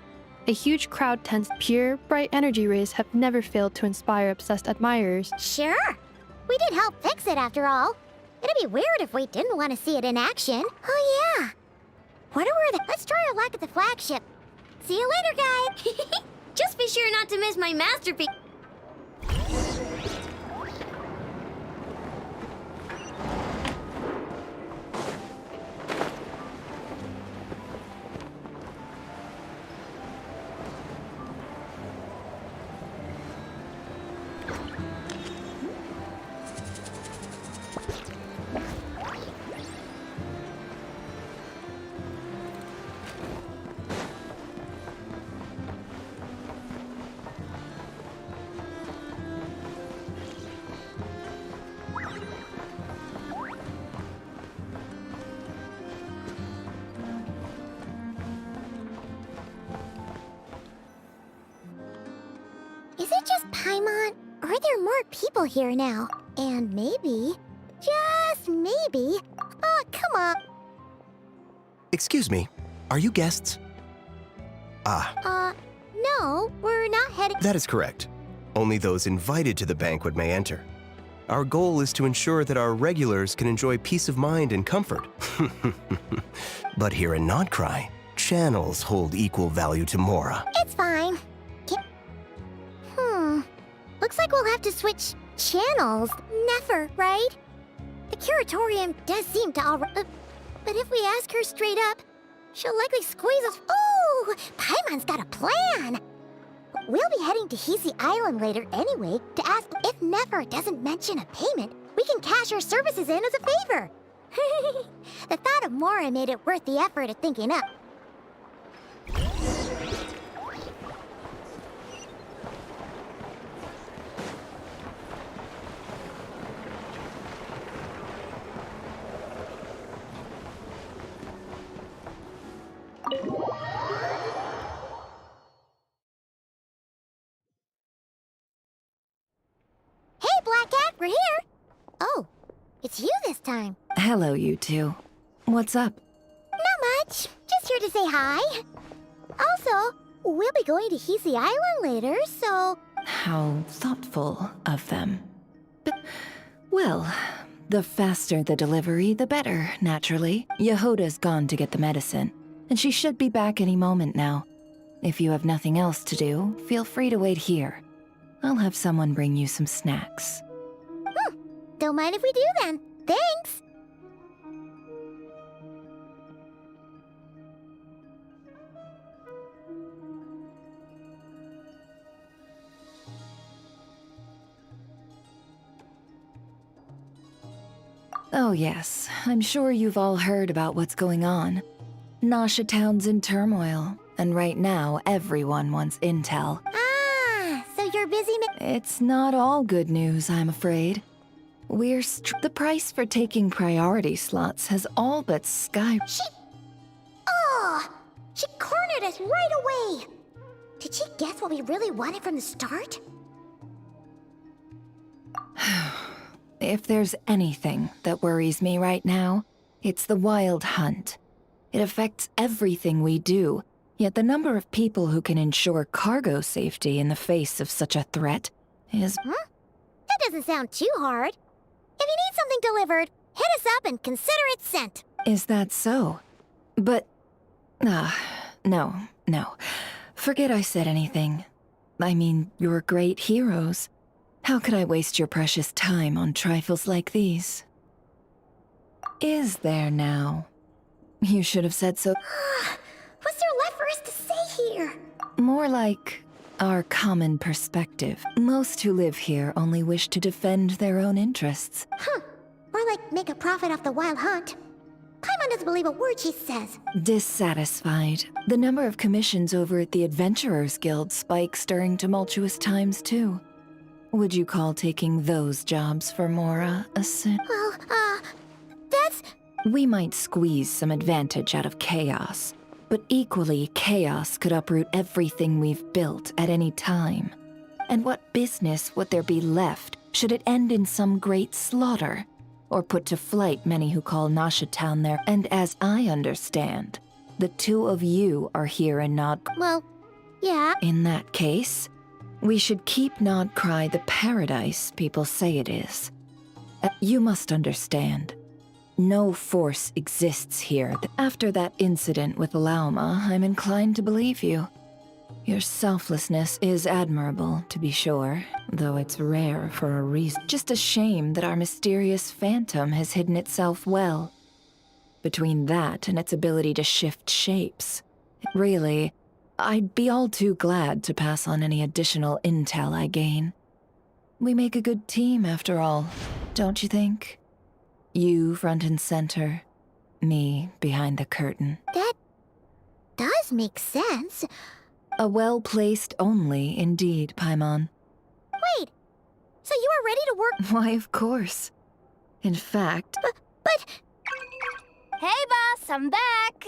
[SPEAKER 22] A huge crowd tents pure, bright energy rays have never failed to inspire obsessed admirers.
[SPEAKER 2] Sure. We did help fix it after all. It'd be weird if we didn't want to see it in action. Oh yeah. Wonder where the... Let's try our luck at the flagship. See you later, guys.
[SPEAKER 7] Just be sure not to miss my masterpiece.
[SPEAKER 2] Is it just Paimon? Or are there more people here now? And maybe, just maybe... Oh, come on.
[SPEAKER 9] Excuse me, are you guests?
[SPEAKER 2] No, we're not heading...
[SPEAKER 9] That is correct. Only those invited to the banquet may enter. Our goal is to ensure that our regulars can enjoy peace of mind and comfort. But here in Notcry, channels hold equal value to Mora.
[SPEAKER 2] It's fine. Looks like we'll have to switch channels. Never, right? The curatorium does seem to already... but if we ask her straight up, she'll likely squeeze us... Ooh! Paimon's got a plan! We'll be heading to Hisi Island later anyway to ask if Nefer doesn't mention a payment. We can cash our services in as a favor. The thought of Mora made it worth the effort of thinking up. Hey, Black Cat, we're here! Oh, it's you this time.
[SPEAKER 3] Hello, you two. What's up?
[SPEAKER 2] Not much. Just here to say hi. Also, we'll be going to Hisi Island later, so...
[SPEAKER 3] How thoughtful of them. But, well, the faster the delivery, the better, naturally. Yehoda's gone to get the medicine, and she should be back any moment now. If you have nothing else to do, feel free to wait here. I'll have someone bring you some snacks.
[SPEAKER 2] Don't mind if we do then. Thanks!
[SPEAKER 3] Oh yes, I'm sure you've all heard about what's going on. Nasha Town's in turmoil, and right now everyone wants intel.
[SPEAKER 2] So you're busy
[SPEAKER 3] It's not all good news, I'm afraid. The price for taking priority slots has all but
[SPEAKER 2] She cornered us right away! Did she guess what we really wanted from the start?
[SPEAKER 3] If there's anything that worries me right now, it's the Wild Hunt. It affects everything we do, yet the number of people who can ensure cargo safety in the face of such a threat is...
[SPEAKER 2] That doesn't sound too hard. If you need something delivered, hit us up and consider it sent.
[SPEAKER 3] Is that so? But... no. Forget I said anything. I mean, you're great heroes. How could I waste your precious time on trifles like these? Is there now? You should have said so.
[SPEAKER 2] What's there left for us to say here?
[SPEAKER 3] More like our common perspective. Most who live here only wish to defend their own interests.
[SPEAKER 2] Or like make a profit off the Wild Hunt. Paimon doesn't believe a word she says.
[SPEAKER 3] Dissatisfied. The number of commissions over at the Adventurers Guild spikes during tumultuous times, too. Would you call taking those jobs for Mora a sin?
[SPEAKER 2] Well, that's...
[SPEAKER 3] We might squeeze some advantage out of chaos, but equally, chaos could uproot everything we've built at any time. And what business would there be left should it end in some great slaughter, or put to flight many who call Nasha Town their... And as I understand, the two of you are here in Nod...
[SPEAKER 2] Well, yeah.
[SPEAKER 3] In that case, we should keep Nodcry the paradise people say it is. You must understand. No force exists here. After that incident with Lauma, I'm inclined to believe you. Your selflessness is admirable, to be sure, though it's rare for a reason. Just a shame that our mysterious phantom has hidden itself well. Between that and its ability to shift shapes. Really, I'd be all too glad to pass on any additional intel I gain. We make a good team, after all, don't you think? You front and center, me behind the curtain.
[SPEAKER 2] That does make sense.
[SPEAKER 3] A well-placed only, indeed, Paimon.
[SPEAKER 2] Wait, so you are ready to work?
[SPEAKER 3] Why, of course. In fact...
[SPEAKER 2] But...
[SPEAKER 7] Hey, boss, I'm back!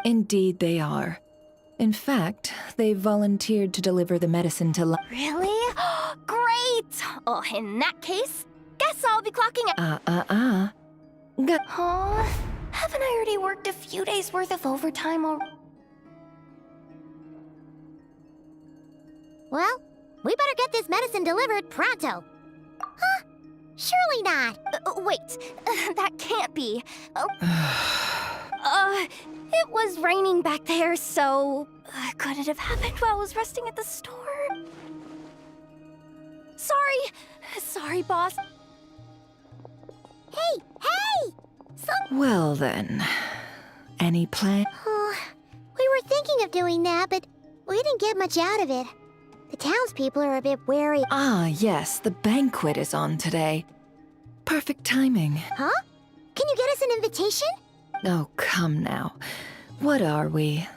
[SPEAKER 3] Indeed they are. In fact, they've volunteered to deliver the medicine to
[SPEAKER 7] Really? Great! Oh, in that case, guess I'll be clocking out. Haven't I already worked a few days worth of overtime already?
[SPEAKER 2] Well, we better get this medicine delivered pronto. Huh? Surely not.
[SPEAKER 7] Wait, that can't be. It was raining back there, so... could it have happened while I was resting at the store? Sorry, boss.
[SPEAKER 2] Hey!
[SPEAKER 3] Well then, any plan?
[SPEAKER 2] We were thinking of doing that, but we didn't get much out of it. The townspeople are a bit wary.
[SPEAKER 3] Ah, yes, the banquet is on today. Perfect timing.
[SPEAKER 2] Huh? Can you get us an invitation?
[SPEAKER 3] Oh, come now. What are we?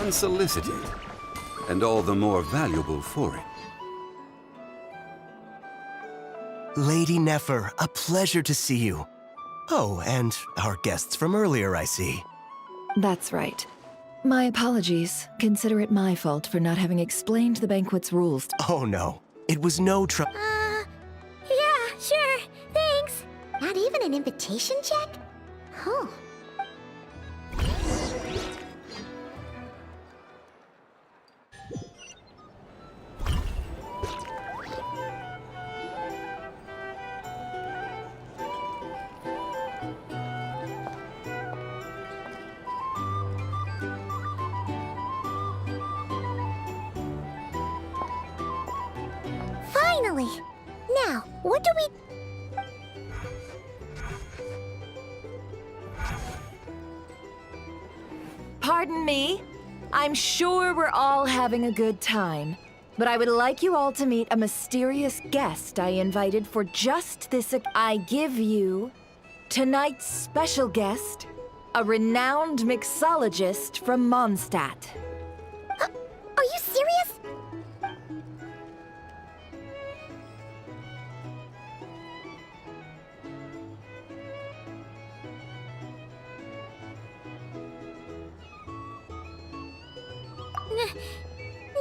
[SPEAKER 1] Unsolicited, and all the more valuable for it.
[SPEAKER 9] Lady Nefer, a pleasure to see you. Oh, and our guests from earlier, I see.
[SPEAKER 3] That's right. My apologies. Consider it my fault for not having explained the banquet's rules.
[SPEAKER 9] Oh no, it was no trouble.
[SPEAKER 2] Yeah, sure. Thanks. Not even an invitation check? Huh. Finally! Now, what do we...
[SPEAKER 3] Pardon me? I'm sure we're all having a good time, but I would like you all to meet a mysterious guest I invited for just this. I give you tonight's special guest, a renowned mixologist from Mondstadt.
[SPEAKER 2] Are you serious?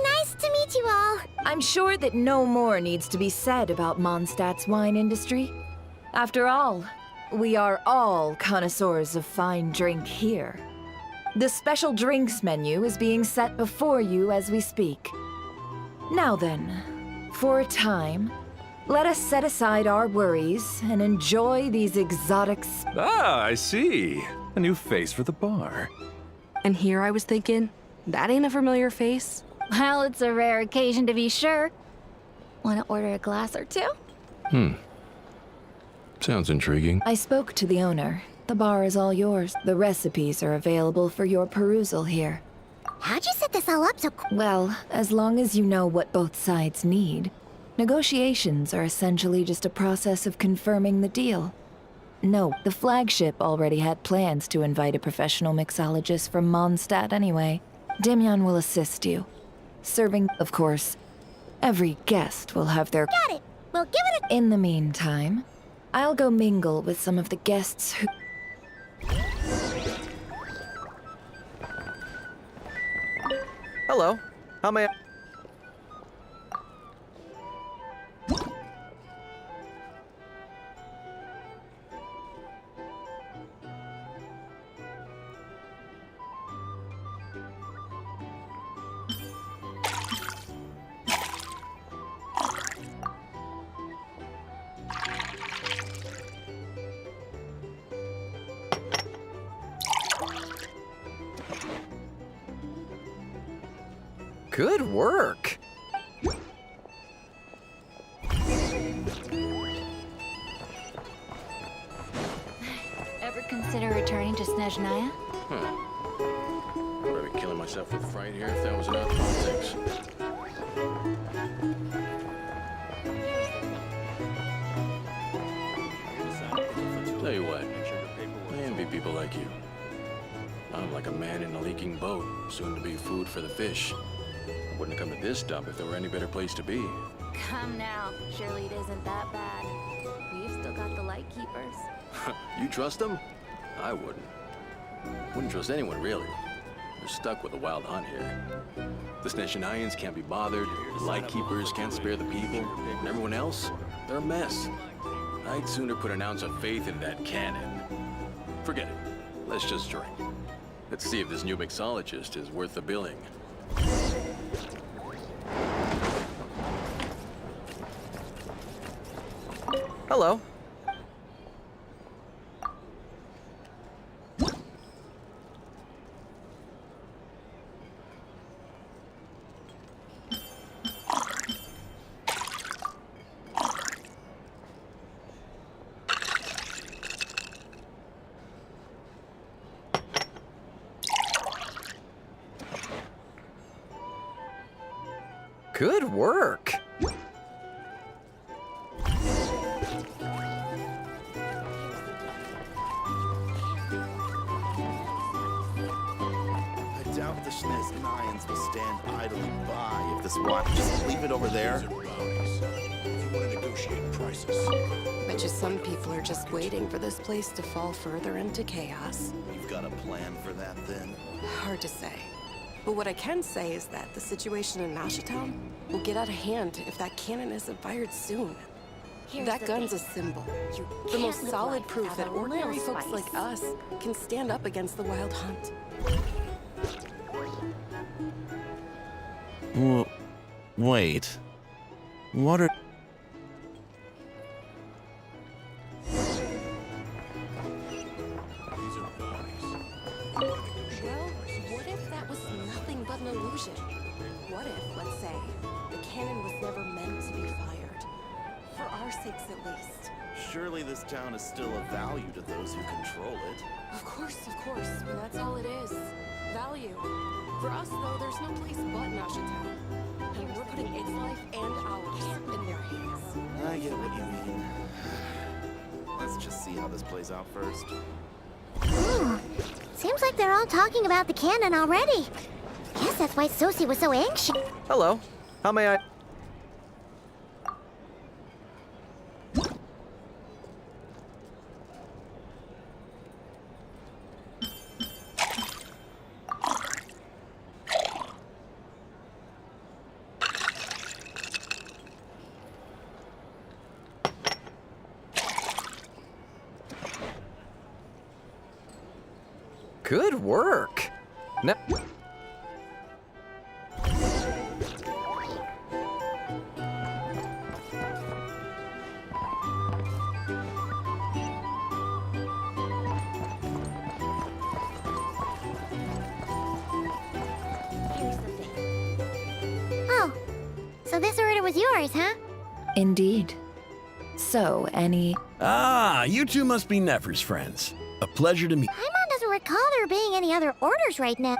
[SPEAKER 2] Nice to meet you all.
[SPEAKER 3] I'm sure that no more needs to be said about Mondstadt's wine industry. After all, we are all connoisseurs of fine drink here. The special drinks menu is being set before you as we speak. Now then, for a time, let us set aside our worries and enjoy these exotics.
[SPEAKER 10] Ah, I see. A new face for the bar.
[SPEAKER 18] And here I was thinking, that ain't a familiar face.
[SPEAKER 13] Well, it's a rare occasion to be sure. Want to order a glass or two?
[SPEAKER 12] Sounds intriguing.
[SPEAKER 3] I spoke to the owner. The bar is all yours. The recipes are available for your perusal here.
[SPEAKER 2] How'd you set this all up so
[SPEAKER 3] Well, as long as you know what both sides need. Negotiations are essentially just a process of confirming the deal. No, the flagship already had plans to invite a professional mixologist from Mondstadt anyway. Demyon will assist you. Serving, of course. Every guest will have their...
[SPEAKER 2] Got it! We'll give it a...
[SPEAKER 3] In the meantime, I'll go mingle with some of the guests who...
[SPEAKER 10] Hello. How may I... Good work!
[SPEAKER 13] Ever consider returning to Snezhnaya?
[SPEAKER 12] Would I be killing myself with fright here if that was enough politics? Tell you what, I envy people like you. I'm like a man in a leaking boat, soon to be food for the fish. I wouldn't come to this dump if there were any better place to be.
[SPEAKER 13] Come now, surely it isn't that bad. We've still got the Lightkeepers.
[SPEAKER 12] You trust them? I wouldn't. Wouldn't trust anyone, really. We're stuck with a wild hunt here. The Snezhnayans can't be bothered, the Lightkeepers can't spare the people, and everyone else, they're a mess. I'd sooner put an ounce of faith in that cannon. Forget it. Let's just drink. Let's see if this new mixologist is worth the billing.
[SPEAKER 10] Hello. Good work.
[SPEAKER 5] I doubt the Snezhnayans will stand idly by if this watch. Just leave it over there.
[SPEAKER 14] If you want to negotiate prices.
[SPEAKER 18] Bet you some people are just waiting for this place to fall further into chaos.
[SPEAKER 5] You've got a plan for that, then?
[SPEAKER 18] Hard to say. But what I can say is that the situation in Nashitown will get out of hand if that cannon isn't fired soon. That gun's a symbol. The most solid proof that ordinary folks like us can stand up against the Wild Hunt.
[SPEAKER 5] Wait. What are...
[SPEAKER 18] Well, what if that was nothing but an illusion? What if, let's say, the cannon was never meant to be fired? For our sakes, at least.
[SPEAKER 5] Surely this town is still of value to those who control it.
[SPEAKER 18] Of course, but that's all it is. Value. For us, though, there's no place but Nashitown. And we're putting its life and ours in their hands.
[SPEAKER 5] I get what you mean. Let's just see how this plays out first.
[SPEAKER 2] Ooh, seems like they're all talking about the cannon already. Guess that's why Sosie was so anxious.
[SPEAKER 10] Hello. How may I... Good work. Now...
[SPEAKER 2] So this order was yours, huh?
[SPEAKER 3] Indeed. So, any...
[SPEAKER 8] Ah, you two must be Nefer's friends. A pleasure to meet.
[SPEAKER 2] Paimon doesn't recall there being any other orders right now.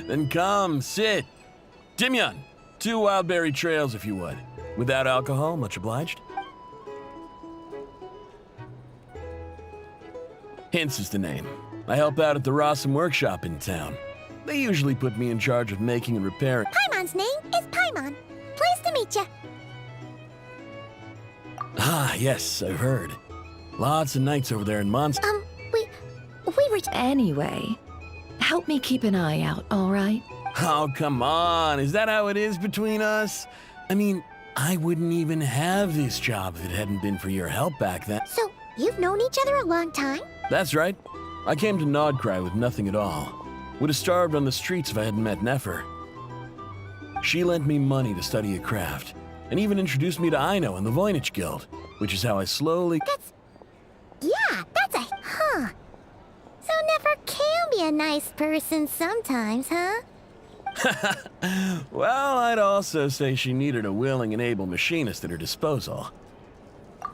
[SPEAKER 8] Then come, sit. Timyon, 2 wildberry trails if you would. Without alcohol, much obliged. Hints is the name. I help out at the Rossum workshop in town. They usually put me in charge of making and repairing.
[SPEAKER 2] Paimon's name is Paimon. Pleased to meet you.
[SPEAKER 8] Ah, yes, I've heard. Lots of nights over there in Monster.
[SPEAKER 2] We were...
[SPEAKER 3] Anyway, help me keep an eye out, all right?
[SPEAKER 8] Oh, come on. Is that how it is between us? I mean, I wouldn't even have this job if it hadn't been for your help back then.
[SPEAKER 2] So, you've known each other a long time?
[SPEAKER 8] That's right. I came to Nodcry with nothing at all. Would have starved on the streets if I hadn't met Nefer. She lent me money to study a craft, and even introduced me to Aino and the Voynich Guild, which is how I slowly...
[SPEAKER 2] That's a... Huh. So Nefer can be a nice person sometimes, huh?
[SPEAKER 8] Well, I'd also say she needed a willing and able machinist at her disposal.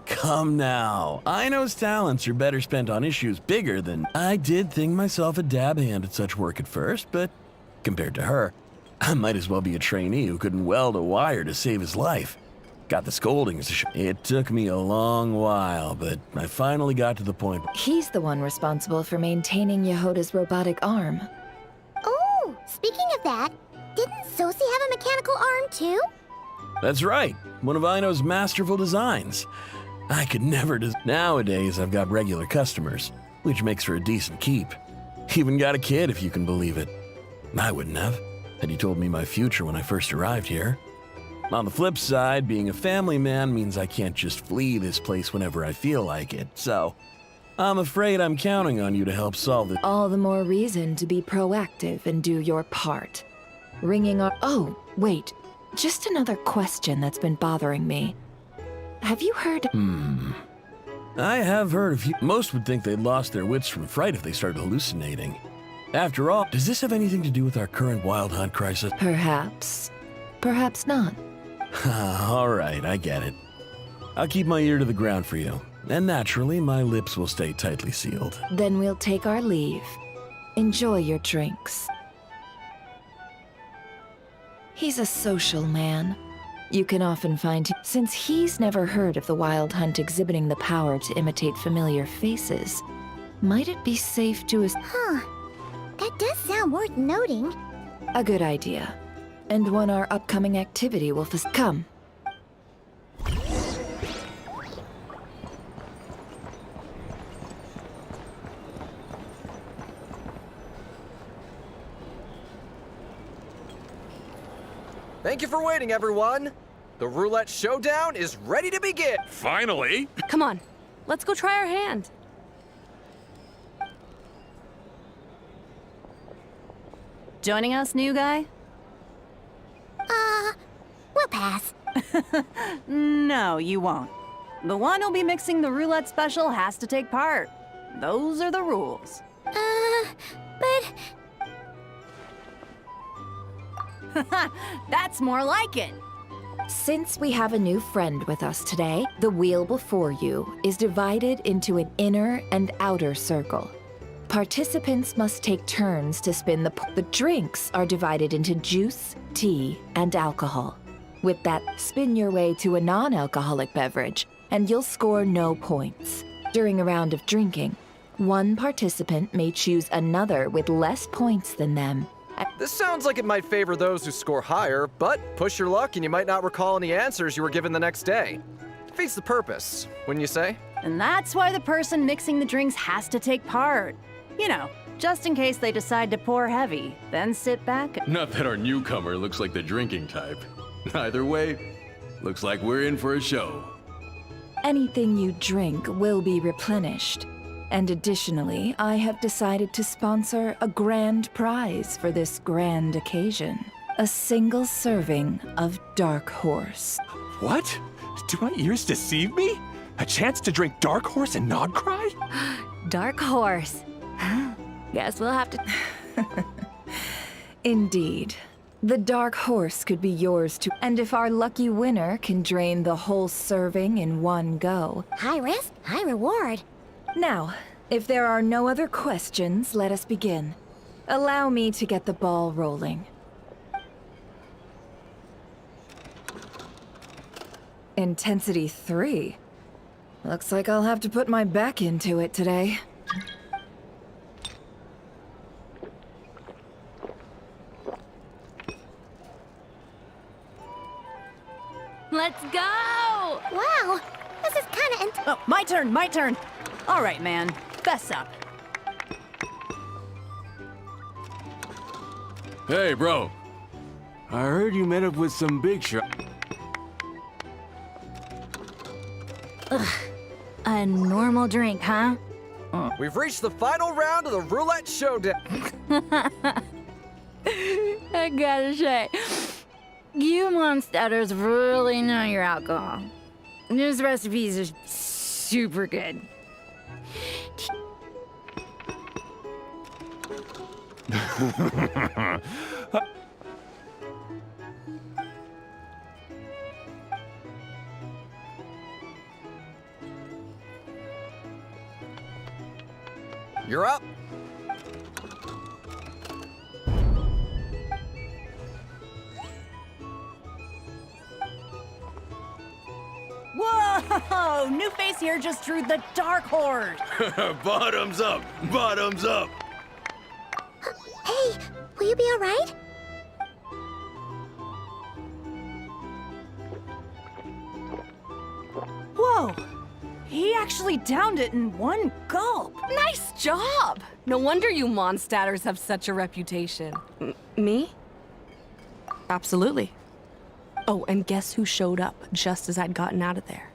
[SPEAKER 8] Come now, Aino's talents are better spent on issues bigger than... I did think myself a dab hand at such work at first, but compared to her, I might as well be a trainee who couldn't weld a wire to save his life. Got the scoldings to show. It took me a long while, but I finally got to the point...
[SPEAKER 3] He's the one responsible for maintaining Yehoda's robotic arm.
[SPEAKER 2] Oh, speaking of that, didn't Sosi have a mechanical arm too?
[SPEAKER 8] That's right, one of Aino's masterful designs. I could never Nowadays, I've got regular customers, which makes for a decent keep. Even got a kid, if you can believe it. I wouldn't have, had you told me my future when I first arrived here. On the flip side, being a family man means I can't just flee this place whenever I feel like it, so I'm afraid I'm counting on you to help solve it.
[SPEAKER 3] All the more reason to be proactive and do your part. Ringing our... Oh, wait. Just another question that's been bothering me. Have you heard...
[SPEAKER 8] I have heard a few. Most would think they'd lost their wits from fright if they started hallucinating. After all, does this have anything to do with our current wild hunt crisis?
[SPEAKER 3] Perhaps. Perhaps not.
[SPEAKER 8] All right, I get it. I'll keep my ear to the ground for you. And naturally, my lips will stay tightly sealed.
[SPEAKER 3] Then we'll take our leave. Enjoy your drinks. He's a social man. You can often find him, since he's never heard of the Wild Hunt exhibiting the power to imitate familiar faces. Might it be safe to...
[SPEAKER 2] Huh. That does sound worth noting.
[SPEAKER 3] A good idea. And one our upcoming activity will come.
[SPEAKER 10] Thank you for waiting, everyone. The roulette showdown is ready to begin.
[SPEAKER 20] Finally!
[SPEAKER 15] Come on, let's go try our hand.
[SPEAKER 11] Joining us, new guy?
[SPEAKER 2] We'll pass.
[SPEAKER 11] No, you won't. The one who'll be mixing the roulette special has to take part. Those are the rules.
[SPEAKER 2] But...
[SPEAKER 11] That's more like it.
[SPEAKER 3] Since we have a new friend with us today, the wheel before you is divided into an inner and outer circle. Participants must take turns to spin the drinks are divided into juice, tea, and alcohol. With that, spin your way to a non-alcoholic beverage, and you'll score no points. During a round of drinking, one participant may choose another with less points than them.
[SPEAKER 10] This sounds like it might favor those who score higher, but push your luck and you might not recall any answers you were given the next day. Defeats the purpose, wouldn't you say?
[SPEAKER 11] And that's why the person mixing the drinks has to take part. You know, just in case they decide to pour heavy, then sit back.
[SPEAKER 12] Not that our newcomer looks like the drinking type. Either way, looks like we're in for a show.
[SPEAKER 3] Anything you drink will be replenished. And additionally, I have decided to sponsor a grand prize for this grand occasion. A single serving of Dark Horse.
[SPEAKER 21] What? Do my ears deceive me? A chance to drink Dark Horse and Nodcry?
[SPEAKER 15] Dark Horse. Guess we'll have to...
[SPEAKER 3] Indeed. The dark horse could be yours too. And if our lucky winner can drain the whole serving in one go.
[SPEAKER 2] High risk, high reward.
[SPEAKER 3] Now, if there are no other questions, let us begin. Allow me to get the ball rolling. Intensity 3. Looks like I'll have to put my back into it today.
[SPEAKER 11] Let's go!
[SPEAKER 2] Wow, this is kind of
[SPEAKER 11] Oh, my turn. All right, man. Fess up.
[SPEAKER 6] Hey, bro. I heard you met up with some big shot.
[SPEAKER 11] A normal drink, huh?
[SPEAKER 10] We've reached the final round of the roulette showdown.
[SPEAKER 11] I gotta say, you monsters really know your alcohol. These recipes are super good.
[SPEAKER 10] You're up.
[SPEAKER 11] Whoa! New face here just drew the dark horse.
[SPEAKER 6] Bottoms up! Bottoms up!
[SPEAKER 2] Hey, will you be all right?
[SPEAKER 11] Whoa! He actually downed it in one gulp.
[SPEAKER 18] Nice job! No wonder you monstaters have such a reputation. Me? Absolutely. Oh, and guess who showed up just as I'd gotten out of there?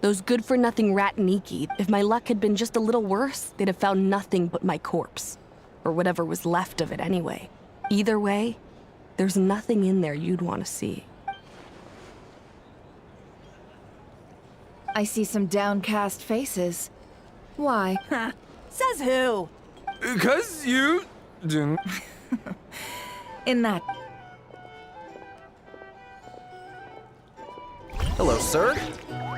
[SPEAKER 18] Those good-for-nothing rat Niki. If my luck had been just a little worse, they'd have found nothing but my corpse. Or whatever was left of it anyway. Either way, there's nothing in there you'd want to see.
[SPEAKER 3] I see some downcast faces. Why?
[SPEAKER 11] Says who?
[SPEAKER 6] 'Cause you didn't.
[SPEAKER 3] In that...
[SPEAKER 10] Hello, sir.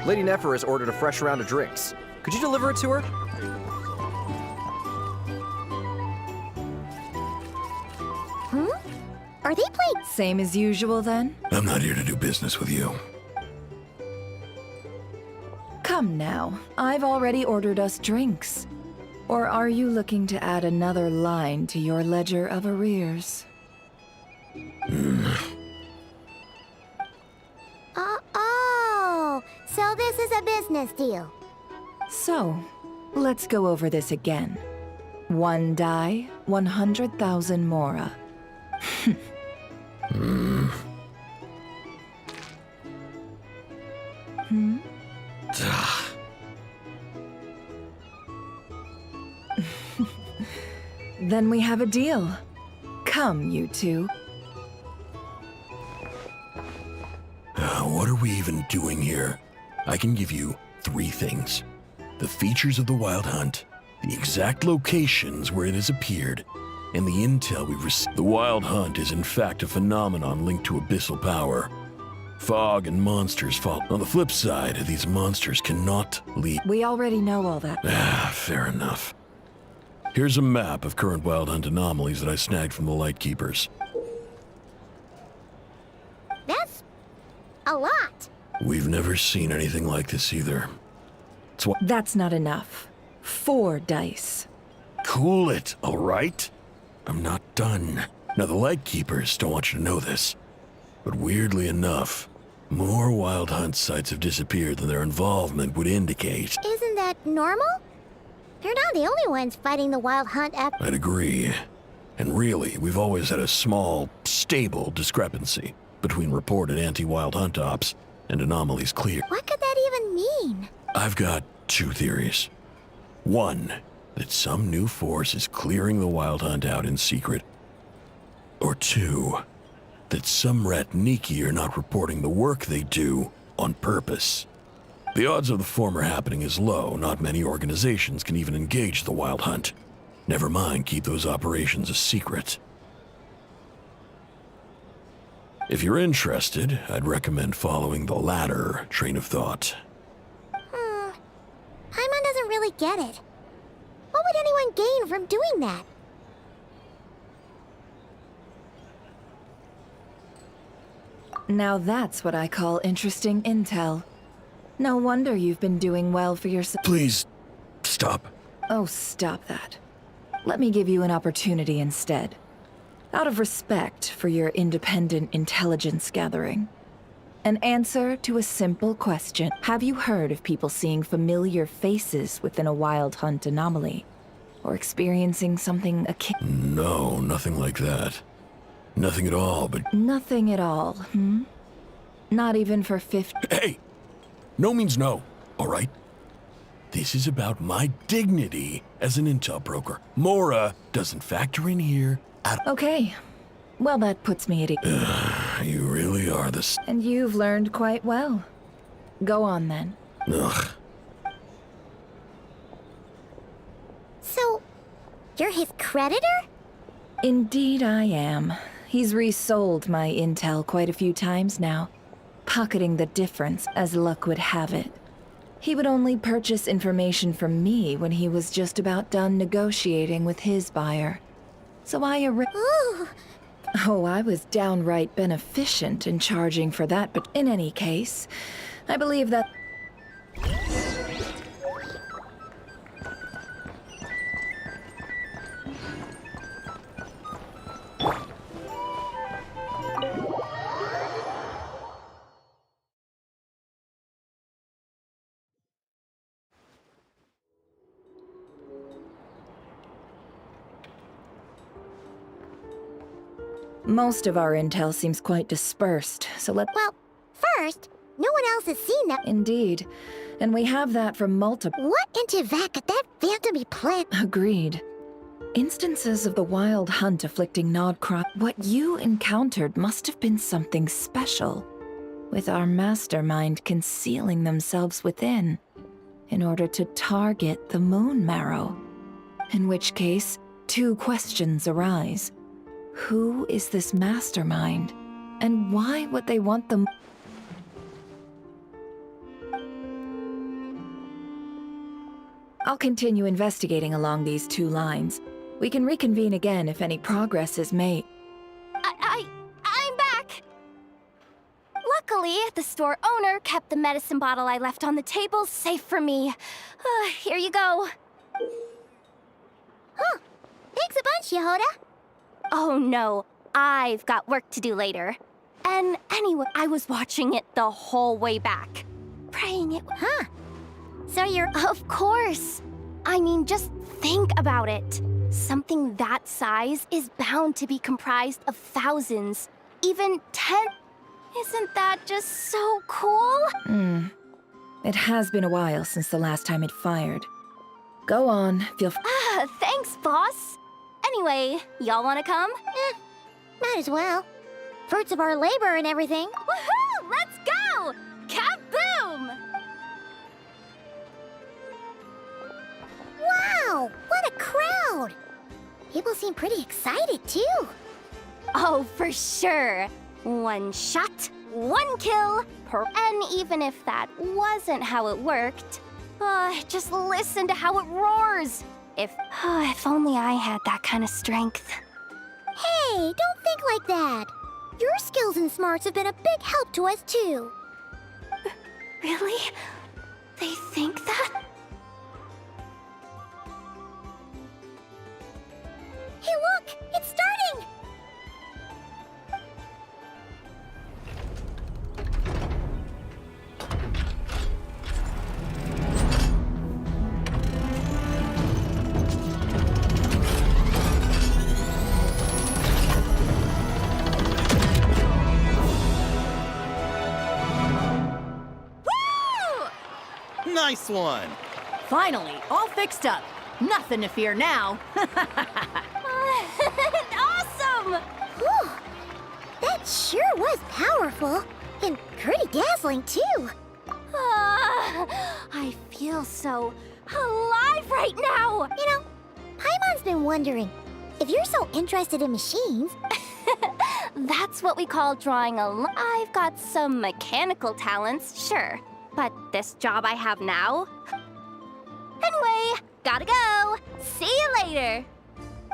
[SPEAKER 10] Lady Nefer has ordered a fresh round of drinks. Could you deliver it to her?
[SPEAKER 2] Are they playing?
[SPEAKER 3] Same as usual, then?
[SPEAKER 6] I'm not here to do business with you.
[SPEAKER 3] Come now, I've already ordered us drinks. Or are you looking to add another line to your ledger of arrears?
[SPEAKER 2] Oh, so this is a business deal.
[SPEAKER 3] So, let's go over this again. 1 die, 100,000 mora. Then we have a deal. Come, you two.
[SPEAKER 8] What are we even doing here? I can give you 3 things. The features of the Wild Hunt, the exact locations where it has appeared, and the intel we've received. The Wild Hunt is in fact a phenomenon linked to abyssal power. Fog and monsters fall. On the flip side, these monsters cannot leave.
[SPEAKER 3] We already know all that.
[SPEAKER 8] Fair enough. Here's a map of current Wild Hunt anomalies that I snagged from the Lightkeepers.
[SPEAKER 2] That's a lot.
[SPEAKER 8] We've never seen anything like this either.
[SPEAKER 3] That's not enough. 4 dice.
[SPEAKER 8] Cool it, all right? I'm not done. Now, the Lightkeepers don't want you to know this, but weirdly enough, more Wild Hunt sites have disappeared than their involvement would indicate.
[SPEAKER 2] Isn't that normal? They're not the only ones fighting the Wild Hunt app.
[SPEAKER 8] I'd agree. And really, we've always had a small, stable discrepancy between reported anti-Wild Hunt ops and anomalies clear.
[SPEAKER 2] What could that even mean?
[SPEAKER 8] I've got 2 theories. 1, that some new force is clearing the Wild Hunt out in secret. Or 2, that some rat Niki are not reporting the work they do on purpose. The odds of the former happening is low. Not many organizations can even engage the Wild Hunt. Never mind keep those operations a secret. If you're interested, I'd recommend following the latter train of thought.
[SPEAKER 2] Paimon doesn't really get it. What would anyone gain from doing that?
[SPEAKER 3] Now that's what I call interesting intel. No wonder you've been doing well for yourself.
[SPEAKER 8] Please, stop.
[SPEAKER 3] Oh, stop that. Let me give you an opportunity instead. Out of respect for your independent intelligence gathering. An answer to a simple question. Have you heard of people seeing familiar faces within a wild hunt anomaly? Or experiencing something akin?
[SPEAKER 8] No, nothing like that. Nothing at all, but...
[SPEAKER 3] Nothing at all, Not even for 50...
[SPEAKER 8] Hey! No means no, all right? This is about my dignity as an intel broker. Mora doesn't factor in here at...
[SPEAKER 3] Okay. Well, that puts me at ease.
[SPEAKER 8] You really are the...
[SPEAKER 3] And you've learned quite well. Go on, then.
[SPEAKER 8] Ugh.
[SPEAKER 2] So, you're his creditor?
[SPEAKER 3] Indeed I am. He's resold my intel quite a few times now, pocketing the difference as luck would have it. He would only purchase information from me when he was just about done negotiating with his buyer. So Oh, I was downright beneficent in charging for that, but in any case, I believe that... Most of our intel seems quite dispersed, so
[SPEAKER 2] Well, first, no one else has seen that.
[SPEAKER 3] Indeed. And we have that from multiple...
[SPEAKER 2] What in Teyvat could that phantom be planning?
[SPEAKER 3] Agreed. Instances of the wild hunt afflicting Nodcross. What you encountered must have been something special, with our mastermind concealing themselves within, in order to target the Moon Marrow. In which case, two questions arise. Who is this mastermind? And why would they want them? I'll continue investigating along these two lines. We can reconvene again if any progress is made.
[SPEAKER 7] I'm back! Luckily, the store owner kept the medicine bottle I left on the table safe for me. Here you go.
[SPEAKER 2] Huh. Thanks a bunch, Yehoda.
[SPEAKER 7] Oh no, I've got work to do later. And anyway, I was watching it the whole way back. Praying it...
[SPEAKER 2] Huh. So you're...
[SPEAKER 7] Of course. I mean, just think about it. Something that size is bound to be comprised of thousands, even 10. Isn't that just so cool?
[SPEAKER 3] It has been a while since the last time it fired. Go on, feel...
[SPEAKER 7] Thanks, boss. Anyway, y'all wanna come?
[SPEAKER 2] Might as well. Fruits of our labor and everything.
[SPEAKER 7] Woohoo! Let's go! Kaboom!
[SPEAKER 2] Wow! What a crowd! People seem pretty excited, too.
[SPEAKER 7] Oh, for sure. One shot, one kill, and even if that wasn't how it worked, just listen to how it roars. If only I had that kind of strength.
[SPEAKER 2] Hey, don't think like that. Your skills and smarts have been a big help to us, too.
[SPEAKER 7] Really? They think that?
[SPEAKER 2] Hey, look! It's starting!
[SPEAKER 5] Nice one!
[SPEAKER 13] Finally, all fixed up. Nothing to fear now.
[SPEAKER 7] Awesome!
[SPEAKER 2] Whew. That sure was powerful. And pretty dazzling, too.
[SPEAKER 7] I feel so alive right now!
[SPEAKER 2] You know, Paimon's been wondering, if you're so interested in machines...
[SPEAKER 13] That's what we call drawing a line. I've got some mechanical talents, sure. But this job I have now? Anyway, gotta go. See you later.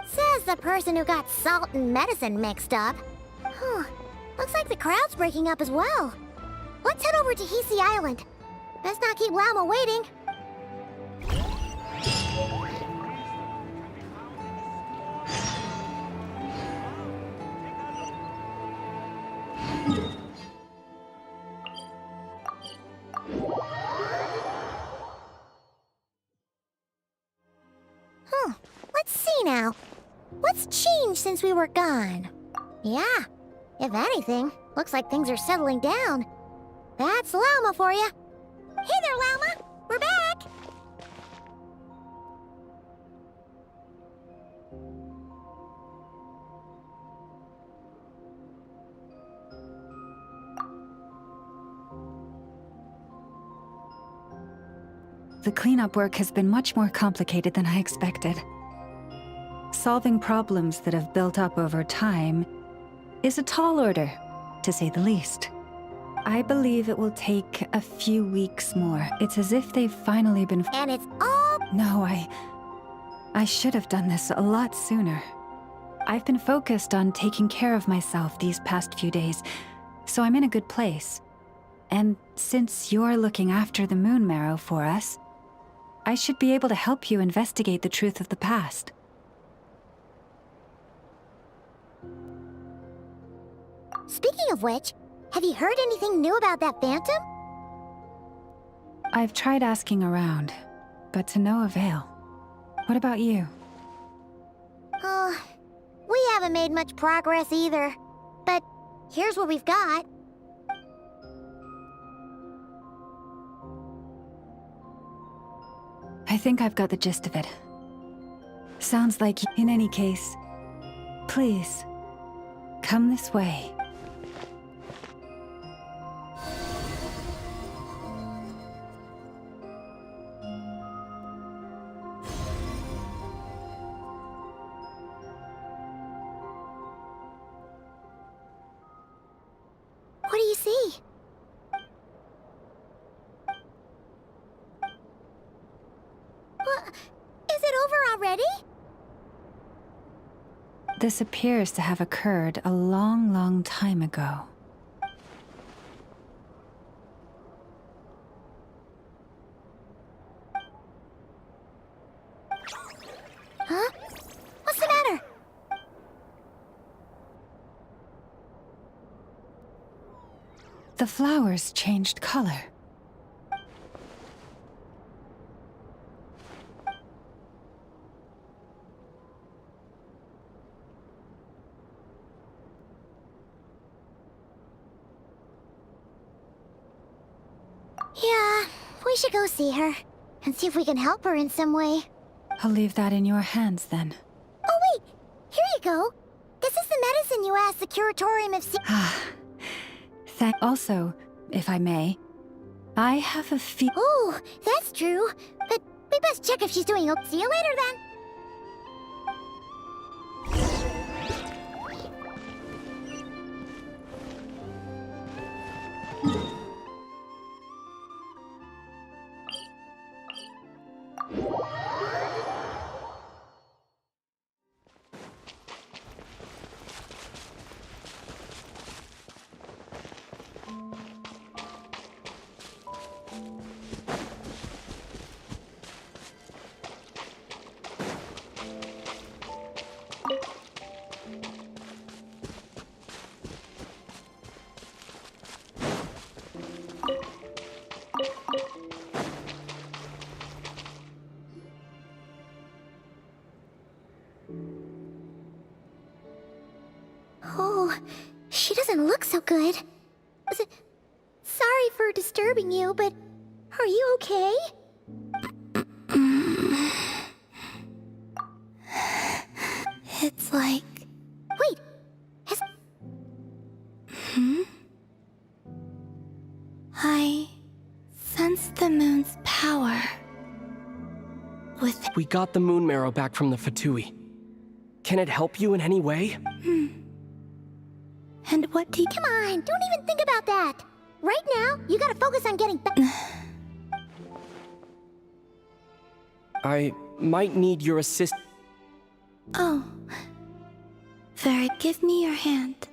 [SPEAKER 2] Says the person who got salt and medicine mixed up. Huh. Looks like the crowd's breaking up as well. Let's head over to Hisi Island. Best not keep Llama waiting. Let's see now. What's changed since we were gone? Yeah, if anything, looks like things are settling down. That's Llama for you. Hey there, Llama! We're back!
[SPEAKER 4] The cleanup work has been much more complicated than I expected. Solving problems that have built up over time is a tall order, to say the least. I believe it will take a few weeks more. It's as if they've finally been—
[SPEAKER 2] And it's all—
[SPEAKER 4] No, I should have done this a lot sooner. I've been focused on taking care of myself these past few days, so I'm in a good place. And since you're looking after the Moon Marrow for us, I should be able to help you investigate the truth of the past.
[SPEAKER 2] Speaking of which, have you heard anything new about that phantom?
[SPEAKER 4] I've tried asking around, but to no avail. What about you?
[SPEAKER 2] We haven't made much progress either. But here's what we've got.
[SPEAKER 4] I think I've got the gist of it. Sounds like— In any case, please, come this way.
[SPEAKER 2] What do you see? Is it over already?
[SPEAKER 4] This appears to have occurred a long, long time ago.
[SPEAKER 2] Huh? What's the matter?
[SPEAKER 4] The flowers changed color.
[SPEAKER 2] Yeah, we should go see her and see if we can help her in some way.
[SPEAKER 4] I'll leave that in your hands then.
[SPEAKER 2] Oh wait, here you go. This is the medicine you asked the Curatorium of
[SPEAKER 4] Also, if I may, I have a
[SPEAKER 2] Oh, that's true. But we best check if she's doing okay. See you later then. Oh, she doesn't look so good. Sorry for disturbing you, but are you okay?
[SPEAKER 7] It's like...
[SPEAKER 2] Wait,
[SPEAKER 7] I sense the moon's power.
[SPEAKER 16] We got the Moon Marrow back from the Fatui. Can it help you in any way?
[SPEAKER 7] And what do you...
[SPEAKER 2] Come on, don't even think about that. Right now, you gotta focus on getting back.
[SPEAKER 16] I might need your assist.
[SPEAKER 7] Oh. Very, give me your hand.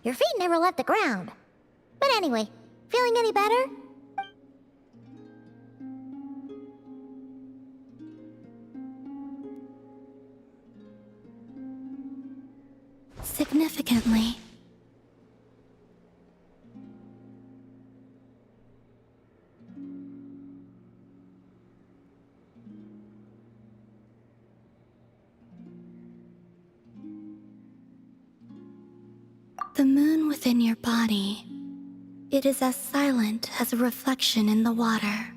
[SPEAKER 2] Your feet never left the ground. But anyway, feeling any better?
[SPEAKER 7] Significantly. The moon within your body. It is as silent as a reflection in the water.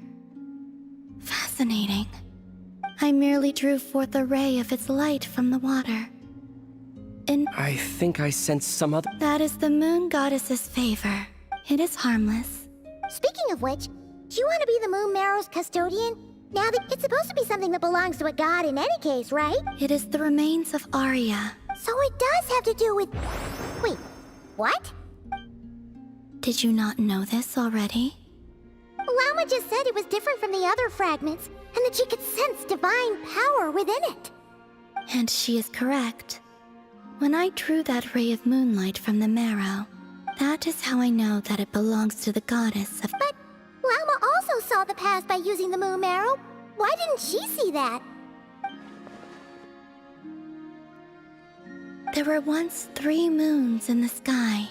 [SPEAKER 7] Fascinating. I merely drew forth a ray of its light from the water.
[SPEAKER 16] I think I sense some other...
[SPEAKER 7] That is the moon goddess's favor. It is harmless.
[SPEAKER 2] Speaking of which, do you want to be the Moon Marrow's custodian? Now that it's supposed to be something that belongs to a god in any case, right?
[SPEAKER 7] It is the remains of Arya.
[SPEAKER 2] So it does have to do with... Wait, what?
[SPEAKER 7] Did you not know this already?
[SPEAKER 2] Llama just said it was different from the other fragments, and that she could sense divine power within it.
[SPEAKER 7] And she is correct. When I drew that ray of moonlight from the marrow, that is how I know that it belongs to the goddess of...
[SPEAKER 2] But Llama also saw the past by using the Moon Marrow. Why didn't she see that?
[SPEAKER 7] There were once 3 moons in the sky,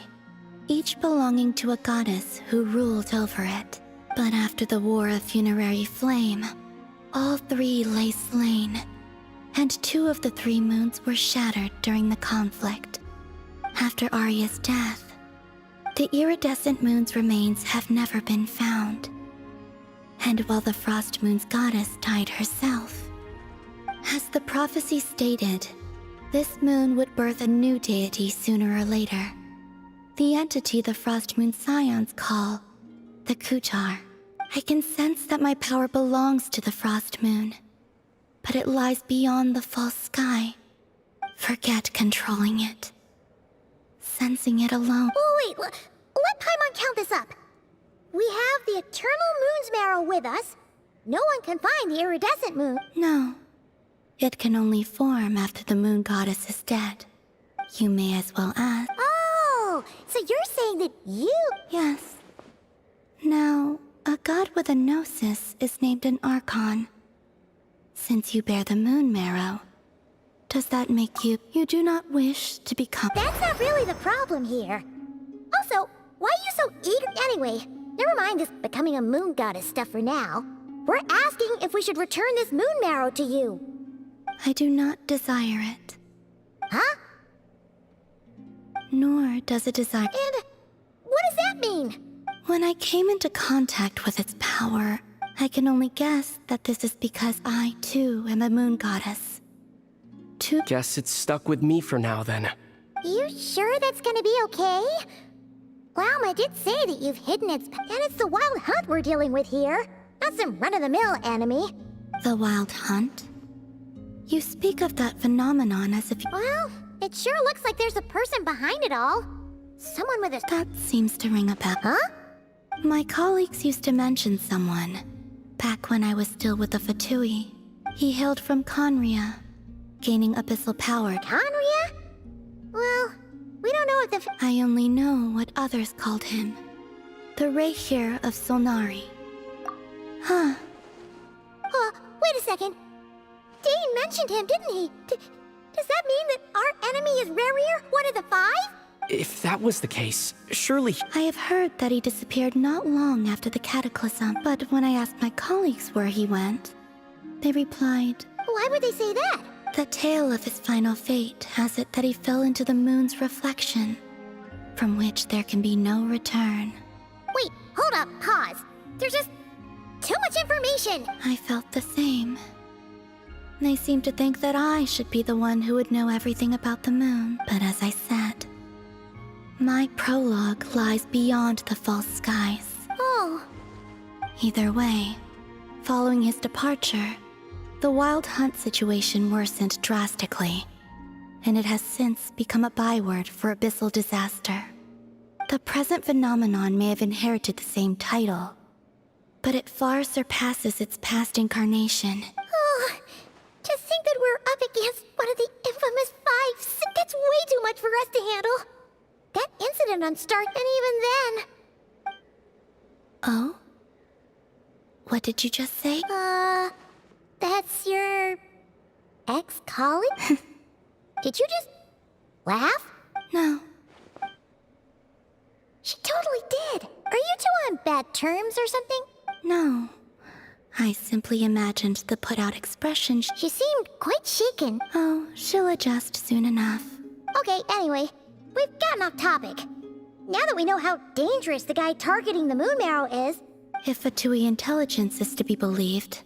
[SPEAKER 7] each belonging to a goddess who ruled over it. But after the War of Funerary Flame, all 3 lay slain, and 2 of the 3 moons were shattered during the conflict. After Arya's death, the iridescent moon's remains have never been found. And while the Frost Moon's goddess died herself, as the prophecy stated, this moon would birth a new deity sooner or later. The entity the Frost Moon Scions call the Kutar. I can sense that my power belongs to the Frost Moon, but it lies beyond the false sky. Forget controlling it. Sensing it alone.
[SPEAKER 2] Oh, wait, let Paimon count this up. We have the Eternal Moon's Marrow with us. No one can find the iridescent moon.
[SPEAKER 7] No. It can only form after the moon goddess is dead. You may as well ask.
[SPEAKER 2] Oh, so you're saying that you...
[SPEAKER 7] Yes. Now, a god with a gnosis is named an Archon. Since you bear the moon marrow, does that make you... You do not wish to become...
[SPEAKER 2] That's not really the problem here. Also, why are you so eager... Anyway, never mind this becoming a moon goddess stuff for now. We're asking if we should return this moon marrow to you.
[SPEAKER 7] I do not desire it.
[SPEAKER 2] Huh?
[SPEAKER 7] Nor does it desire...
[SPEAKER 2] And what does that mean?
[SPEAKER 7] When I came into contact with its power, I can only guess that this is because I, too, am a moon goddess.
[SPEAKER 16] Guess it's stuck with me for now, then.
[SPEAKER 2] You sure that's gonna be okay? Llama did say that you've hidden its... And it's the Wild Hunt we're dealing with here, not some run-of-the-mill enemy.
[SPEAKER 7] The Wild Hunt? You speak of that phenomenon as if...
[SPEAKER 2] Well, it sure looks like there's a person behind it all. Someone with a...
[SPEAKER 7] That seems to ring a bell.
[SPEAKER 2] Huh?
[SPEAKER 7] My colleagues used to mention someone, back when I was still with the Fatui. He hailed from Conria, gaining abyssal power.
[SPEAKER 2] Conria? Well, we don't know if the...
[SPEAKER 7] I only know what others called him. The Reikir of Solnari. Huh.
[SPEAKER 2] Wait a second. Dane mentioned him, didn't he? Does that mean that our enemy is Rerir, one of the 5?
[SPEAKER 16] If that was the case, surely...
[SPEAKER 7] I have heard that he disappeared not long after the cataclysm, but when I asked my colleagues where he went, they replied...
[SPEAKER 2] Why would they say that?
[SPEAKER 7] The tale of his final fate has it that he fell into the moon's reflection, from which there can be no return.
[SPEAKER 2] Wait, hold up, pause. There's just too much information.
[SPEAKER 17] I felt the same. They seem to think that I should be the one who would know everything about the moon. But as I said, my prologue lies beyond the false skies.
[SPEAKER 2] Oh.
[SPEAKER 17] Either way, following his departure, the Wild Hunt situation worsened drastically, and it has since become a byword for abyssal disaster. The present phenomenon may have inherited the same title, but it far surpasses its past incarnation.
[SPEAKER 2] Oh, to think that we're up against one of the infamous five, that's way too much for us to handle. That incident on Stark, and even then...
[SPEAKER 17] Oh? What did you just say?
[SPEAKER 2] That's your... ex-colleague? Did you just... laugh?
[SPEAKER 17] No.
[SPEAKER 2] She totally did. Are you two on bad terms or something?
[SPEAKER 17] No. I simply imagined the put-out expression.
[SPEAKER 2] She seemed quite shaken.
[SPEAKER 17] Oh, she'll adjust soon enough.
[SPEAKER 2] Okay, anyway, we've gotten off topic. Now that we know how dangerous the guy targeting the moon marrow is...
[SPEAKER 17] If Fatui intelligence is to be believed,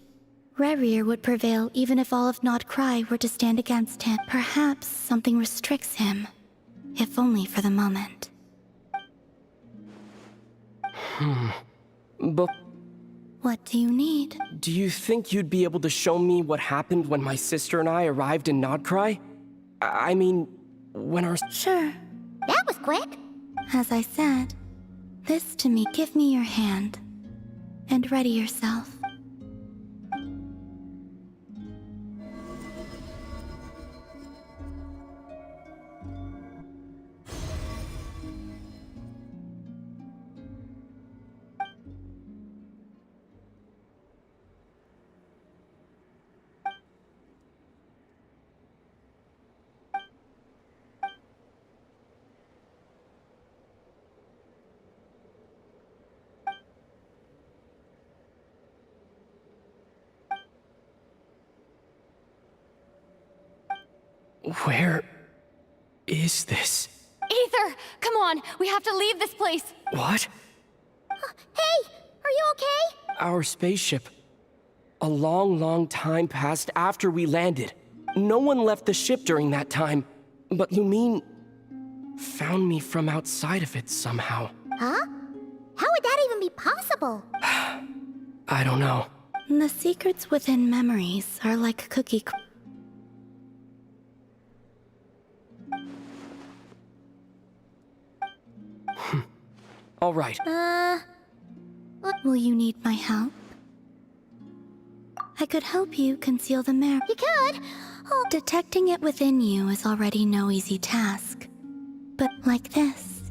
[SPEAKER 17] Rerir would prevail even if all of Nod Cry were to stand against him. Perhaps something restricts him, if only for the moment.
[SPEAKER 16] But
[SPEAKER 17] what do you need?
[SPEAKER 16] do you think you'd be able to show me what happened when my sister and I arrived in Nodcry? I mean, when our...
[SPEAKER 17] Sure.
[SPEAKER 2] That was quick.
[SPEAKER 17] As I said, this to me, give me your hand. And ready yourself.
[SPEAKER 16] Where is this?
[SPEAKER 7] Aether, come on, we have to leave this place.
[SPEAKER 16] What?
[SPEAKER 2] Hey, are you okay?
[SPEAKER 16] Our spaceship. A long time passed after we landed. No one left the ship during that time. But Lumine found me from outside of it somehow.
[SPEAKER 2] Huh? How would that even be possible?
[SPEAKER 16] I don't know.
[SPEAKER 17] The secrets within memories are like cookie.
[SPEAKER 16] All right.
[SPEAKER 17] Will you need my help? I could help you conceal the marrow.
[SPEAKER 2] You could. Oh.
[SPEAKER 17] Detecting it within you is already no easy task. But like this.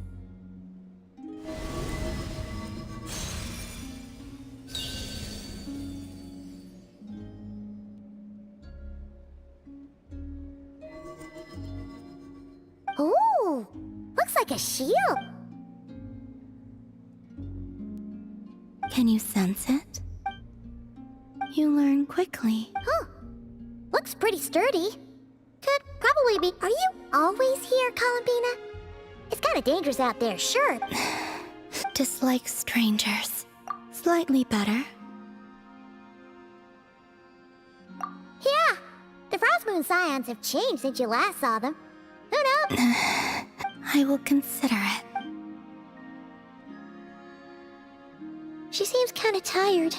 [SPEAKER 2] Ooh, looks like a shield.
[SPEAKER 17] Can you sense it? You learn quickly.
[SPEAKER 2] Huh. Looks pretty sturdy. Could probably be... Are you always here, Columbina? It's kind of dangerous out there, sure.
[SPEAKER 17] Dislike strangers. Slightly better.
[SPEAKER 2] Yeah, the Frost Moon Scions have changed since you last saw them. Who knows?
[SPEAKER 17] I will consider it.
[SPEAKER 2] She seems kind of tired.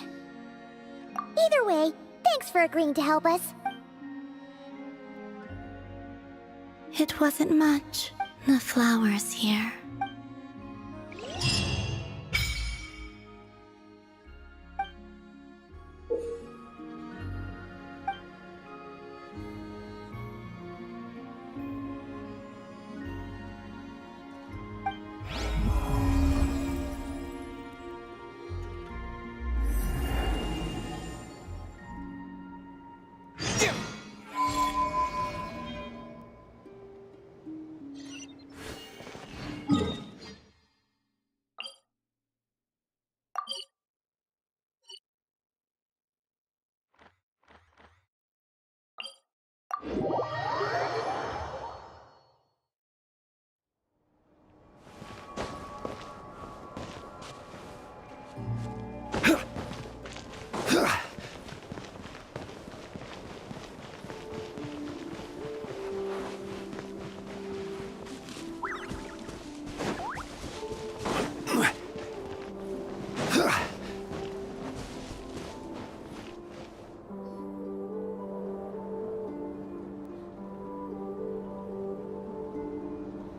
[SPEAKER 2] Either way, thanks for agreeing to help us.
[SPEAKER 17] It wasn't much. The flowers here.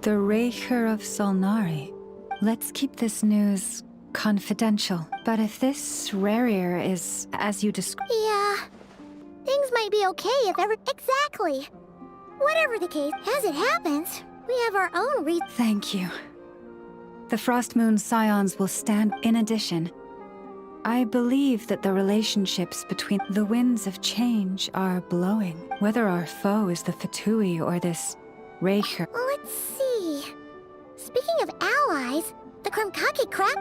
[SPEAKER 4] The Raker of Solnari. Let's keep this news confidential. But if this Rarier is as you describe...
[SPEAKER 2] Yeah. Things might be okay if ever... Exactly. Whatever the case, as it happens, we have our own
[SPEAKER 4] Thank you. The Frostmoon Scions will stand. In addition, I believe that the relationships between the winds of change are blowing. Whether our foe is the Fatui or this Raker.
[SPEAKER 2] Let's see. Speaking of allies, the Krumkake crap...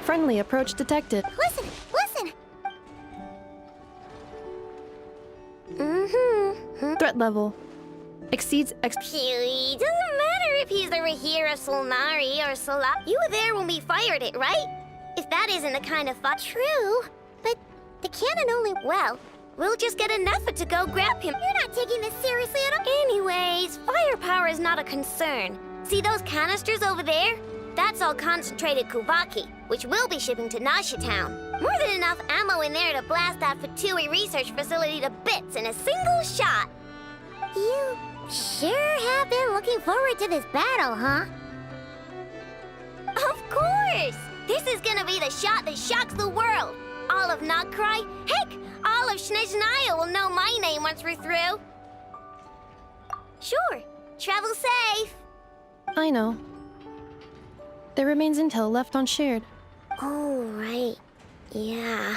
[SPEAKER 19] Friendly approach detected.
[SPEAKER 2] Listen!
[SPEAKER 19] Threat level exceeds
[SPEAKER 2] Doesn't matter if he's the Rahira Solnari or Sola. You were there when we fired it, right? If that isn't the kind of fun. True, but the cannon only... Well, we'll just get enough to go grab him. You're not taking this seriously at all. Anyways, firepower is not a concern. See those canisters over there? That's all concentrated Kuvaki, which we'll be shipping to Nasha Town. More than enough ammo in there to blast that Fatui research facility to bits in a single shot. You sure have been looking forward to this battle, huh? Of course! This is gonna be the shot that shocks the world. All of Nagkrai, heck, all of Snezhnaya will know my name once we're through. Sure, travel safe.
[SPEAKER 19] I know. There remains intel left unshared.
[SPEAKER 2] Oh, right. Yeah.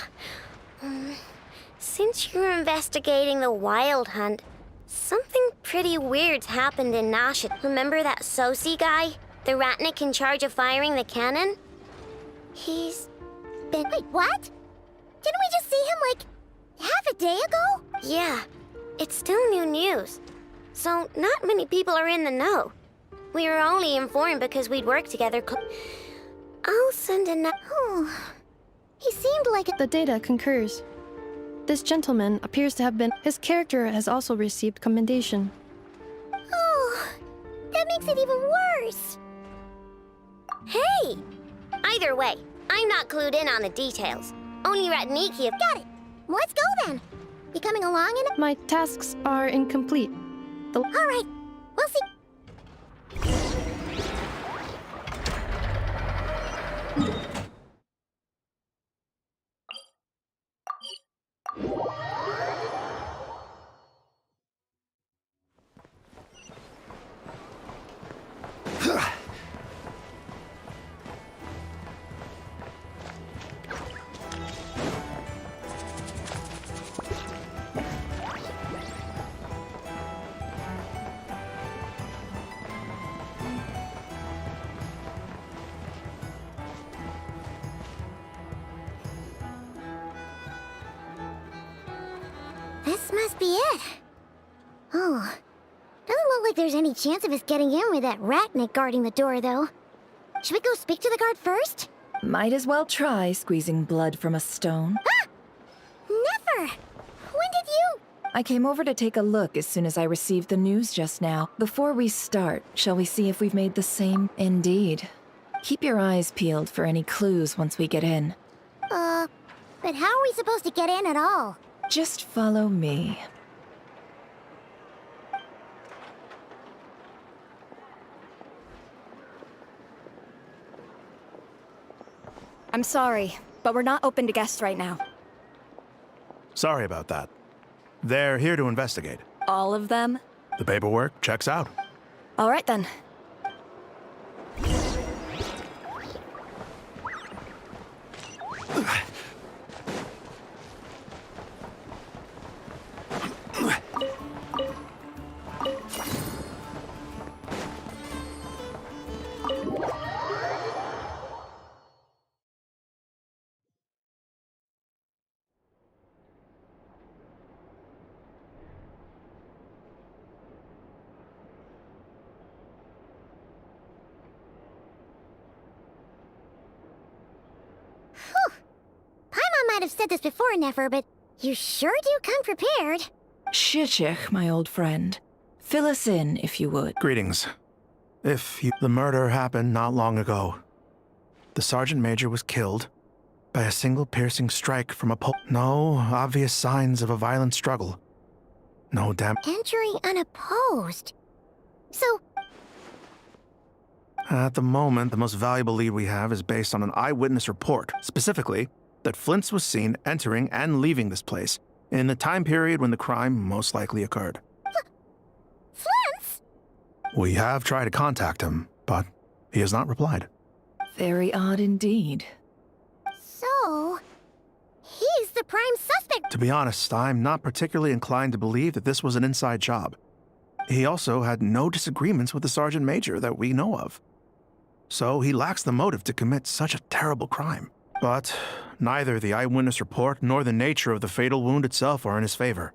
[SPEAKER 2] Since you're investigating the Wild Hunt, something pretty weird's happened in Nasha. Remember that Sosi guy? The Ratnik in charge of firing the cannon? He's been... Wait, what? Didn't we just see him, like, half a day ago? Yeah. It's still new news. So not many people are in the know. We were only informed because we'd worked together. I'll send a Oh, he seemed like
[SPEAKER 19] The data concurs. This gentleman appears to have been... His character has also received commendation.
[SPEAKER 2] Oh, that makes it even worse. Hey! Either way, I'm not clued in on the details. Only Ratniki have... Got it! Let's go then! You coming along in it?
[SPEAKER 19] My tasks are incomplete.
[SPEAKER 2] Alright, we'll see... This must be it. Oh, doesn't look like there's any chance of us getting in with that Ratnik guarding the door, though. Should we go speak to the guard first?
[SPEAKER 3] Might as well try squeezing blood from a stone.
[SPEAKER 2] Ah! Never! When did you...
[SPEAKER 3] I came over to take a look as soon as I received the news just now. Before we start, shall we see if we've made the same? Indeed. Keep your eyes peeled for any clues once we get in.
[SPEAKER 2] But how are we supposed to get in at all?
[SPEAKER 3] Just follow me.
[SPEAKER 22] I'm sorry, but we're not open to guests right now.
[SPEAKER 23] Sorry about that. They're here to investigate.
[SPEAKER 22] All of them?
[SPEAKER 23] The paperwork checks out.
[SPEAKER 22] All right then.
[SPEAKER 2] have said this before, Nefer, but you sure do come prepared.
[SPEAKER 3] Shishich, my old friend. Fill us in, if you would.
[SPEAKER 23] Greetings. The murder happened not long ago. The Sergeant Major was killed by a single piercing strike from a pole. No obvious signs of a violent struggle. No
[SPEAKER 2] Entering unopposed. So,
[SPEAKER 23] At the moment, the most valuable lead we have is based on an eyewitness report, specifically that Flint's was seen entering and leaving this place in the time period when the crime most likely occurred.
[SPEAKER 2] Flint's?
[SPEAKER 23] We have tried to contact him, but he has not replied.
[SPEAKER 3] Very odd indeed.
[SPEAKER 2] So, he's the prime suspect.
[SPEAKER 23] To be honest, I'm not particularly inclined to believe that this was an inside job. He also had no disagreements with the Sergeant Major that we know of. So he lacks the motive to commit such a terrible crime. But neither the eyewitness report nor the nature of the fatal wound itself are in his favor.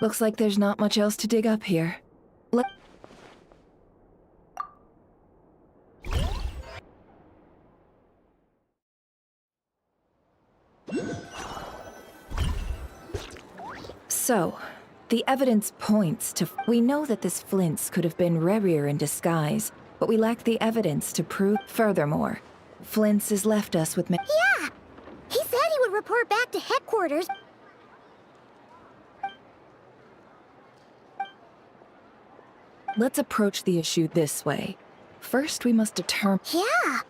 [SPEAKER 3] Looks like there's not much else to dig up here. So, the evidence points to... We know that this Flint's could have been Rerir in disguise, but we lack the evidence to prove... Furthermore, Flint's has left us with...
[SPEAKER 2] Yeah! He said he would report back to headquarters.
[SPEAKER 3] Let's approach the issue this way. First, we must determine...
[SPEAKER 2] Yeah!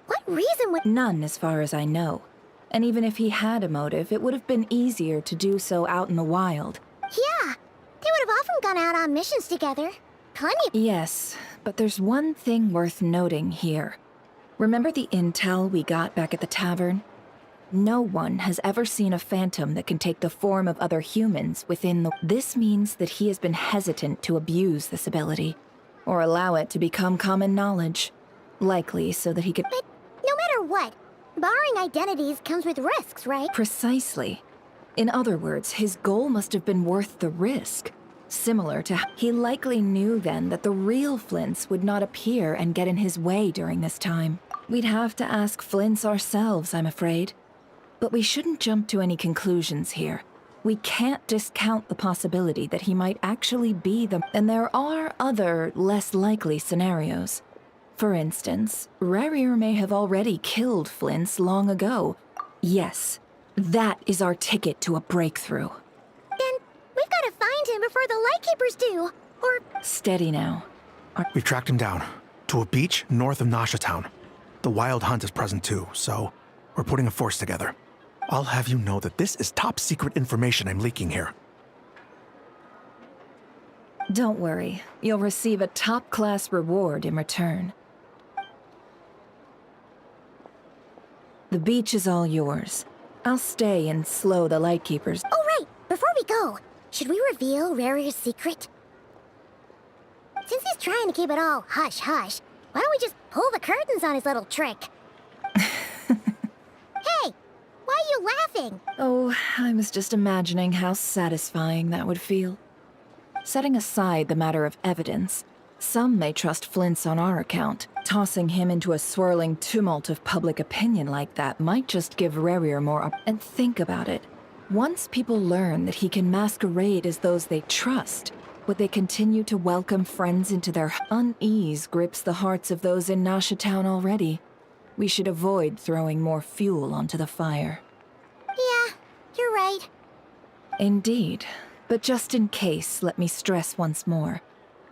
[SPEAKER 2] What reason would...
[SPEAKER 3] None, as far as I know. And even if he had a motive, it would have been easier to do so out in the wild.
[SPEAKER 2] Yeah! They would have often gone out on missions together. Plenty...
[SPEAKER 3] Yes, but there's one thing worth noting here. Remember the intel we got back at the tavern? No one has ever seen a phantom that can take the form of other humans within the... This means that he has been hesitant to abuse this ability, or allow it to become common knowledge. Likely so that he could...
[SPEAKER 2] But no matter what, borrowing identities comes with risks, right?
[SPEAKER 3] Precisely. In other words, his goal must have been worth the risk. Similar to... He likely knew then that the real Flint's would not appear and get in his way during this time. We'd have to ask Flint's ourselves, I'm afraid. But we shouldn't jump to any conclusions here. We can't discount the possibility that he might actually be the... And there are other, less likely scenarios. For instance, Rerir may have already killed Flint's long ago. Yes, that is our ticket to a breakthrough.
[SPEAKER 2] Then we've got to find him before the Lightkeepers do, or...
[SPEAKER 3] Steady now.
[SPEAKER 23] We've tracked him down to a beach north of Nasha Town. The Wild Hunt is present too, so we're putting a force together. I'll have you know that this is top secret information I'm leaking here.
[SPEAKER 3] Don't worry, you'll receive a top-class reward in return. The beach is all yours. I'll stay and slow the Lightkeepers.
[SPEAKER 2] Oh right, before we go, should we reveal Rarir's secret? Since he's trying to keep it all hush-hush, why don't we just pull the curtains on his little trick? Hey! Why are you laughing?
[SPEAKER 3] Oh, I was just imagining how satisfying that would feel. Setting aside the matter of evidence, some may trust Flint's on our account. Tossing him into a swirling tumult of public opinion like that might just give Rerir more And think about it. Once people learn that he can masquerade as those they trust, would they continue to welcome friends into their... Unease grips the hearts of those in Nasha Town already. We should avoid throwing more fuel onto the fire.
[SPEAKER 2] Yeah, you're right.
[SPEAKER 3] Indeed. But just in case, let me stress once more.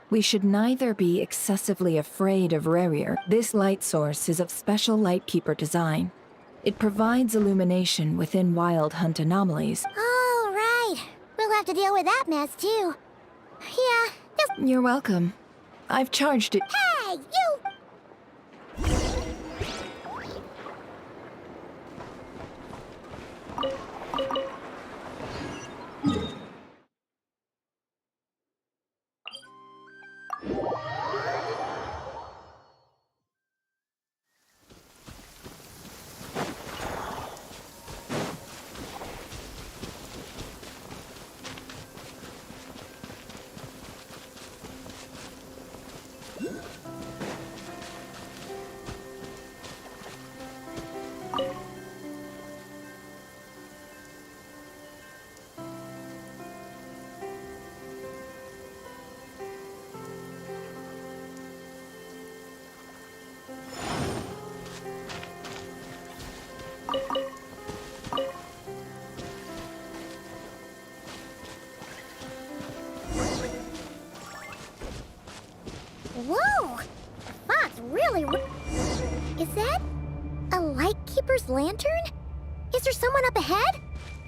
[SPEAKER 3] We should neither be excessively afraid of Rerir. This light source is of special Lightkeeper design. It provides illumination within Wild Hunt anomalies.
[SPEAKER 2] Oh, right. We'll have to deal with that mess, too. Yeah, just...
[SPEAKER 3] You're welcome. I've charged it...
[SPEAKER 2] Hey, you... Whoa! That's really. Is that a Lightkeeper's lantern? Is there someone up ahead?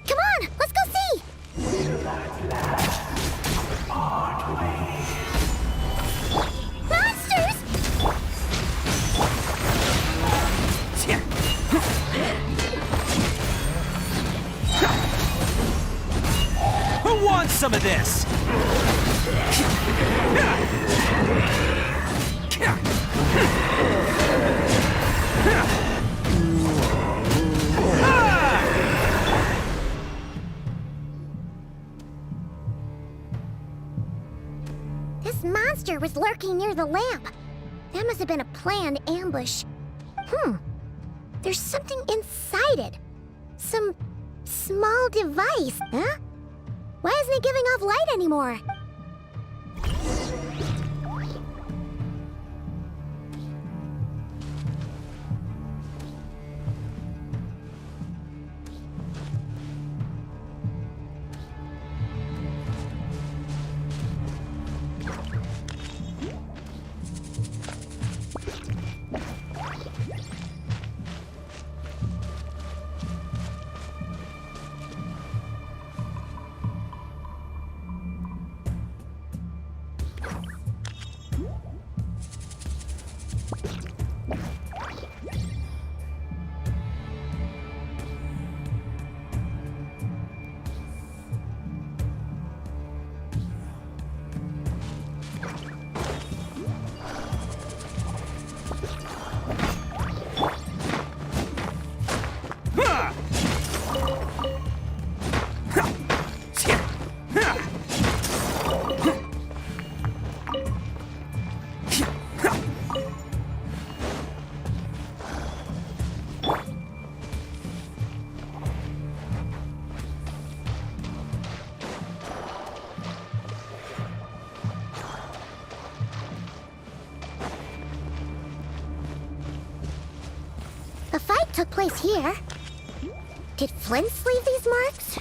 [SPEAKER 2] Come on, let's go see! Monsters!
[SPEAKER 1] Who wants some of this?
[SPEAKER 2] This monster was lurking near the lamp. That must have been a planned ambush. There's something inside it. Some small device, huh? Why isn't it giving off light anymore? The fight took place here. Did Flint leave these marks?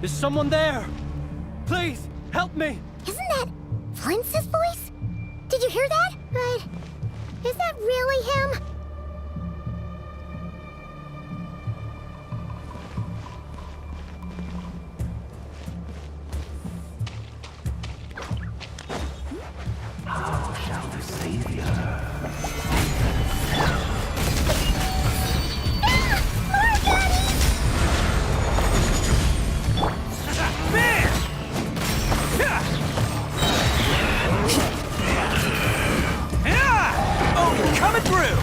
[SPEAKER 1] Is someone there? Please, help me!
[SPEAKER 2] Isn't that Flint's voice? Did you hear that? But is that really him?
[SPEAKER 1] How shall the Savior? Coming through!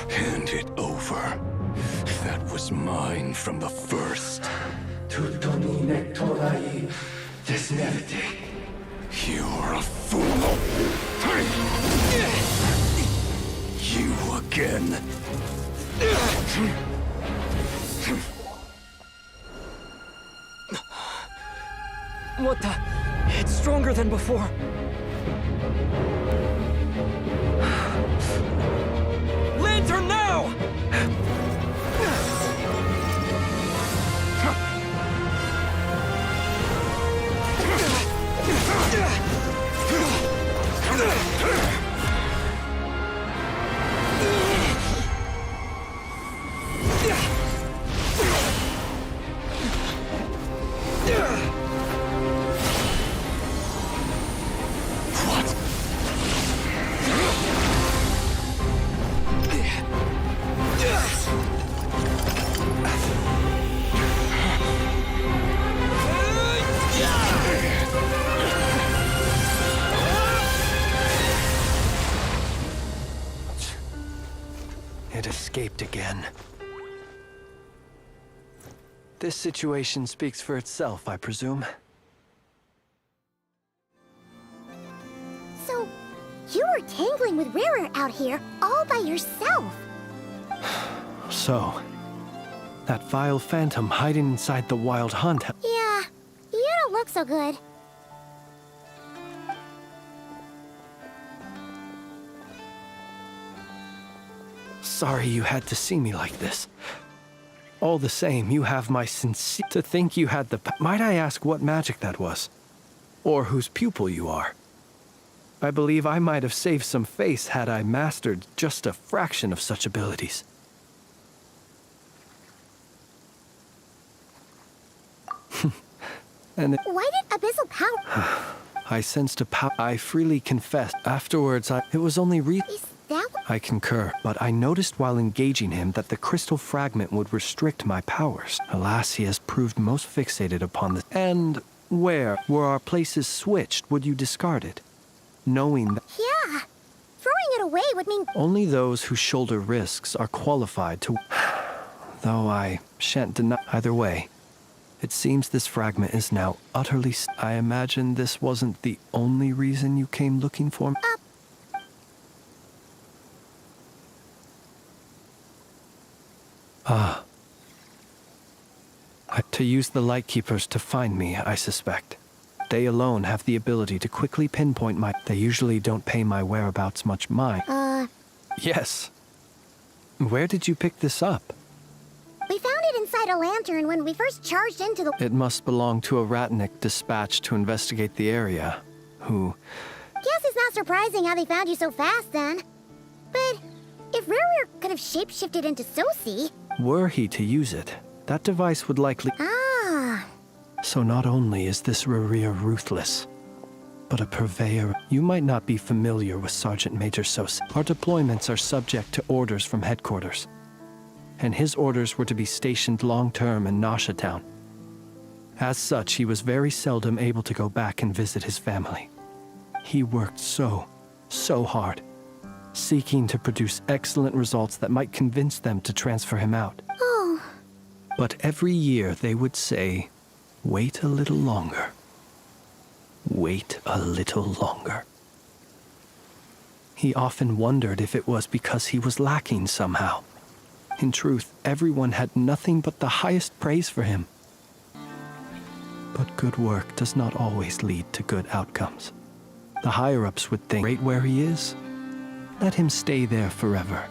[SPEAKER 9] Hand it over. That was mine from the first. You're a fool. You again.
[SPEAKER 1] What the? It's stronger than before. Lantern now!
[SPEAKER 14] It escaped again. This situation speaks for itself, I presume.
[SPEAKER 2] So, you were tangling with Rara out here all by yourself.
[SPEAKER 14] So, that vile phantom hiding inside the Wild Hunt.
[SPEAKER 2] Yeah, you don't look so good.
[SPEAKER 14] Sorry you had to see me like this. All the same, you have my sincere... To think you had the... Might I ask what magic that was? Or whose pupil you are? I believe I might have saved some face had I mastered just a fraction of such abilities. And
[SPEAKER 2] Why did Abyssal Power...
[SPEAKER 14] I sensed a power. I freely confess. Afterwards, it was only
[SPEAKER 2] Is that what...
[SPEAKER 14] I concur, but I noticed while engaging him that the crystal fragment would restrict my powers. Alas, he has proved most fixated upon this. And where, were our places switched, would you discard it? Knowing that
[SPEAKER 2] Yeah, throwing it away would mean...
[SPEAKER 14] only those who shoulder risks are qualified to... Though I shan't deny... Either way, it seems this fragment is now utterly... I imagine this wasn't the only reason you came looking for me. To use the Lightkeepers to find me, I suspect. They alone have the ability to quickly pinpoint my... They usually don't pay my whereabouts much mind. Yes. Where did you pick this up?
[SPEAKER 2] We found it inside a lantern when we first charged into the...
[SPEAKER 14] It must belong to a Ratnik dispatched to investigate the area, who...
[SPEAKER 2] Guess it's not surprising how they found you so fast, then. But if Rara could have shapeshifted into Sosi...
[SPEAKER 14] Were he to use it, that device would likely...
[SPEAKER 2] Ah...
[SPEAKER 14] So not only is this Rarir ruthless, but a purveyor. You might not be familiar with Sergeant Major Sosi. Our deployments are subject to orders from headquarters, and his orders were to be stationed long-term in Nasha Town. As such, he was very seldom able to go back and visit his family. He worked so hard, seeking to produce excellent results that might convince them to transfer him out.
[SPEAKER 2] Oh.
[SPEAKER 14] But every year they would say, wait a little longer. Wait a little longer. He often wondered if it was because he was lacking somehow. In truth, everyone had nothing but the highest praise for him. But good work does not always lead to good outcomes. The higher-ups would think, right where he is, let him stay there forever.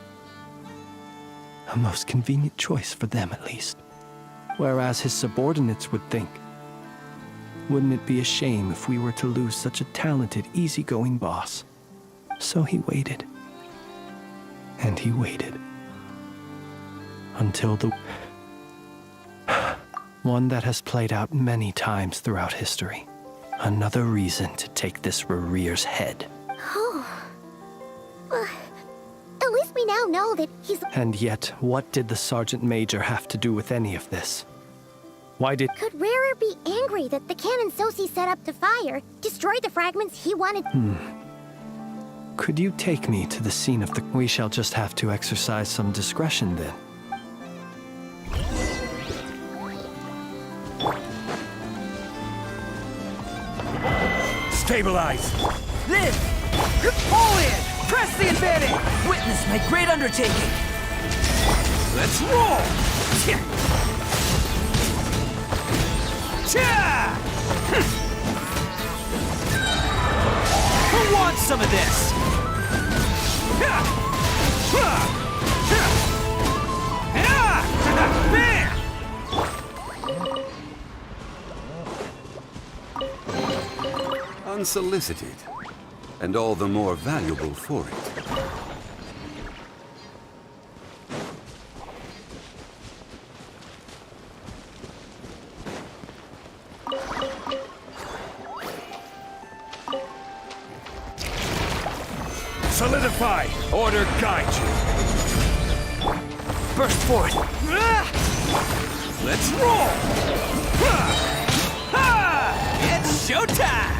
[SPEAKER 14] A most convenient choice for them, at least. Whereas his subordinates would think, wouldn't it be a shame if we were to lose such a talented, easygoing boss? So he waited. And he waited. Until the... one that has played out many times throughout history. Another reason to take this Rarir's head.
[SPEAKER 2] Oh. At least we now know that he's...
[SPEAKER 14] And yet, what did the Sergeant Major have to do with any of this? Why did...
[SPEAKER 2] Could Rarer be angry that the cannon Sosi set up to fire destroyed the fragments he wanted...
[SPEAKER 14] Could you take me to the scene of the... We shall just have to exercise some discretion then.
[SPEAKER 1] Stabilize! Live! Pull in! Press the advantage! Witness my great undertaking! Let's roll! Who wants some of this? Bam!
[SPEAKER 9] Unsolicited, and all the more valuable for it.
[SPEAKER 1] Solidify! Order guide you! Burst forth! Let's roll! It's showtime!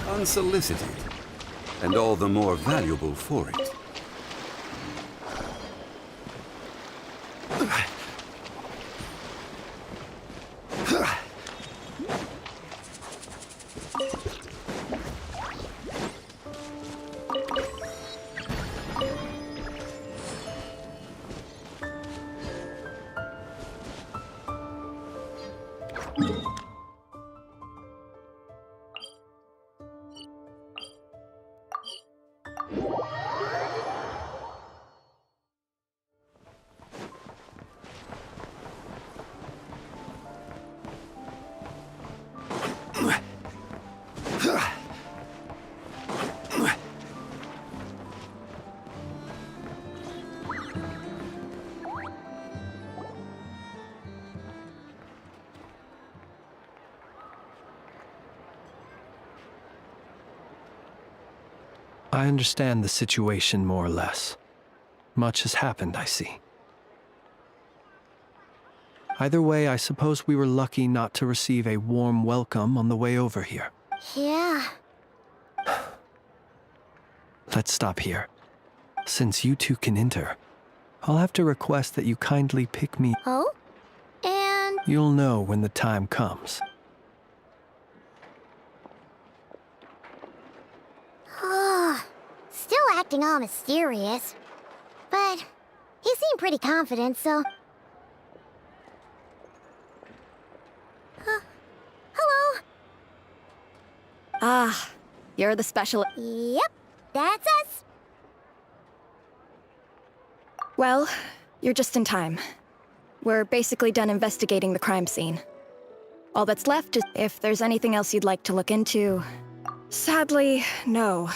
[SPEAKER 9] Unsolicited, and all the more valuable for it.
[SPEAKER 14] I understand the situation more or less. Much has happened, I see. Either way, I suppose we were lucky not to receive a warm welcome on the way over here.
[SPEAKER 2] Yeah.
[SPEAKER 14] Let's stop here. Since you two can enter, I'll have to request that you kindly pick me.
[SPEAKER 2] Oh? And...
[SPEAKER 14] You'll know when the time comes.
[SPEAKER 2] Still acting all mysterious. But he seemed pretty confident, so... Hello?
[SPEAKER 22] Ah, you're the special...
[SPEAKER 2] Yep, that's us.
[SPEAKER 22] Well, you're just in time. We're basically done investigating the crime scene. All that's left is if there's anything else you'd like to look into. Sadly, no.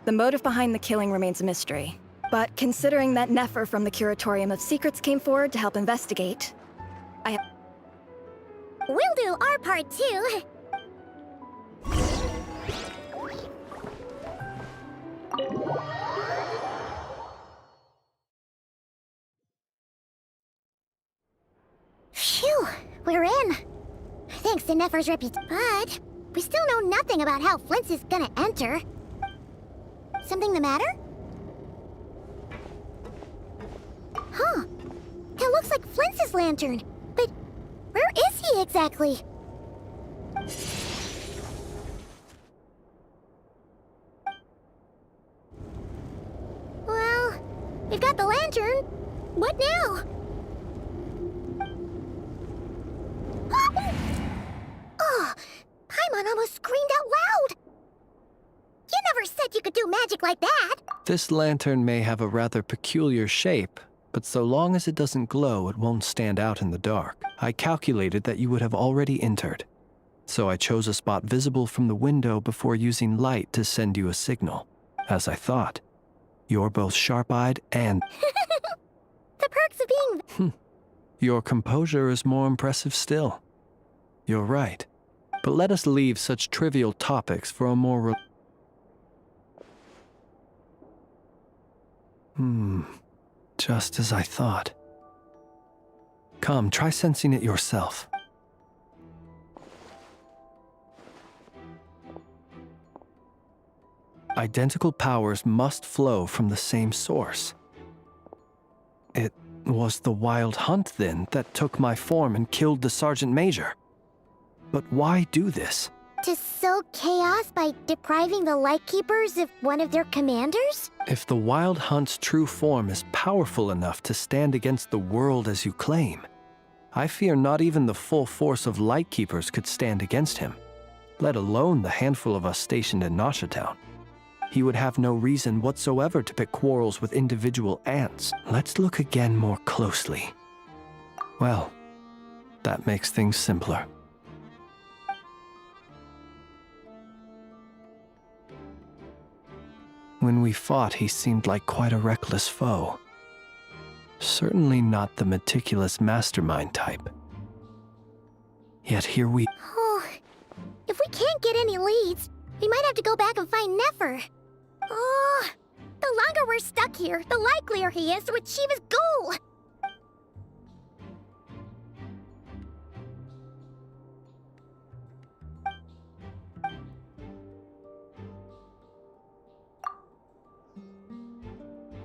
[SPEAKER 22] The motive behind the killing remains a mystery. But considering that Nefer from the Curatorium of Secrets came forward to help investigate,
[SPEAKER 2] We'll do our part too. Phew, we're in. Thanks to Nefer's reputation. But we still know nothing about how Flint's is gonna enter. Something the matter? Huh. That looks like Flint's lantern. But where is he exactly? Well, we've got the lantern. What now? Oh, Paimon almost screamed out loud. You never said you could do magic like that!
[SPEAKER 14] This lantern may have a rather peculiar shape, but so long as it doesn't glow, it won't stand out in the dark. I calculated that you would have already entered, so I chose a spot visible from the window before using light to send you a signal. As I thought, you're both sharp-eyed and...
[SPEAKER 2] The perks of being...
[SPEAKER 14] Your composure is more impressive still. You're right. But let us leave such trivial topics for a more just as I thought. Come, try sensing it yourself. Identical powers must flow from the same source. It was the Wild Hunt, then, that took my form and killed the Sergeant Major. But why do this?
[SPEAKER 2] To sow chaos by depriving the Lightkeepers of one of their commanders?
[SPEAKER 14] If the Wild Hunt's true form is powerful enough to stand against the world as you claim, I fear not even the full force of Lightkeepers could stand against him, let alone the handful of us stationed in Nashatown. He would have no reason whatsoever to pick quarrels with individual ants. Let's look again more closely. Well, that makes things simpler. When we fought, he seemed like quite a reckless foe. Certainly not the meticulous mastermind type. Yet here we...
[SPEAKER 2] Oh, if we can't get any leads, we might have to go back and find Nefer. Oh, the longer we're stuck here, the likelier he is to achieve his goal.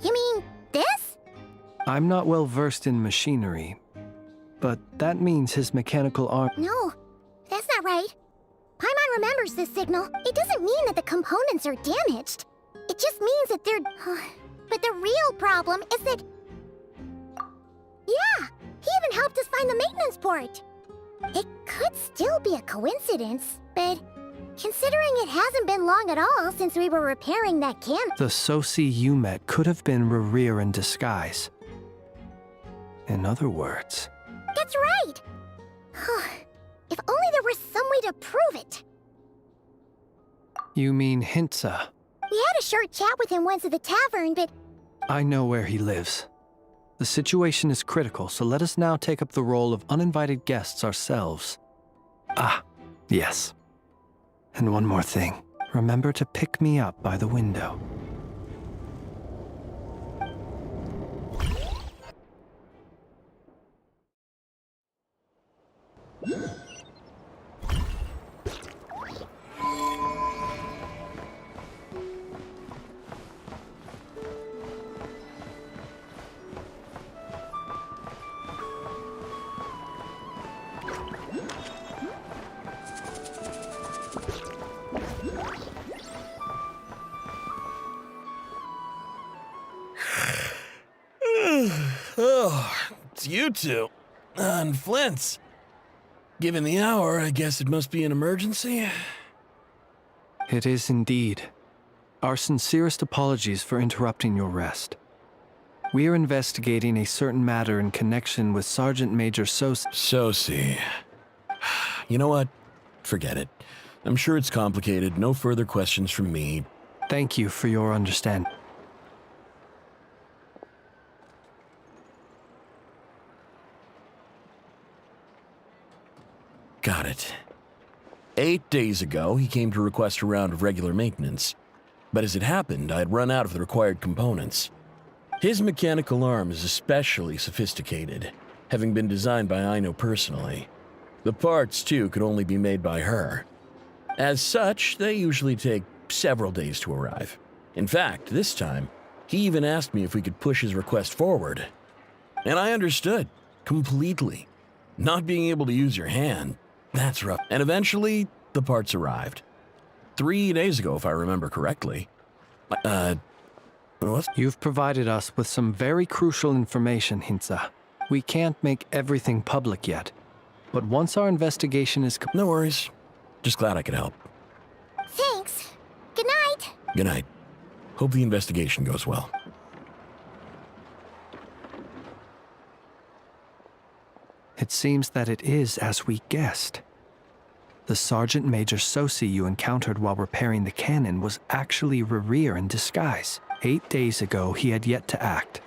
[SPEAKER 2] You mean this?
[SPEAKER 14] I'm not well versed in machinery, but that means his mechanical arm...
[SPEAKER 2] No, that's not right. Paimon remembers this signal. It doesn't mean that the components are damaged. It just means that they're... But the real problem is that... Yeah, he even helped us find the maintenance port. It could still be a coincidence, but considering it hasn't been long at all since we were repairing that cannon...
[SPEAKER 14] The Sosi you met could have been Rerir in disguise. In other words...
[SPEAKER 2] That's right! If only there were some way to prove it.
[SPEAKER 14] You mean Hintsa?
[SPEAKER 2] We had a short chat with him once at the tavern, but...
[SPEAKER 14] I know where he lives. The situation is critical, so let us now take up the role of uninvited guests ourselves. Ah, yes. And one more thing. Remember to pick me up by the window.
[SPEAKER 8] Oh, it's you two. And Flint's. Given the hour, I guess it must be an emergency.
[SPEAKER 14] It is indeed. Our sincerest apologies for interrupting your rest. We are investigating a certain matter in connection with Sergeant Major
[SPEAKER 8] Sosi. You know what? Forget it. I'm sure it's complicated. No further questions from me.
[SPEAKER 14] Thank you for your understanding.
[SPEAKER 8] Got it. 8 days ago, he came to request a round of regular maintenance. But as it happened, I had run out of the required components. His mechanical arm is especially sophisticated, having been designed by Aino personally. The parts, too, could only be made by her. As such, they usually take several days to arrive. In fact, this time, he even asked me if we could push his request forward. And I understood, completely. Not being able to use your hand, that's rough. And eventually, the parts arrived. 3 days ago, if I remember correctly. What?
[SPEAKER 14] You've provided us with some very crucial information, Hintsa. We can't make everything public yet. But once our investigation is...
[SPEAKER 8] No worries. Just glad I could help.
[SPEAKER 2] Thanks. Good night.
[SPEAKER 8] Good night. Hope the investigation goes well.
[SPEAKER 14] It seems that it is as we guessed. The Sergeant Major Sosi you encountered while repairing the cannon was actually Rerir in disguise. 8 days ago, he had yet to act.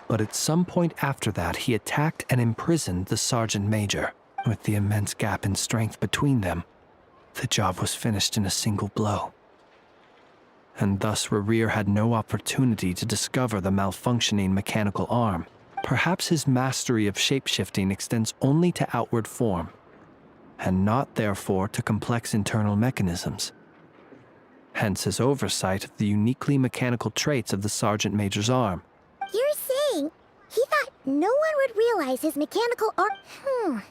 [SPEAKER 14] But at some point after that, he attacked and imprisoned the Sergeant Major. With the immense gap in strength between them, the job was finished in a single blow. And thus Rerir had no opportunity to discover the malfunctioning mechanical arm. Perhaps his mastery of shapeshifting extends only to outward form, and not therefore to complex internal mechanisms. Hence his oversight of the uniquely mechanical traits of the Sergeant Major's arm.
[SPEAKER 2] You're saying he thought no one would realize his mechanical arm?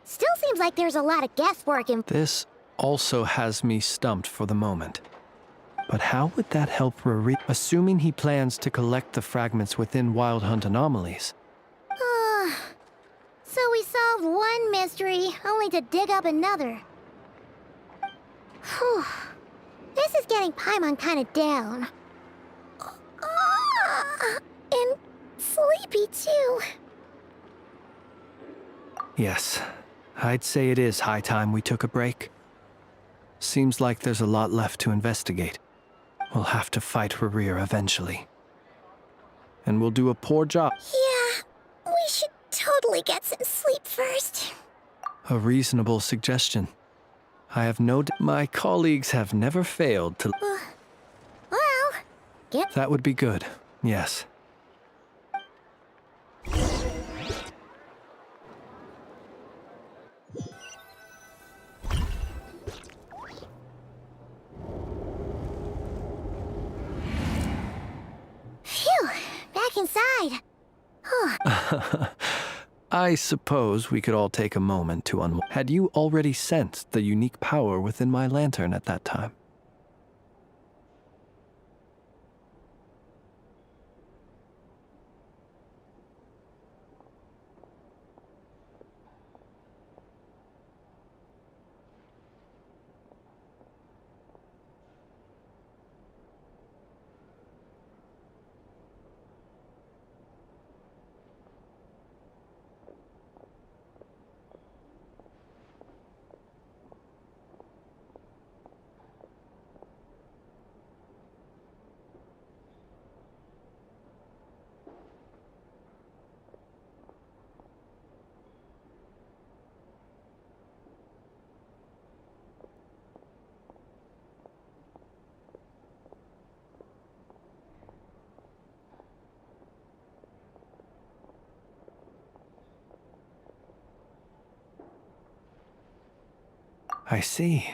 [SPEAKER 2] Still seems like there's a lot of guesswork in...
[SPEAKER 14] This also has me stumped for the moment. But how would that help Rerir, assuming he plans to collect the fragments within Wild Hunt anomalies?
[SPEAKER 2] So we solved one mystery, only to dig up another. Whew. This is getting Paimon kind of down. And sleepy too.
[SPEAKER 14] Yes, I'd say it is high time we took a break. Seems like there's a lot left to investigate. We'll have to fight Rerir eventually. And we'll do a poor job.
[SPEAKER 2] Yeah, we should totally get some sleep first.
[SPEAKER 14] A reasonable suggestion. I have no doubt my colleagues have never failed to...
[SPEAKER 2] Well, get...
[SPEAKER 14] That would be good, yes.
[SPEAKER 2] Phew, back inside.
[SPEAKER 14] I suppose we could all take a moment to unwind. Had you already sensed the unique power within my lantern at that time? I see.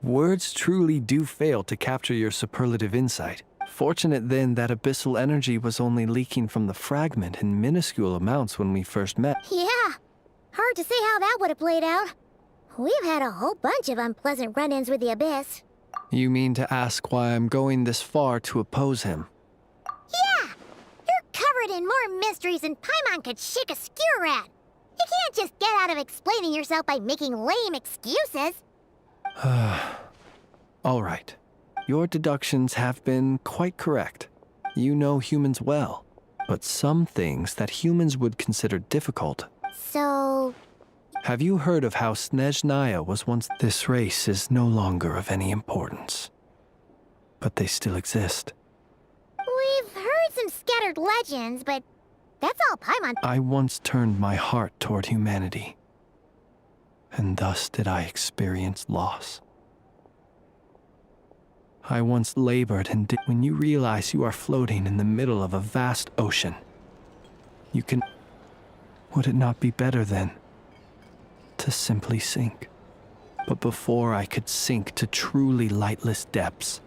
[SPEAKER 14] Words truly do fail to capture your superlative insight. Fortunate then that abyssal energy was only leaking from the fragment in minuscule amounts when we first met.
[SPEAKER 2] Yeah, hard to say how that would have played out. We've had a whole bunch of unpleasant run-ins with the Abyss.
[SPEAKER 14] You mean to ask why I'm going this far to oppose him?
[SPEAKER 2] Yeah! You're covered in more mysteries than Paimon could shake a skewer at. You can't just get out of explaining yourself by making lame excuses.
[SPEAKER 14] All right. Your deductions have been quite correct. You know humans well. But some things that humans would consider difficult.
[SPEAKER 2] So...
[SPEAKER 14] Have you heard of how Snezhnaya was once... This race is no longer of any importance. But they still exist.
[SPEAKER 2] We've heard some scattered legends, but that's all Paimon...
[SPEAKER 14] I once turned my heart toward humanity. And thus did I experience loss. I once labored and did... When you realize you are floating in the middle of a vast ocean, you can... Would it not be better then to simply sink? But before I could sink to truly lightless depths,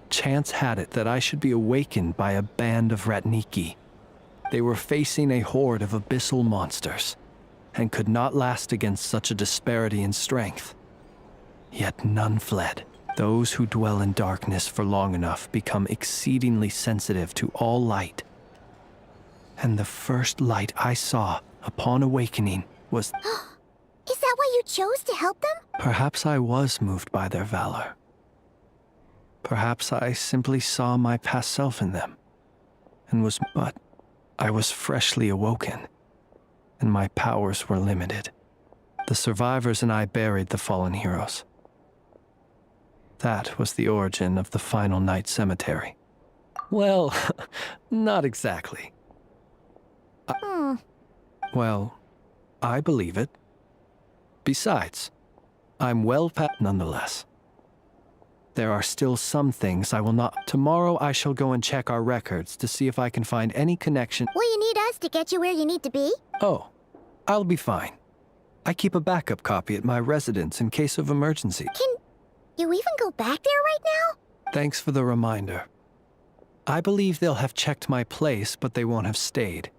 [SPEAKER 14] chance had it that I should be awakened by a band of Ratniki. They were facing a horde of abyssal monsters, and could not last against such a disparity in strength. Yet none fled. Those who dwell in darkness for long enough become exceedingly sensitive to all light. And the first light I saw upon awakening was...
[SPEAKER 2] Is that why you chose to help them?
[SPEAKER 14] Perhaps I was moved by their valor. Perhaps I simply saw my past self in them, and was... But I was freshly awoken, and my powers were limited. The survivors and I buried the fallen heroes. That was the origin of the Final Night Cemetery. Well, not exactly. Well, I believe it. Besides, I'm well past nonetheless. There are still some things I will not. Tomorrow I shall go and check our records to see if I can find any connection.
[SPEAKER 2] Will you need us to get you where you need to be?
[SPEAKER 14] Oh, I'll be fine. I keep a backup copy at my residence in case of emergency.
[SPEAKER 2] Can you even go back there right now?
[SPEAKER 14] Thanks for the reminder. I believe they'll have checked my place, but they won't have stayed.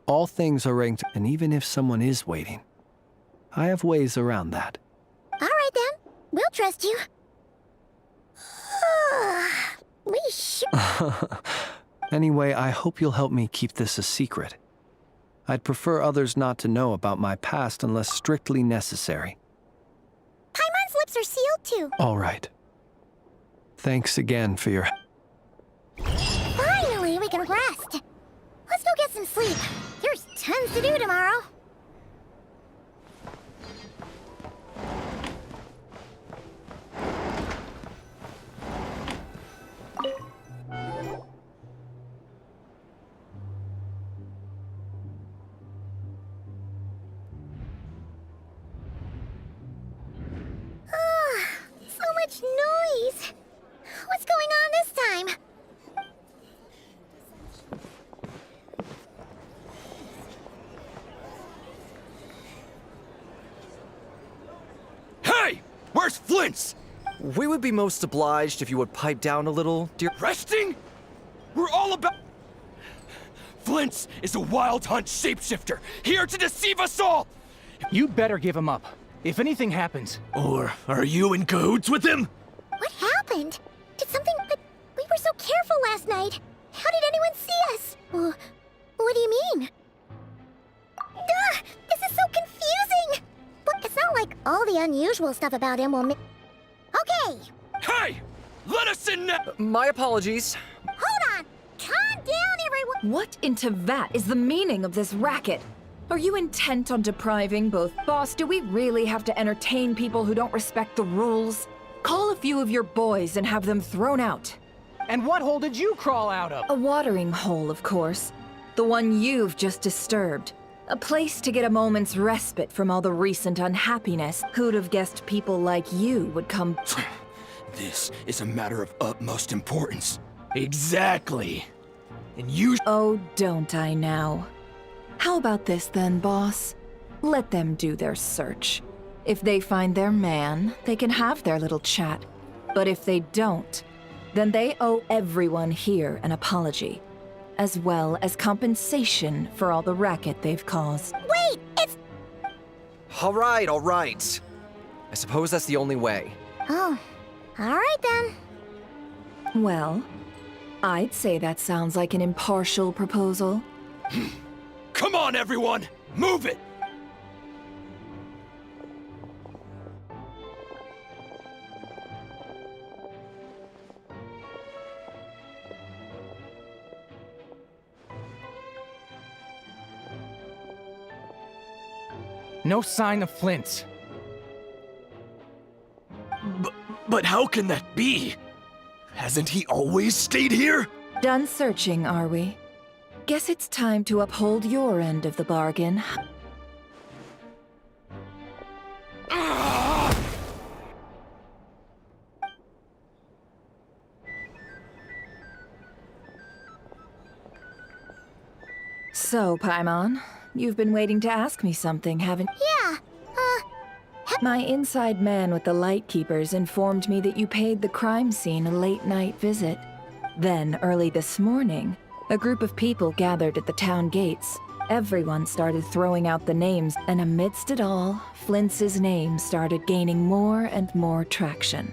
[SPEAKER 14] All things are ranked, and even if someone is waiting, I have ways around that.
[SPEAKER 2] All right then, we'll trust you. We should.
[SPEAKER 14] Anyway, I hope you'll help me keep this a secret. I'd prefer others not to know about my past unless strictly necessary.
[SPEAKER 2] Paimon's lips are sealed too.
[SPEAKER 14] All right. Thanks again for your...
[SPEAKER 2] Finally, we can rest. Let's go get some sleep. There's tons to do tomorrow. So much noise. What's going on this time?
[SPEAKER 10] Hey! Where's Flint's? We would be most obliged if you would pipe down a little, dear.
[SPEAKER 16] Resting? We're all about... Flint's is a wild hunt shapeshifter, here to deceive us all!
[SPEAKER 1] You better give him up. If anything happens.
[SPEAKER 16] Or are you in cahoots with him?
[SPEAKER 2] What happened? Did something... But we were so careful last night. How did anyone see us? What do you mean? Duh! This is so confusing! But it's not like all the unusual stuff about him will Okay!
[SPEAKER 16] Hey! Let us in now!
[SPEAKER 10] My apologies.
[SPEAKER 2] Hold on! Calm down, everyone!
[SPEAKER 3] What in Teyvat is the meaning of this racket? Are you intent on depriving both? Boss, do we really have to entertain people who don't respect the rules? Call a few of your boys and have them thrown out.
[SPEAKER 1] And what hole did you crawl out of?
[SPEAKER 3] A watering hole, of course. The one you've just disturbed. A place to get a moment's respite from all the recent unhappiness. Who'd have guessed people like you would come...
[SPEAKER 16] This is a matter of utmost importance. Exactly. And you...
[SPEAKER 3] Oh, don't I now? How about this then, boss? Let them do their search. If they find their man, they can have their little chat. But if they don't, then they owe everyone here an apology, as well as compensation for all the racket they've caused.
[SPEAKER 2] Wait, it's...
[SPEAKER 10] All right, all right. I suppose that's the only way.
[SPEAKER 2] Oh, all right then.
[SPEAKER 3] Well, I'd say that sounds like an impartial proposal.
[SPEAKER 16] Come on, everyone! Move it!
[SPEAKER 1] No sign of Flint.
[SPEAKER 16] But how can that be? Hasn't he always stayed here?
[SPEAKER 3] Done searching, are we? Guess it's time to uphold your end of the bargain. So, Paimon, you've been waiting to ask me something, haven't you?
[SPEAKER 2] Yeah,
[SPEAKER 3] My inside man with the Lightkeepers informed me that you paid the crime scene a late-night visit. Then, early this morning, a group of people gathered at the town gates. Everyone started throwing out the names, and amidst it all, Flint's name started gaining more and more traction.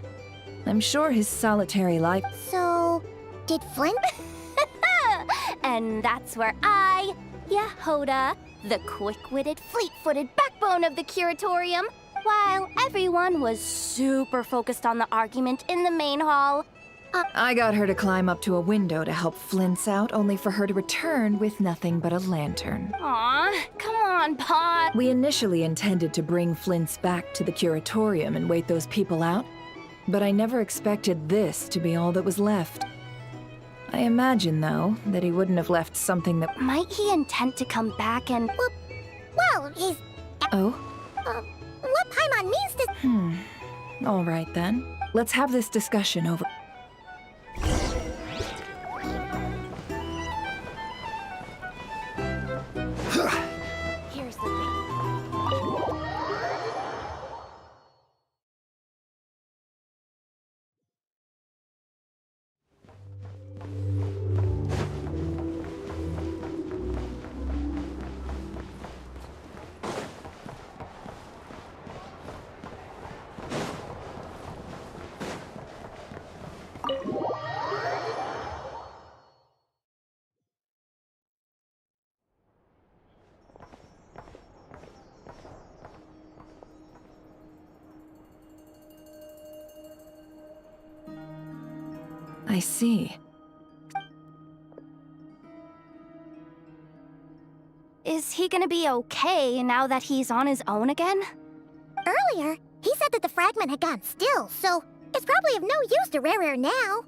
[SPEAKER 3] I'm sure his solitary life...
[SPEAKER 2] So, did Flint?
[SPEAKER 13] And that's where I, Yehoda, the quick-witted, fleet-footed backbone of the curatorium, while everyone was super focused on the argument in the main hall.
[SPEAKER 3] I got her to climb up to a window to help Flint's out, only for her to return with nothing but a lantern.
[SPEAKER 13] Aw, come on, Pod.
[SPEAKER 3] We initially intended to bring Flint's back to the curatorium and wait those people out, but I never expected this to be all that was left. I imagine, though, that he wouldn't have left something that...
[SPEAKER 13] Might he intend to come back and...
[SPEAKER 2] Well, he's...
[SPEAKER 3] Oh?
[SPEAKER 2] What Paimon means to...
[SPEAKER 3] All right, then. Let's have this discussion over...
[SPEAKER 13] Here's the thing.
[SPEAKER 3] I see.
[SPEAKER 13] Is he gonna be okay now that he's on his own again?
[SPEAKER 2] Earlier, he said that the fragment had gone still, so it's probably of no use to Rare now.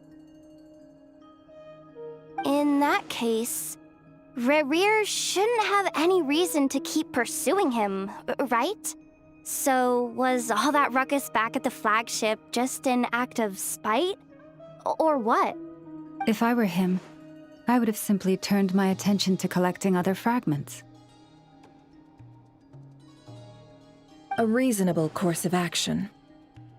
[SPEAKER 13] In that case, Rare shouldn't have any reason to keep pursuing him, right? So was all that ruckus back at the flagship just an act of spite? Or what?
[SPEAKER 4] If I were him, I would have simply turned my attention to collecting other fragments.
[SPEAKER 3] A reasonable course of action.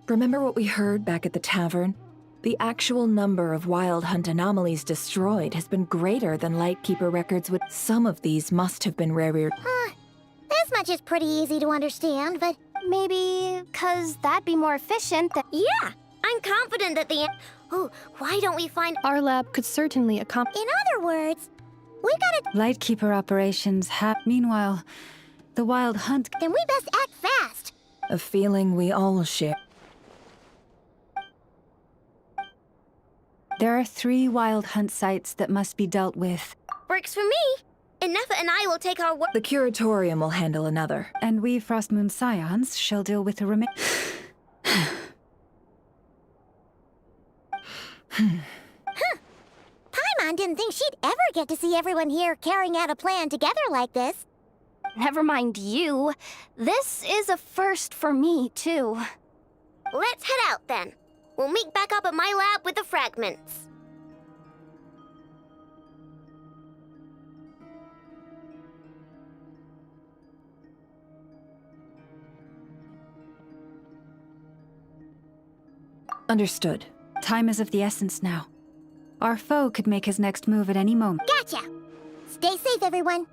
[SPEAKER 3] Remember what we heard back at the tavern? The actual number of Wild Hunt anomalies destroyed has been greater than Lightkeeper records would... Some of these must have been rare.
[SPEAKER 2] This much is pretty easy to understand, but...
[SPEAKER 13] Maybe 'cause that'd be more efficient than...
[SPEAKER 2] Yeah! I'm confident that the... Oh, why don't we find...
[SPEAKER 19] Our lab could certainly accomplish...
[SPEAKER 2] In other words, we gotta...
[SPEAKER 4] Lightkeeper operations have... Meanwhile, the Wild Hunt...
[SPEAKER 2] Then we best act fast!
[SPEAKER 3] A feeling we all share.
[SPEAKER 4] There are 3 Wild Hunt sites that must be dealt with.
[SPEAKER 2] Works for me! Nefa and I will take our work...
[SPEAKER 3] The Curatorium will handle another.
[SPEAKER 4] And we Frostmoon Scions shall deal with the remain...
[SPEAKER 2] Paimon didn't think she'd ever get to see everyone here carrying out a plan together like this.
[SPEAKER 13] Never mind you. This is a first for me, too.
[SPEAKER 2] Let's head out, then. We'll meet back up at my lab with the fragments.
[SPEAKER 3] Understood.
[SPEAKER 4] Time is of the essence now. Our foe could make his next move at any moment.
[SPEAKER 2] Gotcha! Stay safe, everyone.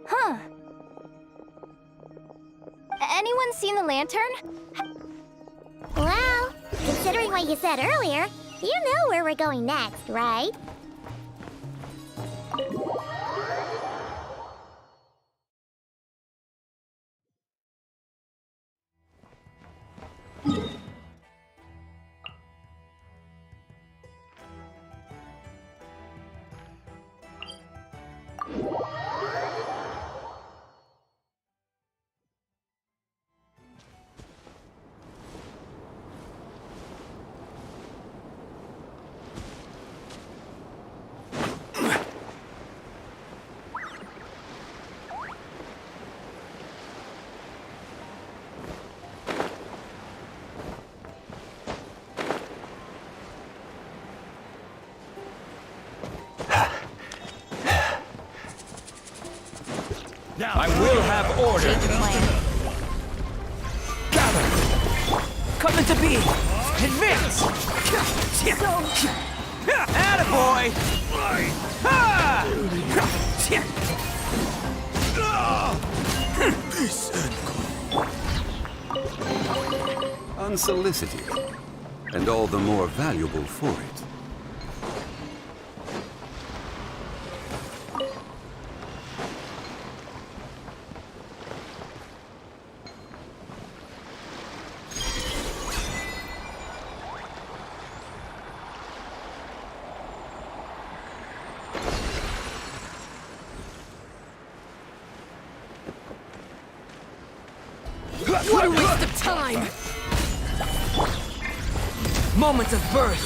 [SPEAKER 13] Huh. Anyone seen the lantern?
[SPEAKER 2] Well, considering what you said earlier, you know where we're going next, right?
[SPEAKER 6] I will have order.
[SPEAKER 1] Gather! Coming to be! Advance! Attaboy!
[SPEAKER 9] Unsolicited, and all the more valuable for it.
[SPEAKER 1] What a waste of time! Moment of birth!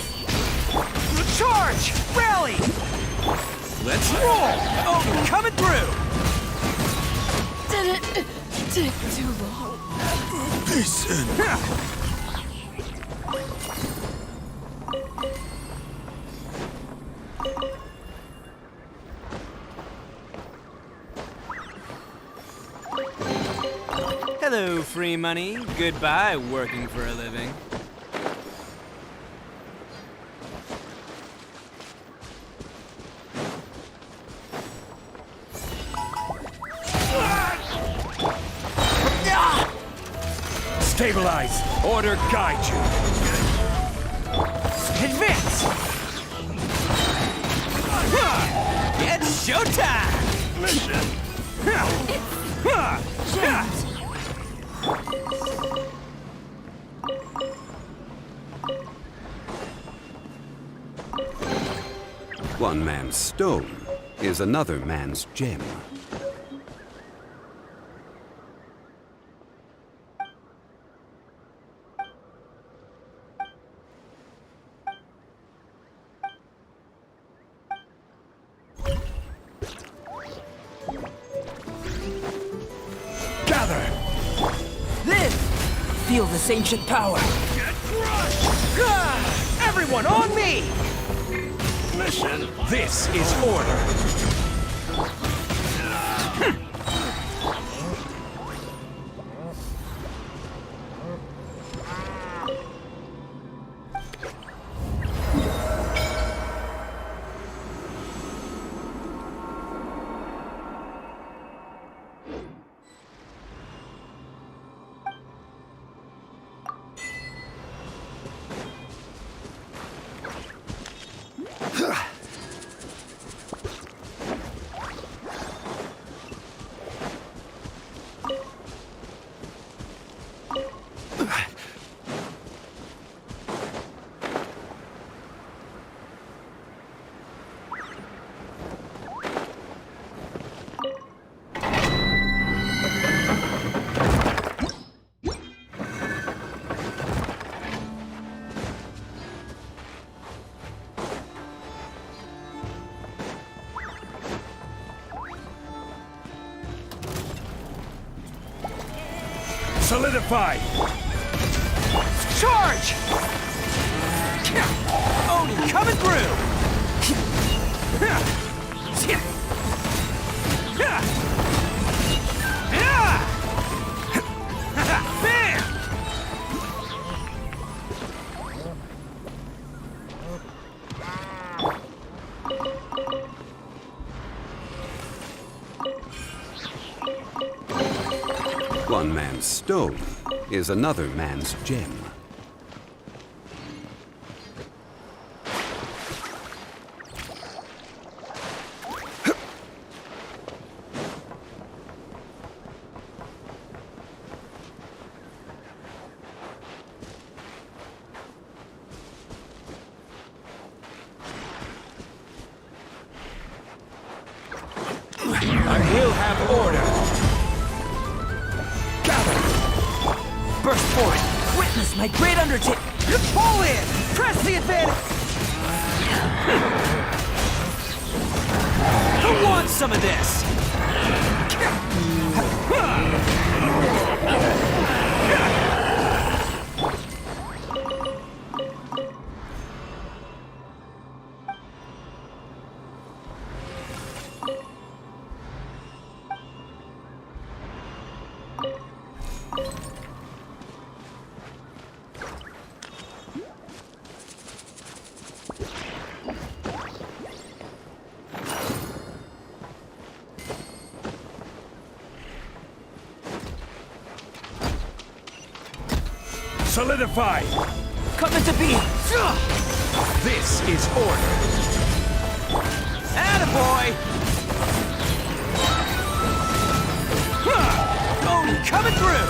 [SPEAKER 1] Charge! Rally! Let's roll! Oh, coming through!
[SPEAKER 11] Did it take too long?
[SPEAKER 9] Listen.
[SPEAKER 12] Hello, free money. Goodbye, working for a living.
[SPEAKER 9] Stabilize. Order guide you.
[SPEAKER 1] Advance! It's showtime!
[SPEAKER 9] Mission.
[SPEAKER 20] One man's stone is another man's gem.
[SPEAKER 1] Feel this ancient power. Get crushed! Everyone on me!
[SPEAKER 9] Mission. This is order.
[SPEAKER 1] Solidify! Charge! Oni coming through! Bam!
[SPEAKER 20] One man's stone is another man's gem.
[SPEAKER 9] I will have order.
[SPEAKER 1] Burst forth! Witness my great undertaking! Pull in! Press the advantage! Who wants some of this?
[SPEAKER 9] Solidify!
[SPEAKER 1] Coming to be!
[SPEAKER 9] This is order.
[SPEAKER 1] Attaboy! Oni coming through!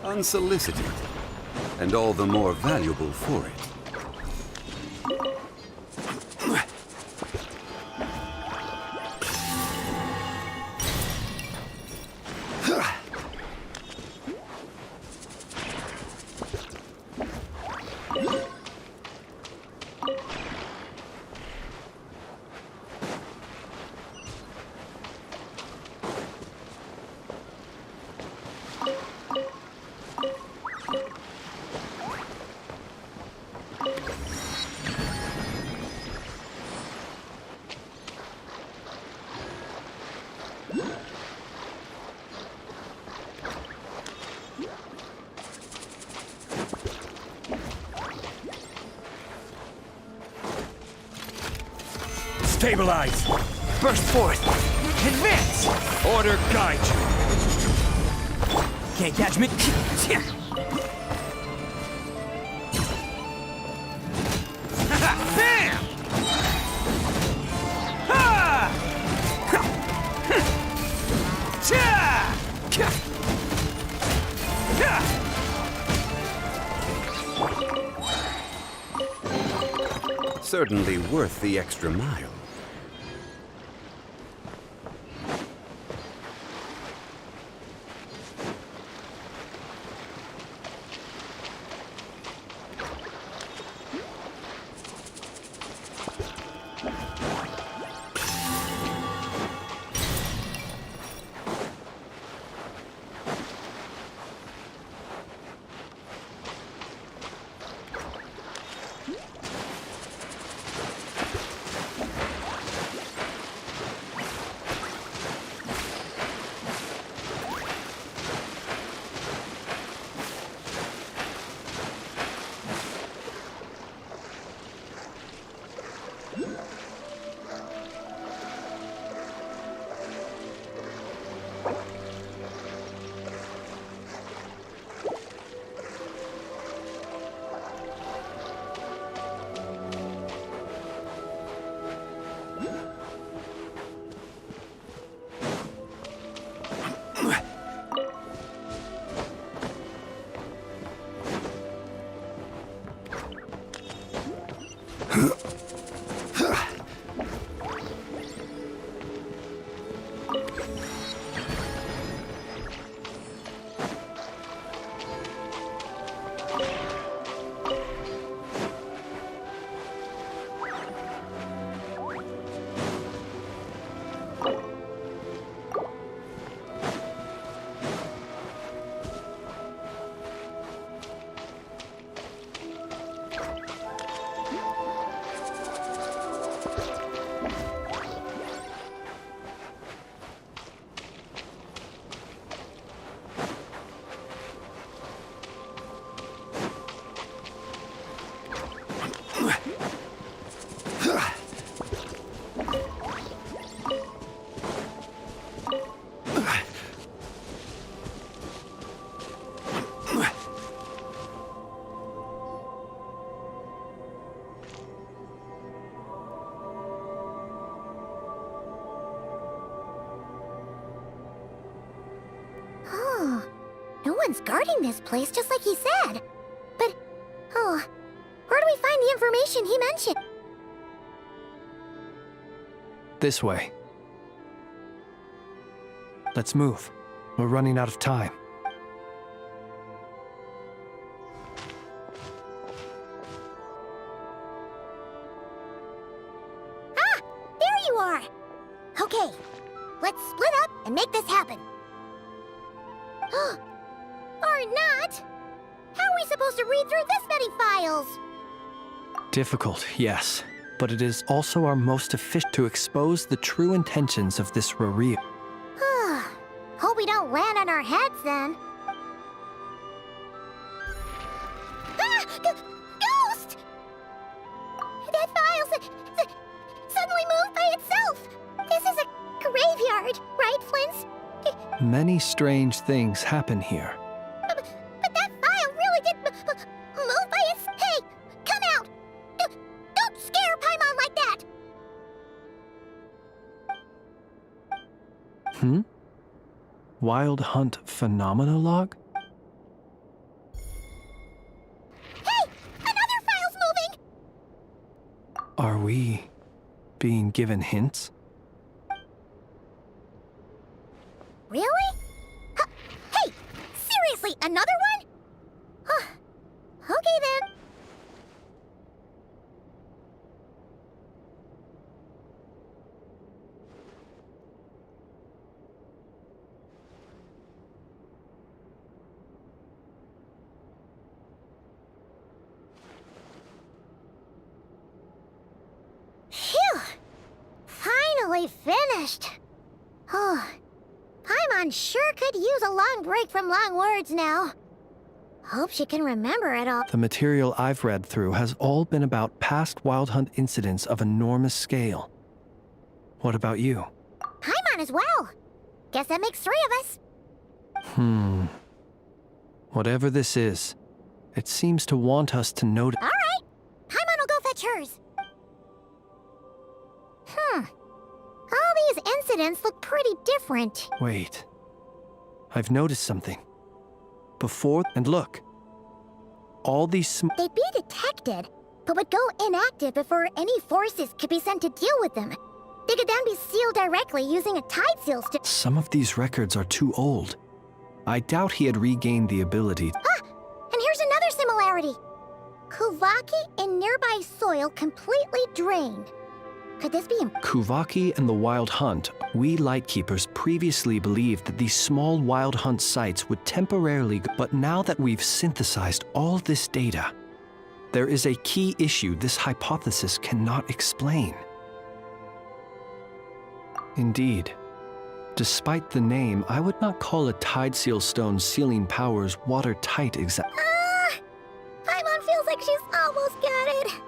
[SPEAKER 20] Unsolicited. and all the more valuable for it.
[SPEAKER 1] Stabilize! Burst forth! Advance!
[SPEAKER 12] Order guide you!
[SPEAKER 1] Can't catch me! Bam! Ha!
[SPEAKER 20] Certainly worth the extra mile.
[SPEAKER 2] No one's guarding this place, just like he said. But, where do we find the information he mentioned?
[SPEAKER 14] This way. Let's move. We're running out of time.
[SPEAKER 2] Ah! There you are! Okay, let's split up and make this happen. Or not! How are we supposed to read through this many files?
[SPEAKER 14] Difficult, yes. But it is also our most efficient to expose the true intentions of this Royale.
[SPEAKER 2] Hope we don't land on our heads then. Ah! Ghost! That file suddenly moved by itself! This is a graveyard, right, Flint's?
[SPEAKER 14] Many strange things happen here.
[SPEAKER 2] But that file really did move by its... Hey! Come out! Don't scare Paimon like that!
[SPEAKER 14] Wild Hunt Phenomenologue? Are we being given hints?
[SPEAKER 2] Really? Hey! Seriously, another one? Huh. Okay then. Phew! Finally finished. Oh, Paimon sure could use a long break from long words now. Hope she can remember it all.
[SPEAKER 14] The material I've read through has all been about past Wild Hunt incidents of enormous scale. What about you?
[SPEAKER 2] Paimon as well. Guess that makes 3 of us.
[SPEAKER 14] Whatever this is, it seems to want us to notice.
[SPEAKER 2] All right. Paimon will go fetch hers. All these incidents look pretty different.
[SPEAKER 14] Wait. I've noticed something. Before, and look. All these
[SPEAKER 2] They'd be detected, but would go inactive before any forces could be sent to deal with them. They could then be sealed directly using a tide seal stick.
[SPEAKER 14] Some of these records are too old. I doubt he had regained the ability.
[SPEAKER 2] And here's another similarity. Kuvaki in nearby soil completely drained. Could this be
[SPEAKER 14] Kuvaki and the Wild Hunt, we Lightkeepers previously believed that these small Wild Hunt sites would temporarily, but now that we've synthesized all this data, there is a key issue this hypothesis cannot explain. Indeed, despite the name, I would not call a Tide Seal Stone's sealing powers watertight exactly.
[SPEAKER 2] Paimon feels like she's almost got it.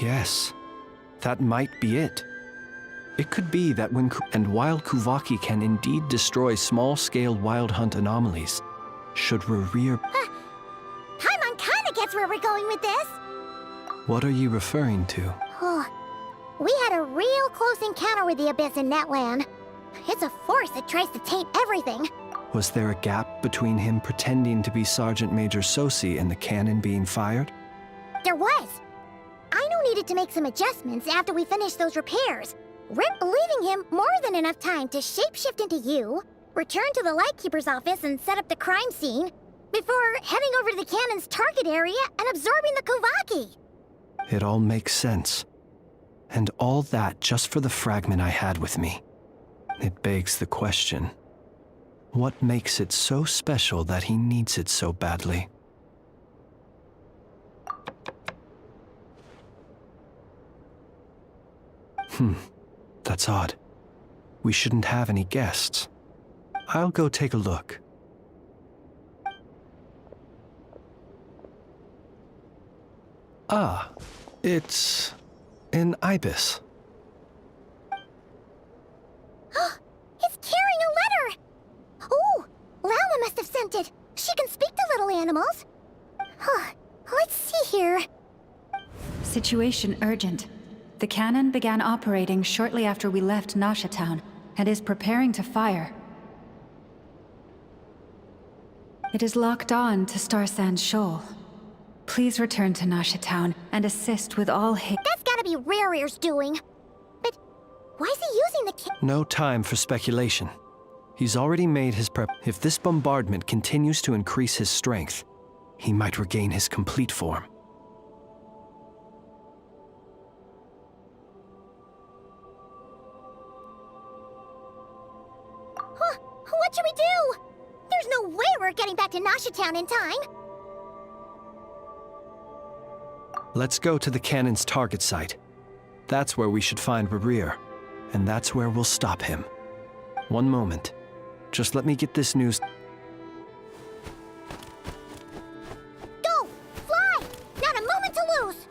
[SPEAKER 14] Yes, that might be it. It could be that while Kuvaki can indeed destroy small-scale Wild Hunt anomalies, should Rerir...
[SPEAKER 2] Paimon kinda gets where we're going with this.
[SPEAKER 14] What are you referring to?
[SPEAKER 2] Oh, we had a real close encounter with the Abyss in Netland. It's a force that tries to taint everything.
[SPEAKER 14] Was there a gap between him pretending to be Sergeant Major Sosi and the cannon being fired?
[SPEAKER 2] There was. Aino needed to make some adjustments after we finished those repairs, leaving him more than enough time to shapeshift into you, return to the Lightkeeper's office and set up the crime scene, before heading over to the cannon's target area and absorbing the Kuvaki.
[SPEAKER 14] It all makes sense. And all that just for the fragment I had with me. It begs the question, what makes it so special that he needs it so badly? That's odd. We shouldn't have any guests. I'll go take a look. Ah, it's an ibis.
[SPEAKER 2] It's carrying a letter! Oh, Lauma must have sent it. She can speak to little animals. Let's see here.
[SPEAKER 4] Situation urgent. The cannon began operating shortly after we left Nasha Town and is preparing to fire. It is locked on to Star Sand Shoal. Please return to Nasha Town and assist with all
[SPEAKER 2] That's gotta be Rerir's doing. But why is he using the
[SPEAKER 14] No time for speculation. He's already made his prep. If this bombardment continues to increase his strength, he might regain his complete form.
[SPEAKER 2] What should we do? There's no way we're getting back to Nasha Town in time.
[SPEAKER 14] Let's go to the cannon's target site. That's where we should find Rerir, and that's where we'll stop him. One moment. Just let me get this news.
[SPEAKER 2] Go! Fly! Not a moment to lose!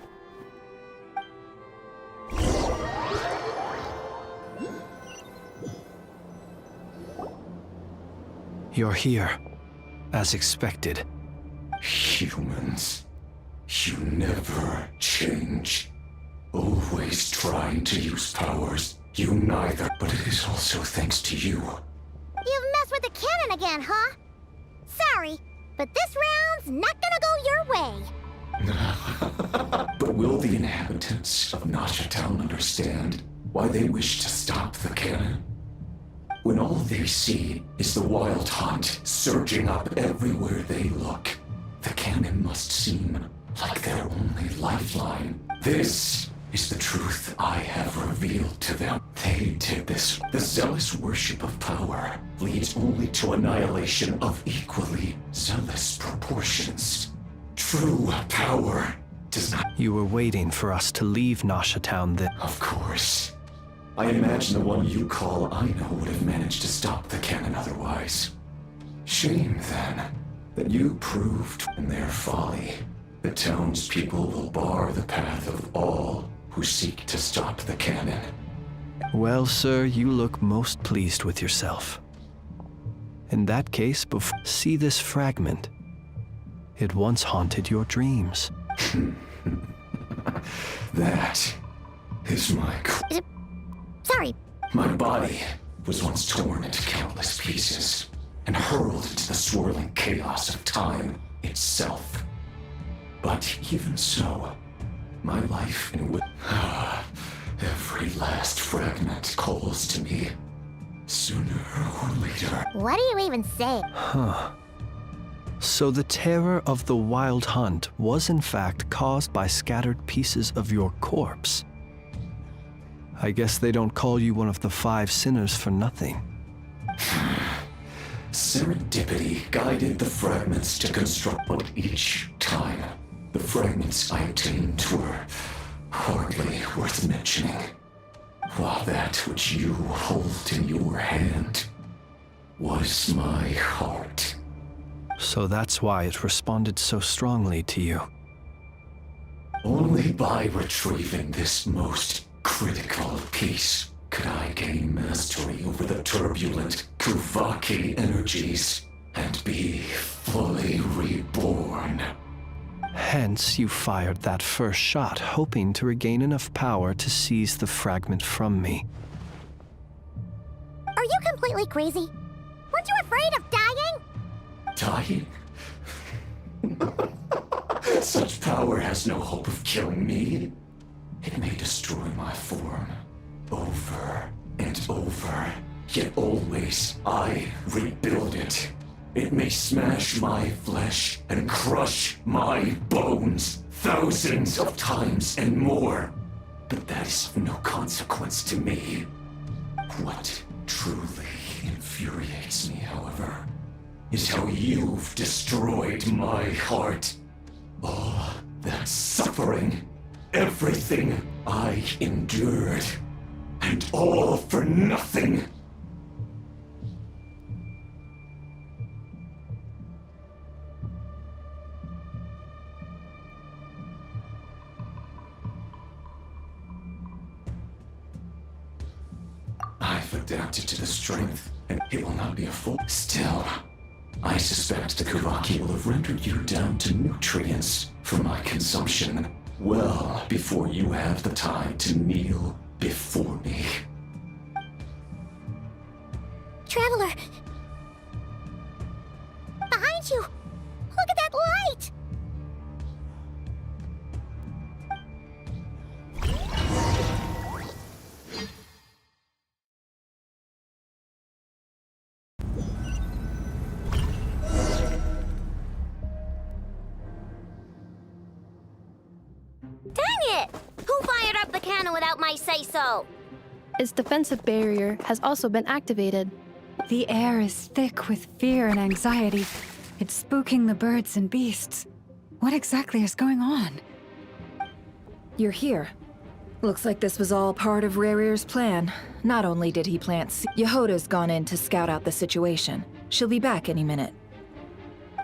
[SPEAKER 14] You're here, as expected.
[SPEAKER 9] Humans, you never change. Always trying to use powers you neither, but it is also thanks to you.
[SPEAKER 2] You've messed with the cannon again, huh? Sorry, But this round's not gonna go your way.
[SPEAKER 9] But will the inhabitants of Nasha Town understand why they wish to stop the cannon? When all they see is the wild hunt surging up everywhere they look, the cannon must seem like their only lifeline. This is the truth I have revealed to them. They did this. The zealous worship of power leads only to annihilation of equally zealous proportions. True power does not...
[SPEAKER 14] You were waiting for us to leave Nasha Town then.
[SPEAKER 9] Of course. I imagine the one you call Aino would have managed to stop the cannon otherwise. Shame, then, that you proved in their folly. The townspeople will bar the path of all who seek to stop the cannon.
[SPEAKER 14] Well, sir, you look most pleased with yourself. In that case, see this fragment. It once haunted your dreams.
[SPEAKER 9] That is my...
[SPEAKER 2] Sorry.
[SPEAKER 9] My body was once torn into countless pieces and hurled into the swirling chaos of time itself. But even so, my life in which every last fragment calls to me, sooner or later.
[SPEAKER 2] What do you even say?
[SPEAKER 14] Huh. So the terror of the wild hunt was in fact caused by scattered pieces of your corpse. I guess they don't call you one of the 5 sinners for nothing.
[SPEAKER 9] Serendipity guided the fragments to construct, but each time the fragments I obtained were hardly worth mentioning, while that which you hold in your hand was my heart.
[SPEAKER 14] So that's why it responded so strongly to you.
[SPEAKER 9] Only by retrieving this most critical piece could I gain mastery over the turbulent Kuvaki energies and be fully reborn.
[SPEAKER 14] Hence, you fired that first shot, hoping to regain enough power to seize the fragment from me.
[SPEAKER 2] Are you completely crazy? Weren't you afraid of dying?
[SPEAKER 9] Dying? Such power has no hope of killing me. It may destroy my form over and over, yet always I rebuild it. It may smash my flesh and crush my bones thousands of times and more, but that is of no consequence to me. What truly infuriates me, however, is how you've destroyed my heart. All that suffering, everything I endured, and all for nothing. I've adapted to the strength, and it will not be a full. Still, I suspect the Kuvaki will have rendered you down to nutrients for my consumption well before you have the time to kneel before me.
[SPEAKER 2] Traveler! Behind you! Look at that light! Dang it! Who fired up the cannon without my say-so?
[SPEAKER 19] Its defensive barrier has also been activated.
[SPEAKER 4] The air is thick with fear and anxiety. It's spooking the birds and beasts. What exactly is going on?
[SPEAKER 3] You're here. Looks like this was all part of Rarir's plan. Not only did he plant Yehoda's gone in to scout out the situation. She'll be back any minute.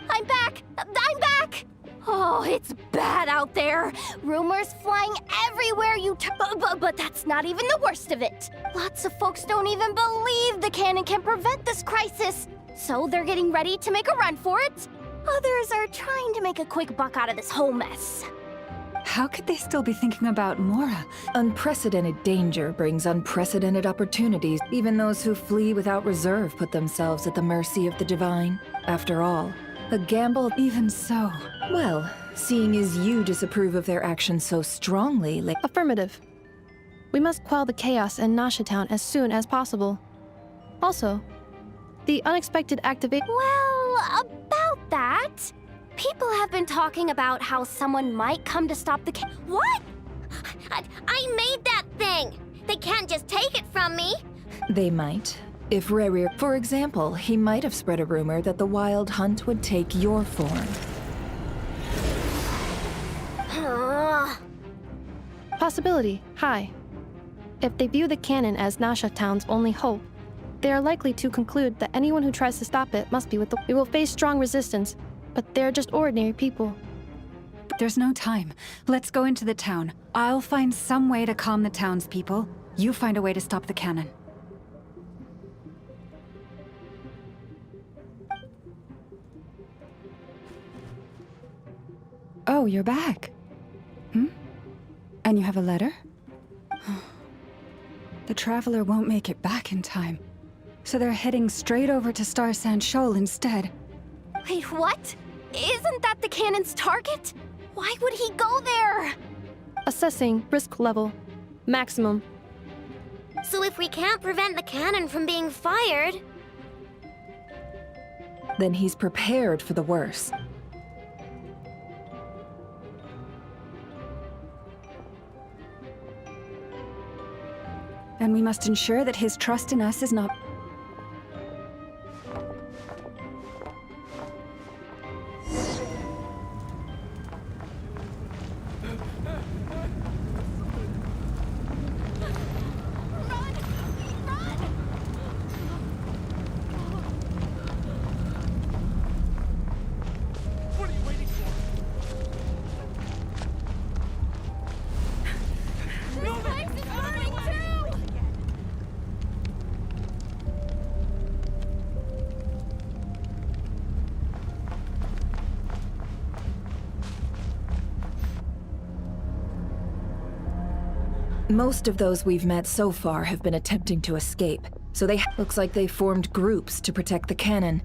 [SPEAKER 13] I'm back! I'm back! Oh, it's bad out there. Rumors flying everywhere you turn. But that's not even the worst of it. Lots of folks don't even believe the cannon can prevent this crisis. So they're getting ready to make a run for it. Others are trying to make a quick buck out of this whole mess.
[SPEAKER 4] How could they still be thinking about Mora?
[SPEAKER 3] Unprecedented danger brings unprecedented opportunities. Even those who flee without reserve put themselves at the mercy of the divine. After all, A gamble?
[SPEAKER 4] Even so.
[SPEAKER 3] Well, seeing as you disapprove of their actions so strongly,
[SPEAKER 19] Affirmative. We must quell the chaos in Nasha Town as soon as possible. Also, the unexpected activation.
[SPEAKER 13] Well, about that, people have been talking about how someone might come to stop the
[SPEAKER 2] What? I made that thing! They can't just take it from me!
[SPEAKER 3] They might. If Rerir, for example, he might have spread a rumor that the Wild Hunt would take your form.
[SPEAKER 19] Possibility, high. If they view the cannon as Nasha Town's only hope, they are likely to conclude that anyone who tries to stop it must be with the. We will face strong resistance, but they're just ordinary people.
[SPEAKER 4] There's no time. Let's go into the town. I'll find some way to calm the townspeople. You find a way to stop the cannon. Oh, you're back. And you have a letter? The Traveler won't make it back in time. So they're heading straight over to Star Sand Shoal instead.
[SPEAKER 13] Wait, what? Isn't that the cannon's target? Why would he go there?
[SPEAKER 19] Assessing risk level. Maximum.
[SPEAKER 2] So if we can't prevent the cannon from being fired...
[SPEAKER 3] Then he's prepared for the worst.
[SPEAKER 4] And we must ensure that his trust in us is not...
[SPEAKER 3] Most of those we've met so far have been attempting to escape, so looks like they formed groups to protect the cannon.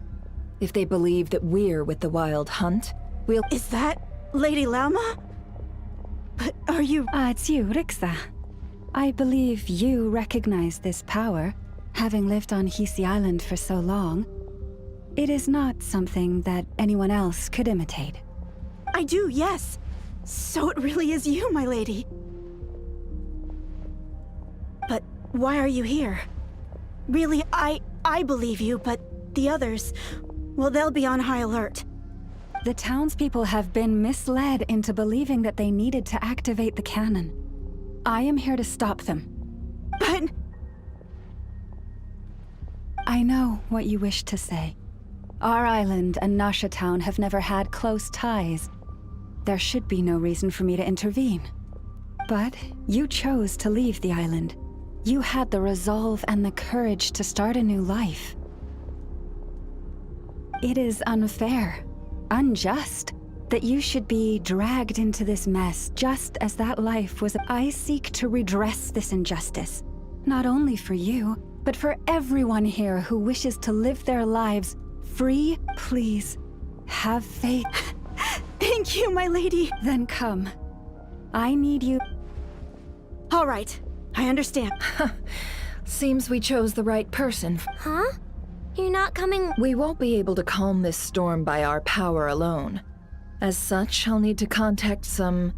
[SPEAKER 3] If they believe that we're with the Wild Hunt, we'll—
[SPEAKER 1] Is that Lady Lauma? But are you—
[SPEAKER 4] it's you, Rixa. I believe you recognize this power, having lived on Hisi Island for so long. It is not something that anyone else could imitate.
[SPEAKER 1] I do, yes. So it really is you, my lady. But why are you here? Really, I believe you, but the others, well, they'll be on high alert.
[SPEAKER 4] The townspeople have been misled into believing that they needed to activate the cannon. I am here to stop them.
[SPEAKER 1] But...
[SPEAKER 4] I know what you wish to say. Our island and Nasha Town have never had close ties. There should be no reason for me to intervene. But you chose to leave the island. You had the resolve and the courage to start a new life. It is unfair, unjust, that you should be dragged into this mess just as that life was. I seek to redress this injustice, not only for you, but for everyone here who wishes to live their lives free. Please, have faith.
[SPEAKER 1] Thank you, my lady.
[SPEAKER 4] Then come. I need you.
[SPEAKER 1] All right. I understand.
[SPEAKER 3] Seems we chose the right person.
[SPEAKER 2] Huh? You're not coming—
[SPEAKER 3] We won't be able to calm this storm by our power alone. As such, I'll need to contact some,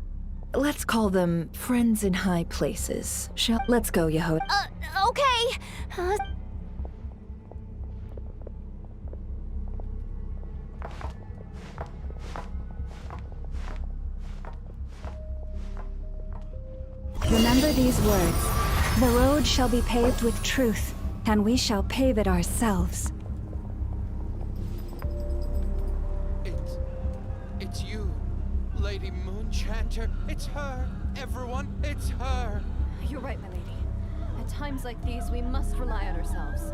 [SPEAKER 3] let's call them friends in high places. Let's go, Yaho.
[SPEAKER 13] Okay.
[SPEAKER 4] Remember these words. The road shall be paved with truth, and we shall pave it ourselves.
[SPEAKER 15] It's you, Lady Moonchanter. It's her. Everyone, it's her.
[SPEAKER 18] You're right, my lady. At times like these, we must rely on ourselves.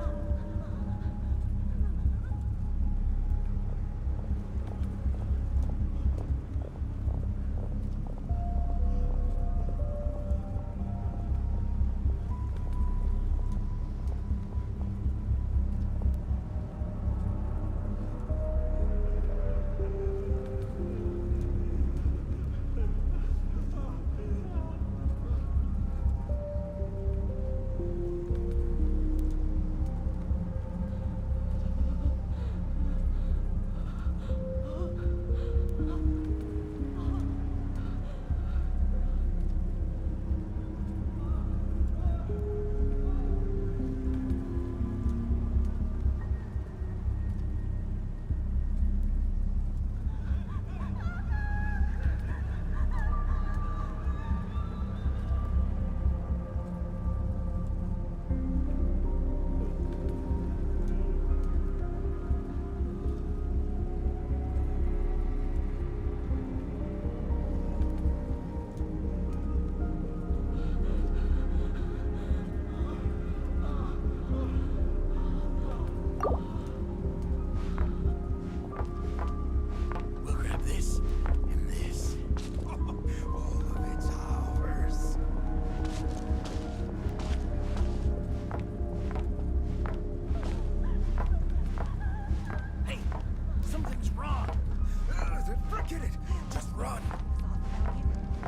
[SPEAKER 1] Forget it. Just run.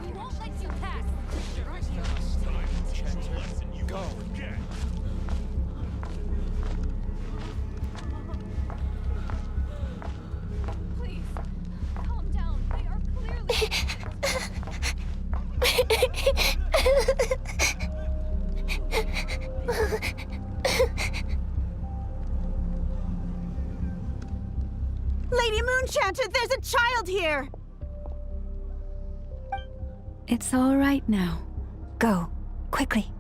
[SPEAKER 18] We won't let you pass.
[SPEAKER 15] Go.
[SPEAKER 18] Please, calm down. They are clearly.
[SPEAKER 5] Lady Moonchanter, there's a child here!
[SPEAKER 4] It's all right now. Go, quickly.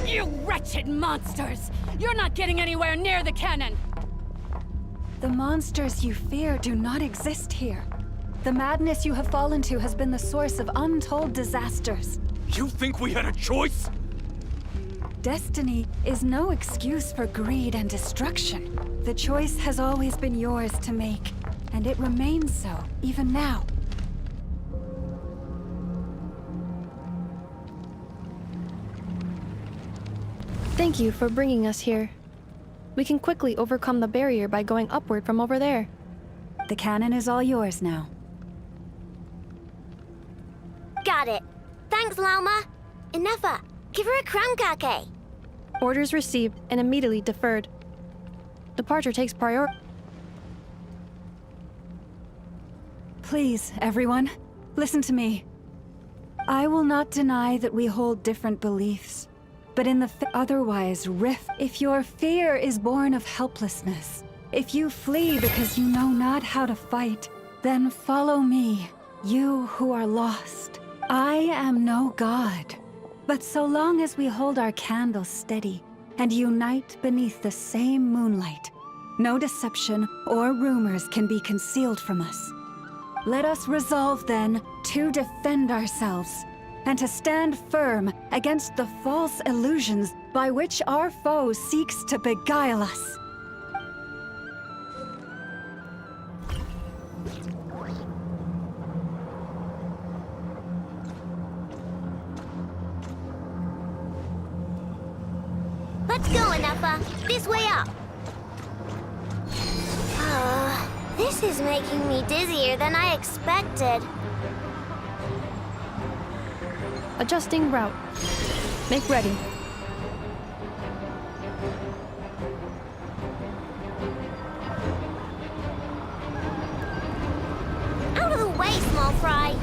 [SPEAKER 11] You wretched monsters! You're not getting anywhere near the cannon!
[SPEAKER 4] The monsters you fear do not exist here. The madness you have fallen to has been the source of untold disasters.
[SPEAKER 12] You think we had a choice?
[SPEAKER 4] Destiny is no excuse for greed and destruction. The choice has always been yours to make, and it remains so, even now.
[SPEAKER 19] Thank you for bringing us here. We can quickly overcome the barrier by going upward from over there.
[SPEAKER 4] The cannon is all yours now.
[SPEAKER 2] Got it. Thanks, Lauma. Enough. Give her a crankake.
[SPEAKER 19] Orders received and immediately deferred. Departure takes priority.
[SPEAKER 4] Please, everyone, listen to me. I will not deny that we hold different beliefs, but in the otherwise rift. If your fear is born of helplessness, if you flee because you know not how to fight, then follow me, you who are lost. I am no god, but so long as we hold our candles steady and unite beneath the same moonlight, no deception or rumors can be concealed from us. Let us resolve then to defend ourselves and to stand firm against the false illusions by which our foe seeks to beguile us.
[SPEAKER 2] Let's go, Enough. This way up. This is making me dizzier than I expected.
[SPEAKER 19] Adjusting route. Make ready.
[SPEAKER 2] Out of the way, small fry.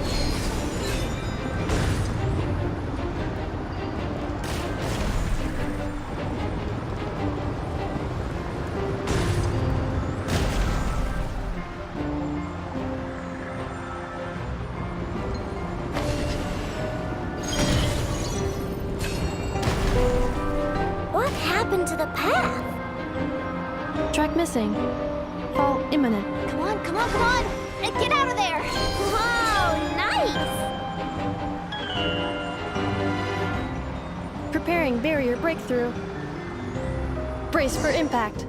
[SPEAKER 2] What happened to the path?
[SPEAKER 19] Track missing. Fall imminent.
[SPEAKER 2] Come on, come on, come on! Get out of there! Whoa, nice!
[SPEAKER 19] Preparing barrier breakthrough. Brace for impact.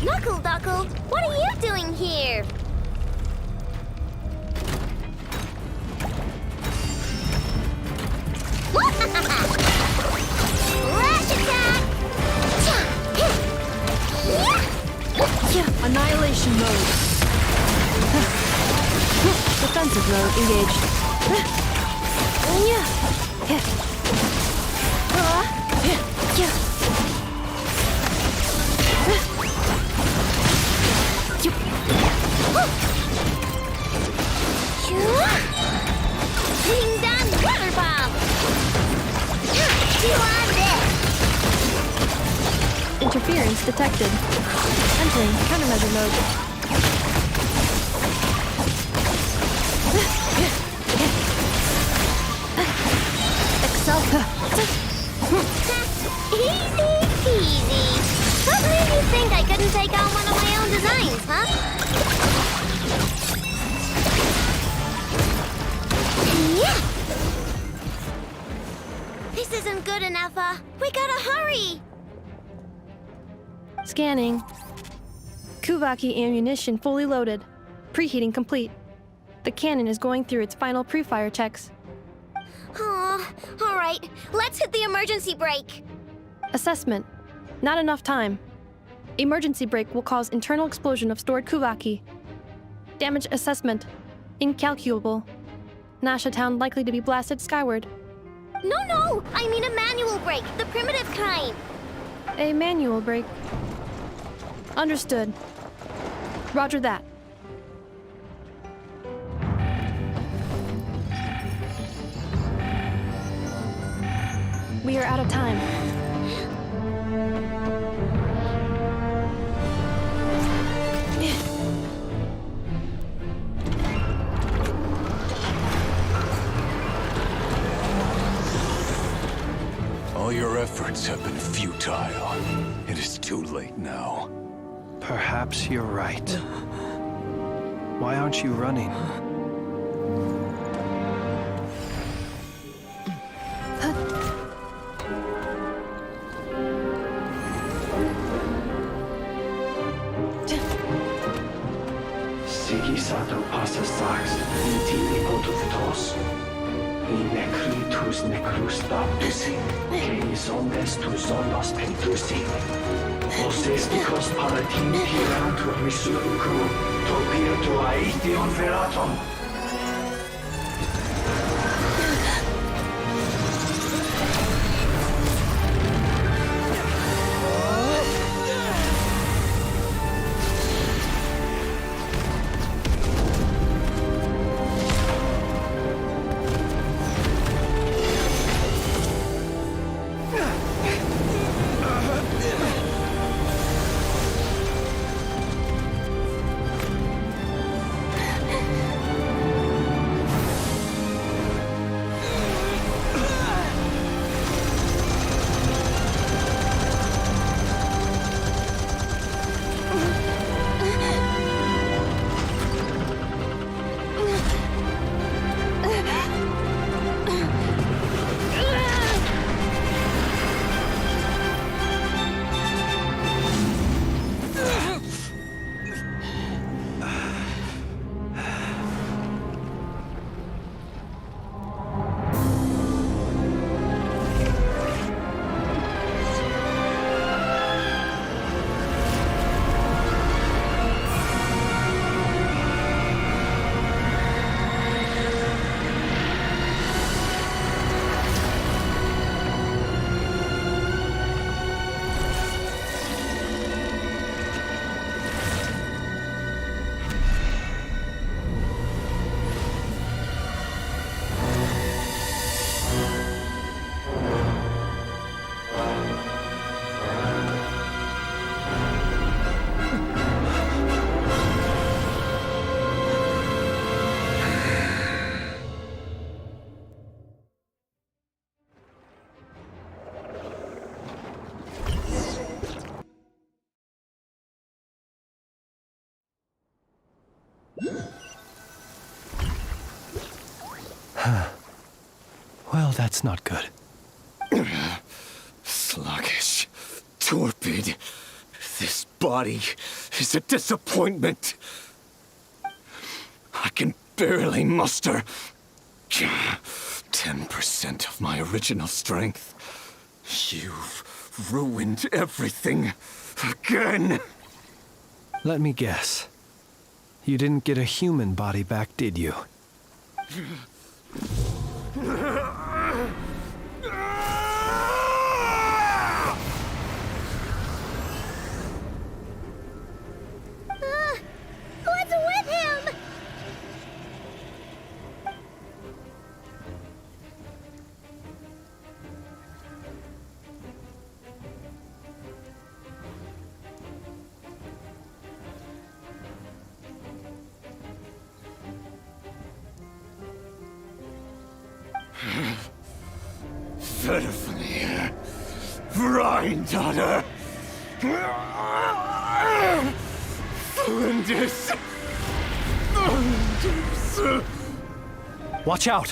[SPEAKER 2] Knuckle Duckle, what are you doing here? Lash attack!
[SPEAKER 19] Annihilation mode. Defensive mode engaged.
[SPEAKER 2] Ding dong water bomb! Chew on this!
[SPEAKER 19] Interference detected. Entering countermeasure mode. Excel.
[SPEAKER 2] Easy peasy. What made you think I couldn't take out one of my own designs, huh? Yeah. This isn't good enough, we gotta hurry.
[SPEAKER 19] Scanning. Kuvaki ammunition fully loaded. Preheating complete. The cannon is going through its final pre-fire checks.
[SPEAKER 2] Oh, all right. Let's hit the emergency brake.
[SPEAKER 19] Assessment. Not enough time. Emergency brake will cause internal explosion of stored Kuvaki. Damage assessment. Incalculable. Nasha Town likely to be blasted skyward.
[SPEAKER 2] No, I mean a manual brake, the primitive kind.
[SPEAKER 19] A manual brake. Understood. Roger that. We are out of time.
[SPEAKER 9] All your efforts have been futile. It is too late now.
[SPEAKER 14] Perhaps you're right. Why aren't you running?
[SPEAKER 7] Sigisato passa sax, intimi potuvitos. In necritus necrus baptisi, que ondes tu zonos pentusi. Osesticos palatin pirantur resurrucru, topirtu aetion veraton.
[SPEAKER 14] Well, that's not good.
[SPEAKER 9] Sluggish, torpid. This body is a disappointment. I can barely muster 10% of my original strength. You've ruined everything again.
[SPEAKER 14] Let me guess. You didn't get a human body back, did you?
[SPEAKER 2] What's with him?
[SPEAKER 9] Pitifully. Granddaughter. Flinders.
[SPEAKER 14] Watch out!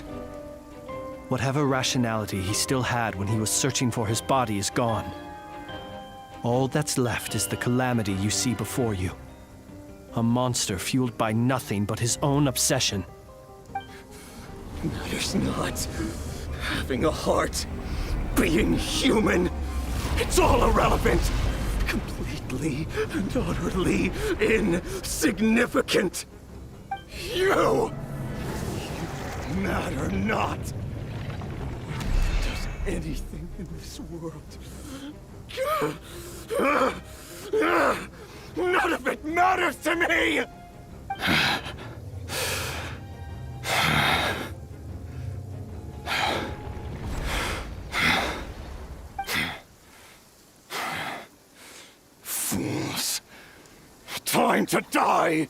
[SPEAKER 14] Whatever rationality he still had when he was searching for his body is gone. All that's left is the calamity you see before you. A monster fueled by nothing but his own obsession.
[SPEAKER 9] Matters not. Having a heart. Being human. It's all irrelevant. Completely and utterly insignificant. You matter not. Does anything in this world. None of it matters to me! Fools. Time to die!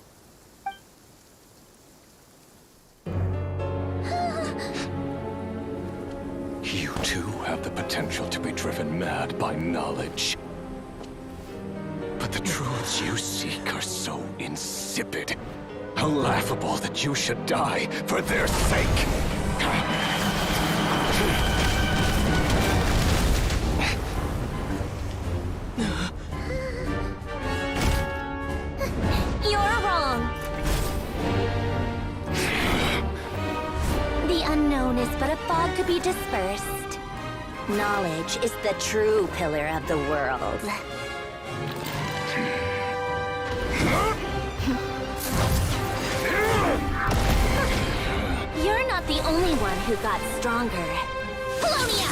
[SPEAKER 9] You too have the potential to be driven mad by knowledge. But the truths you seek are so insipid. How laughable that you should die for their sake!
[SPEAKER 2] You're wrong. The unknown is but a fog to be dispersed. Knowledge is the true pillar of the world. You're not the only one who got stronger. Polonia!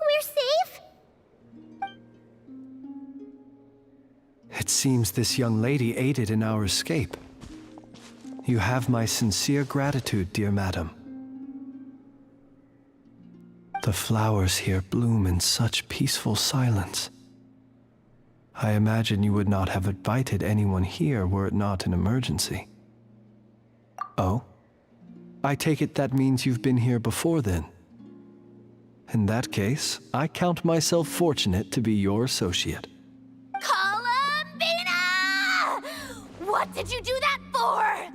[SPEAKER 2] We're safe?
[SPEAKER 14] It seems this young lady aided in our escape. You have my sincere gratitude, dear madam. The flowers here bloom in such peaceful silence. I imagine you would not have invited anyone here were it not an emergency. Oh? I take it that means you've been here before then. In that case, I count myself fortunate to be your associate.
[SPEAKER 2] Columbina! What did you do that for?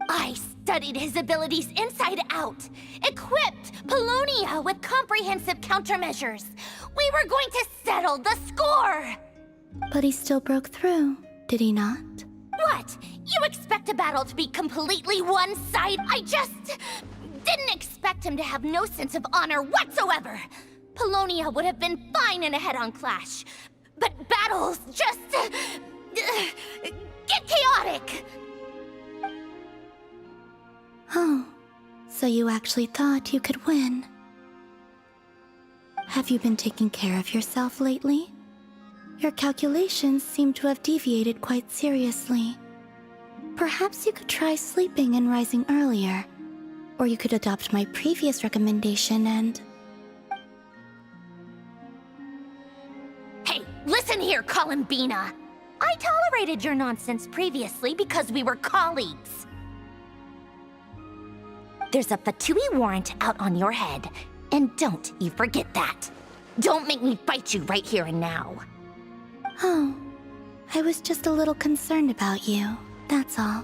[SPEAKER 2] I studied his abilities inside out, equipped Polonia with comprehensive countermeasures. We were going to settle the score!
[SPEAKER 17] But he still broke through, did he not?
[SPEAKER 2] What? You expect a battle to be completely one-sided? I just didn't expect him to have no sense of honor whatsoever. Polonia would have been fine in a head-on clash. But battles just... get chaotic!
[SPEAKER 17] Oh, so you actually thought you could win. Have you been taking care of yourself lately? Your calculations seem to have deviated quite seriously. Perhaps you could try sleeping and rising earlier. Or you could adopt my previous recommendation and...
[SPEAKER 2] Hey, listen here, Columbina! I tolerated your nonsense previously because we were colleagues. There's a Fatui warrant out on your head, and don't you forget that. Don't make me fight you right here and now.
[SPEAKER 17] Oh, I was just a little concerned about you, that's all.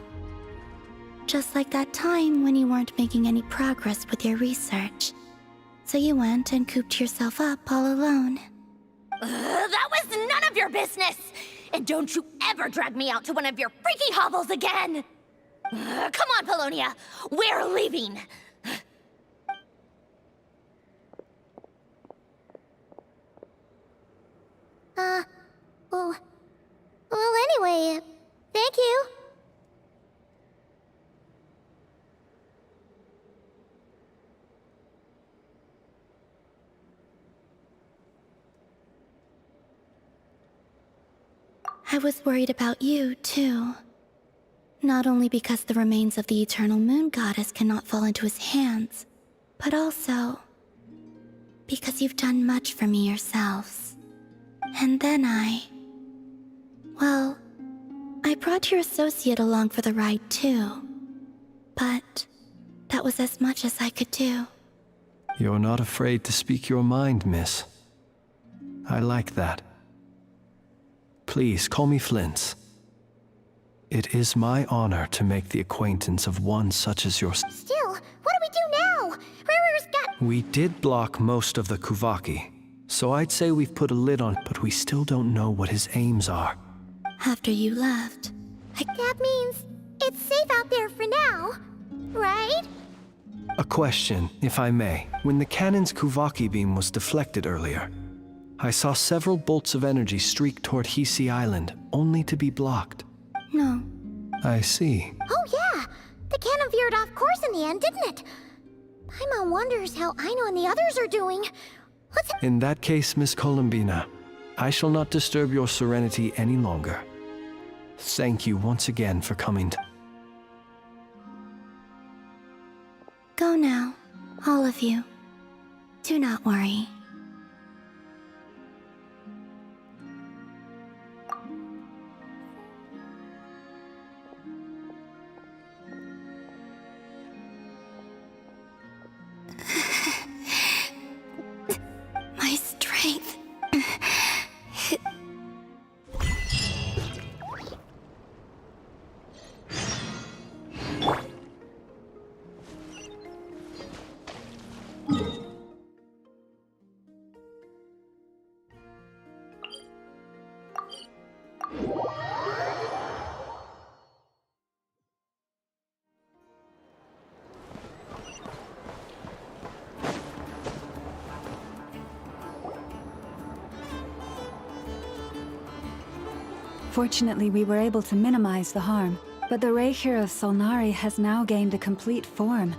[SPEAKER 17] Just like that time when you weren't making any progress with your research. So you went and cooped yourself up all alone.
[SPEAKER 2] That was none of your business! And don't you ever drag me out to one of your freaky hovels again! Come on, Polonia! We're leaving! Well, anyway, thank you.
[SPEAKER 17] I was worried about you, too. Not only because the remains of the Eternal Moon Goddess cannot fall into his hands, but also because you've done much for me yourselves. And then well, I brought your associate along for the ride, too. But that was as much as I could do.
[SPEAKER 14] You're not afraid to speak your mind, miss. I like that. Please call me Flint's. It is my honor to make the acquaintance of one such as yourself.
[SPEAKER 2] Still, what do we do now? Riri's got...
[SPEAKER 14] We did block most of the Kuvaki, so I'd say we've put a lid on, but we still don't know what his aims are.
[SPEAKER 17] After you left,
[SPEAKER 2] That means it's safe out there for now, right?
[SPEAKER 14] A question, if I may. When the cannon's Kuvaki beam was deflected earlier, I saw several bolts of energy streak toward Hisi Island, only to be blocked.
[SPEAKER 17] No.
[SPEAKER 14] I see.
[SPEAKER 2] Oh yeah! The cannon veered off course in the end, didn't it? Paimon wonders how Aino and the others are doing.
[SPEAKER 14] In that case, Miss Columbina, I shall not disturb your serenity any longer. Thank you once again for coming.
[SPEAKER 17] Go now, all of you. Do not worry. My strength.
[SPEAKER 4] Fortunately, we were able to minimize the harm, but the Reikir of Solnari has now gained a complete form.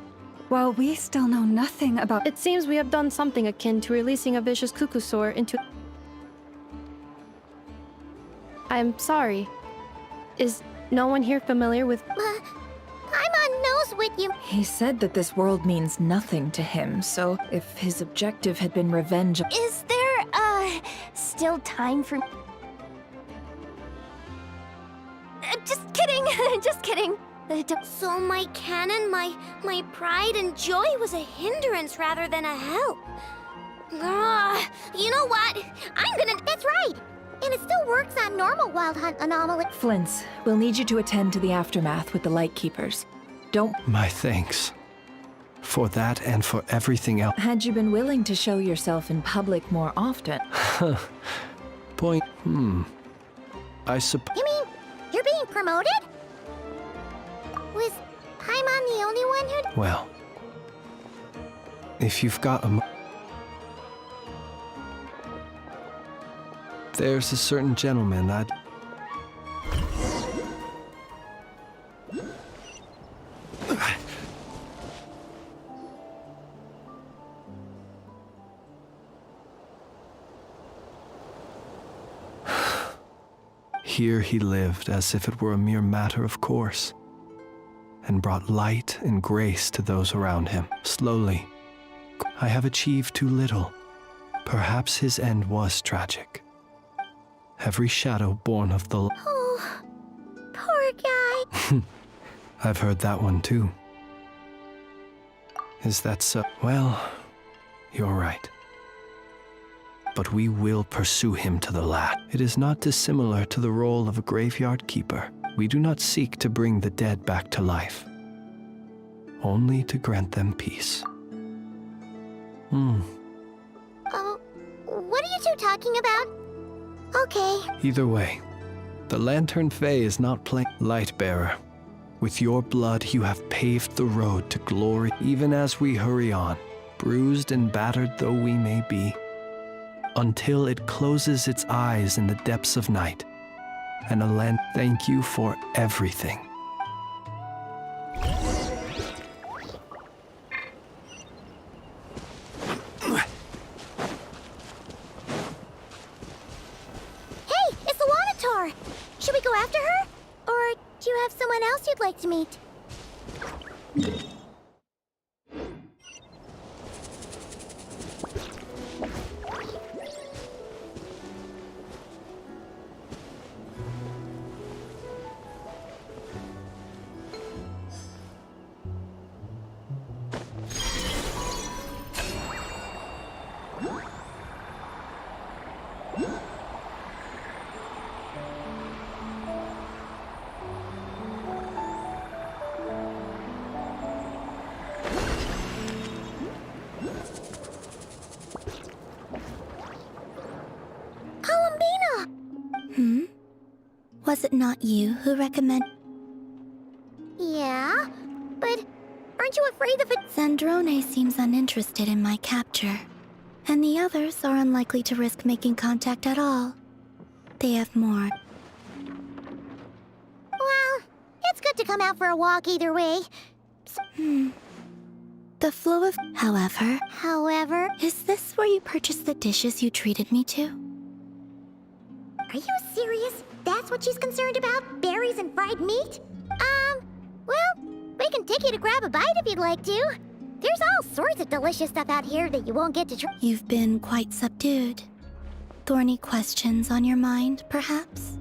[SPEAKER 4] While we still know nothing about—
[SPEAKER 19] It seems we have done something akin to releasing a vicious Kukusor into— I'm sorry. Is no one here familiar with—
[SPEAKER 2] Paimon knows what you—
[SPEAKER 3] He said that this world means nothing to him, so if his objective had been revenge—
[SPEAKER 2] Is there, still time for— just kidding, just kidding. So my cannon, my pride and joy was a hindrance rather than a help. You know what? That's right. And it still works on normal Wild Hunt anomaly.
[SPEAKER 3] Flint's, we'll need you to attend to the aftermath with the Lightkeepers. Don't—
[SPEAKER 14] My thanks. For that and for everything else.
[SPEAKER 3] Had you been willing to show yourself in public more often—
[SPEAKER 14] Point— I suppose—
[SPEAKER 2] You mean you're being promoted? Was Paimon the only one who—
[SPEAKER 14] Well, if you've got a There's a certain gentleman that... Here he lived as if it were a mere matter of course, and brought light and grace to those around him. Slowly, I have achieved too little. Perhaps his end was tragic. Every shadow born of the...
[SPEAKER 2] Oh, poor guy.
[SPEAKER 14] I've heard that one too. Is that so? Well, you're right. But we will pursue him to the last. It is not dissimilar to the role of a graveyard keeper. We do not seek to bring the dead back to life, only to grant them peace.
[SPEAKER 2] Oh, what are you two talking about? Okay.
[SPEAKER 14] Either way, the Lantern Fae is not plain. Lightbearer, with your blood you have paved the road to glory, even as we hurry on, bruised and battered though we may be, until it closes its eyes in the depths of night. And Alan, thank you for everything.
[SPEAKER 2] Hey, it's the Wanator! Should we go after her? Or do you have someone else you'd like to meet?
[SPEAKER 17] Was it not you who recommended?
[SPEAKER 2] Yeah, but aren't you afraid of it?
[SPEAKER 17] Zandrone seems uninterested in my capture, and the others are unlikely to risk making contact at all. They have more.
[SPEAKER 2] Well, it's good to come out for a walk either way.
[SPEAKER 17] The flow of... However...
[SPEAKER 2] Is
[SPEAKER 17] this where you purchased the dishes you treated me to?
[SPEAKER 2] Are you serious? That's what she's concerned about? Berries and fried meat? Well, we can take you to grab a bite if you'd like to. There's all sorts of delicious stuff out here that you won't get to try.
[SPEAKER 17] You've been quite subdued. Thorny questions on your mind, perhaps?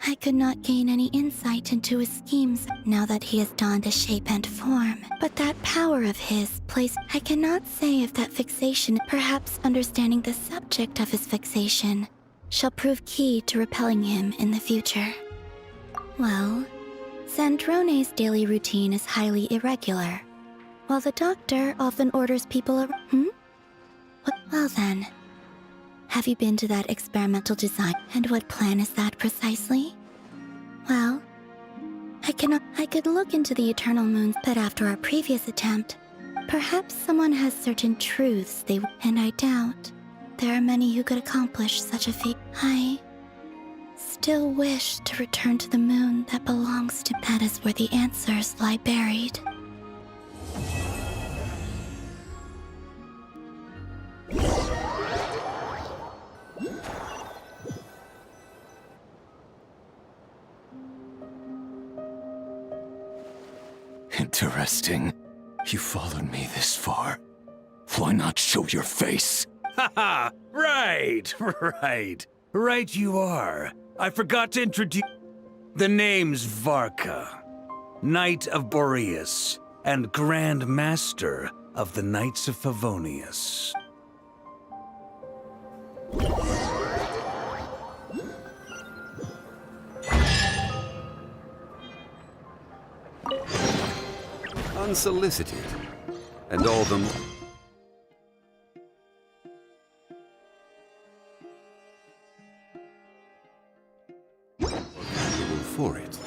[SPEAKER 17] I could not gain any insight into his schemes now that he has donned a shape and form. But that power of his plays... I cannot say if that fixation, perhaps understanding the subject of his fixation, shall prove key to repelling him in the future. Well, Zandrone's daily routine is highly irregular, while the doctor often orders people Well then, have you been to that experimental design? And what plan is that precisely? Well, I could look into the Eternal Moons, but after our previous attempt, perhaps someone has certain truths and I doubt there are many who could accomplish such a feat. I still wish to return to the moon that belongs to... That is where the answers lie buried.
[SPEAKER 9] Interesting. You followed me this far. Why not show your face?
[SPEAKER 21] Haha! Right! Right you are. I forgot to introduce... The name's Varka, Knight of Boreas, and Grand Master of the Knights of Favonius.
[SPEAKER 20] Unsolicited, and all the more... for it.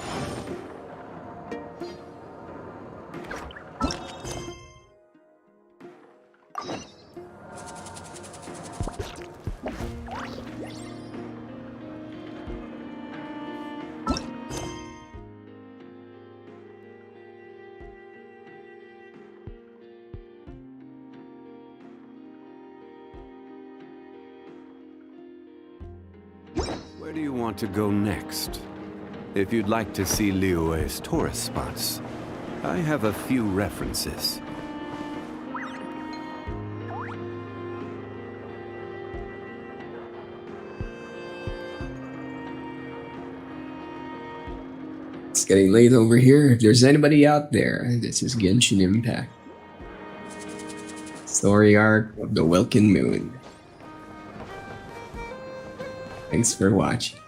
[SPEAKER 20] Where do you want to go next? If you'd like to see Liyue's tourist spots, I have a few references.
[SPEAKER 8] It's getting late over here. If there's anybody out there, this is Genshin Impact. Story arc of the Welkin Moon. Thanks for watching.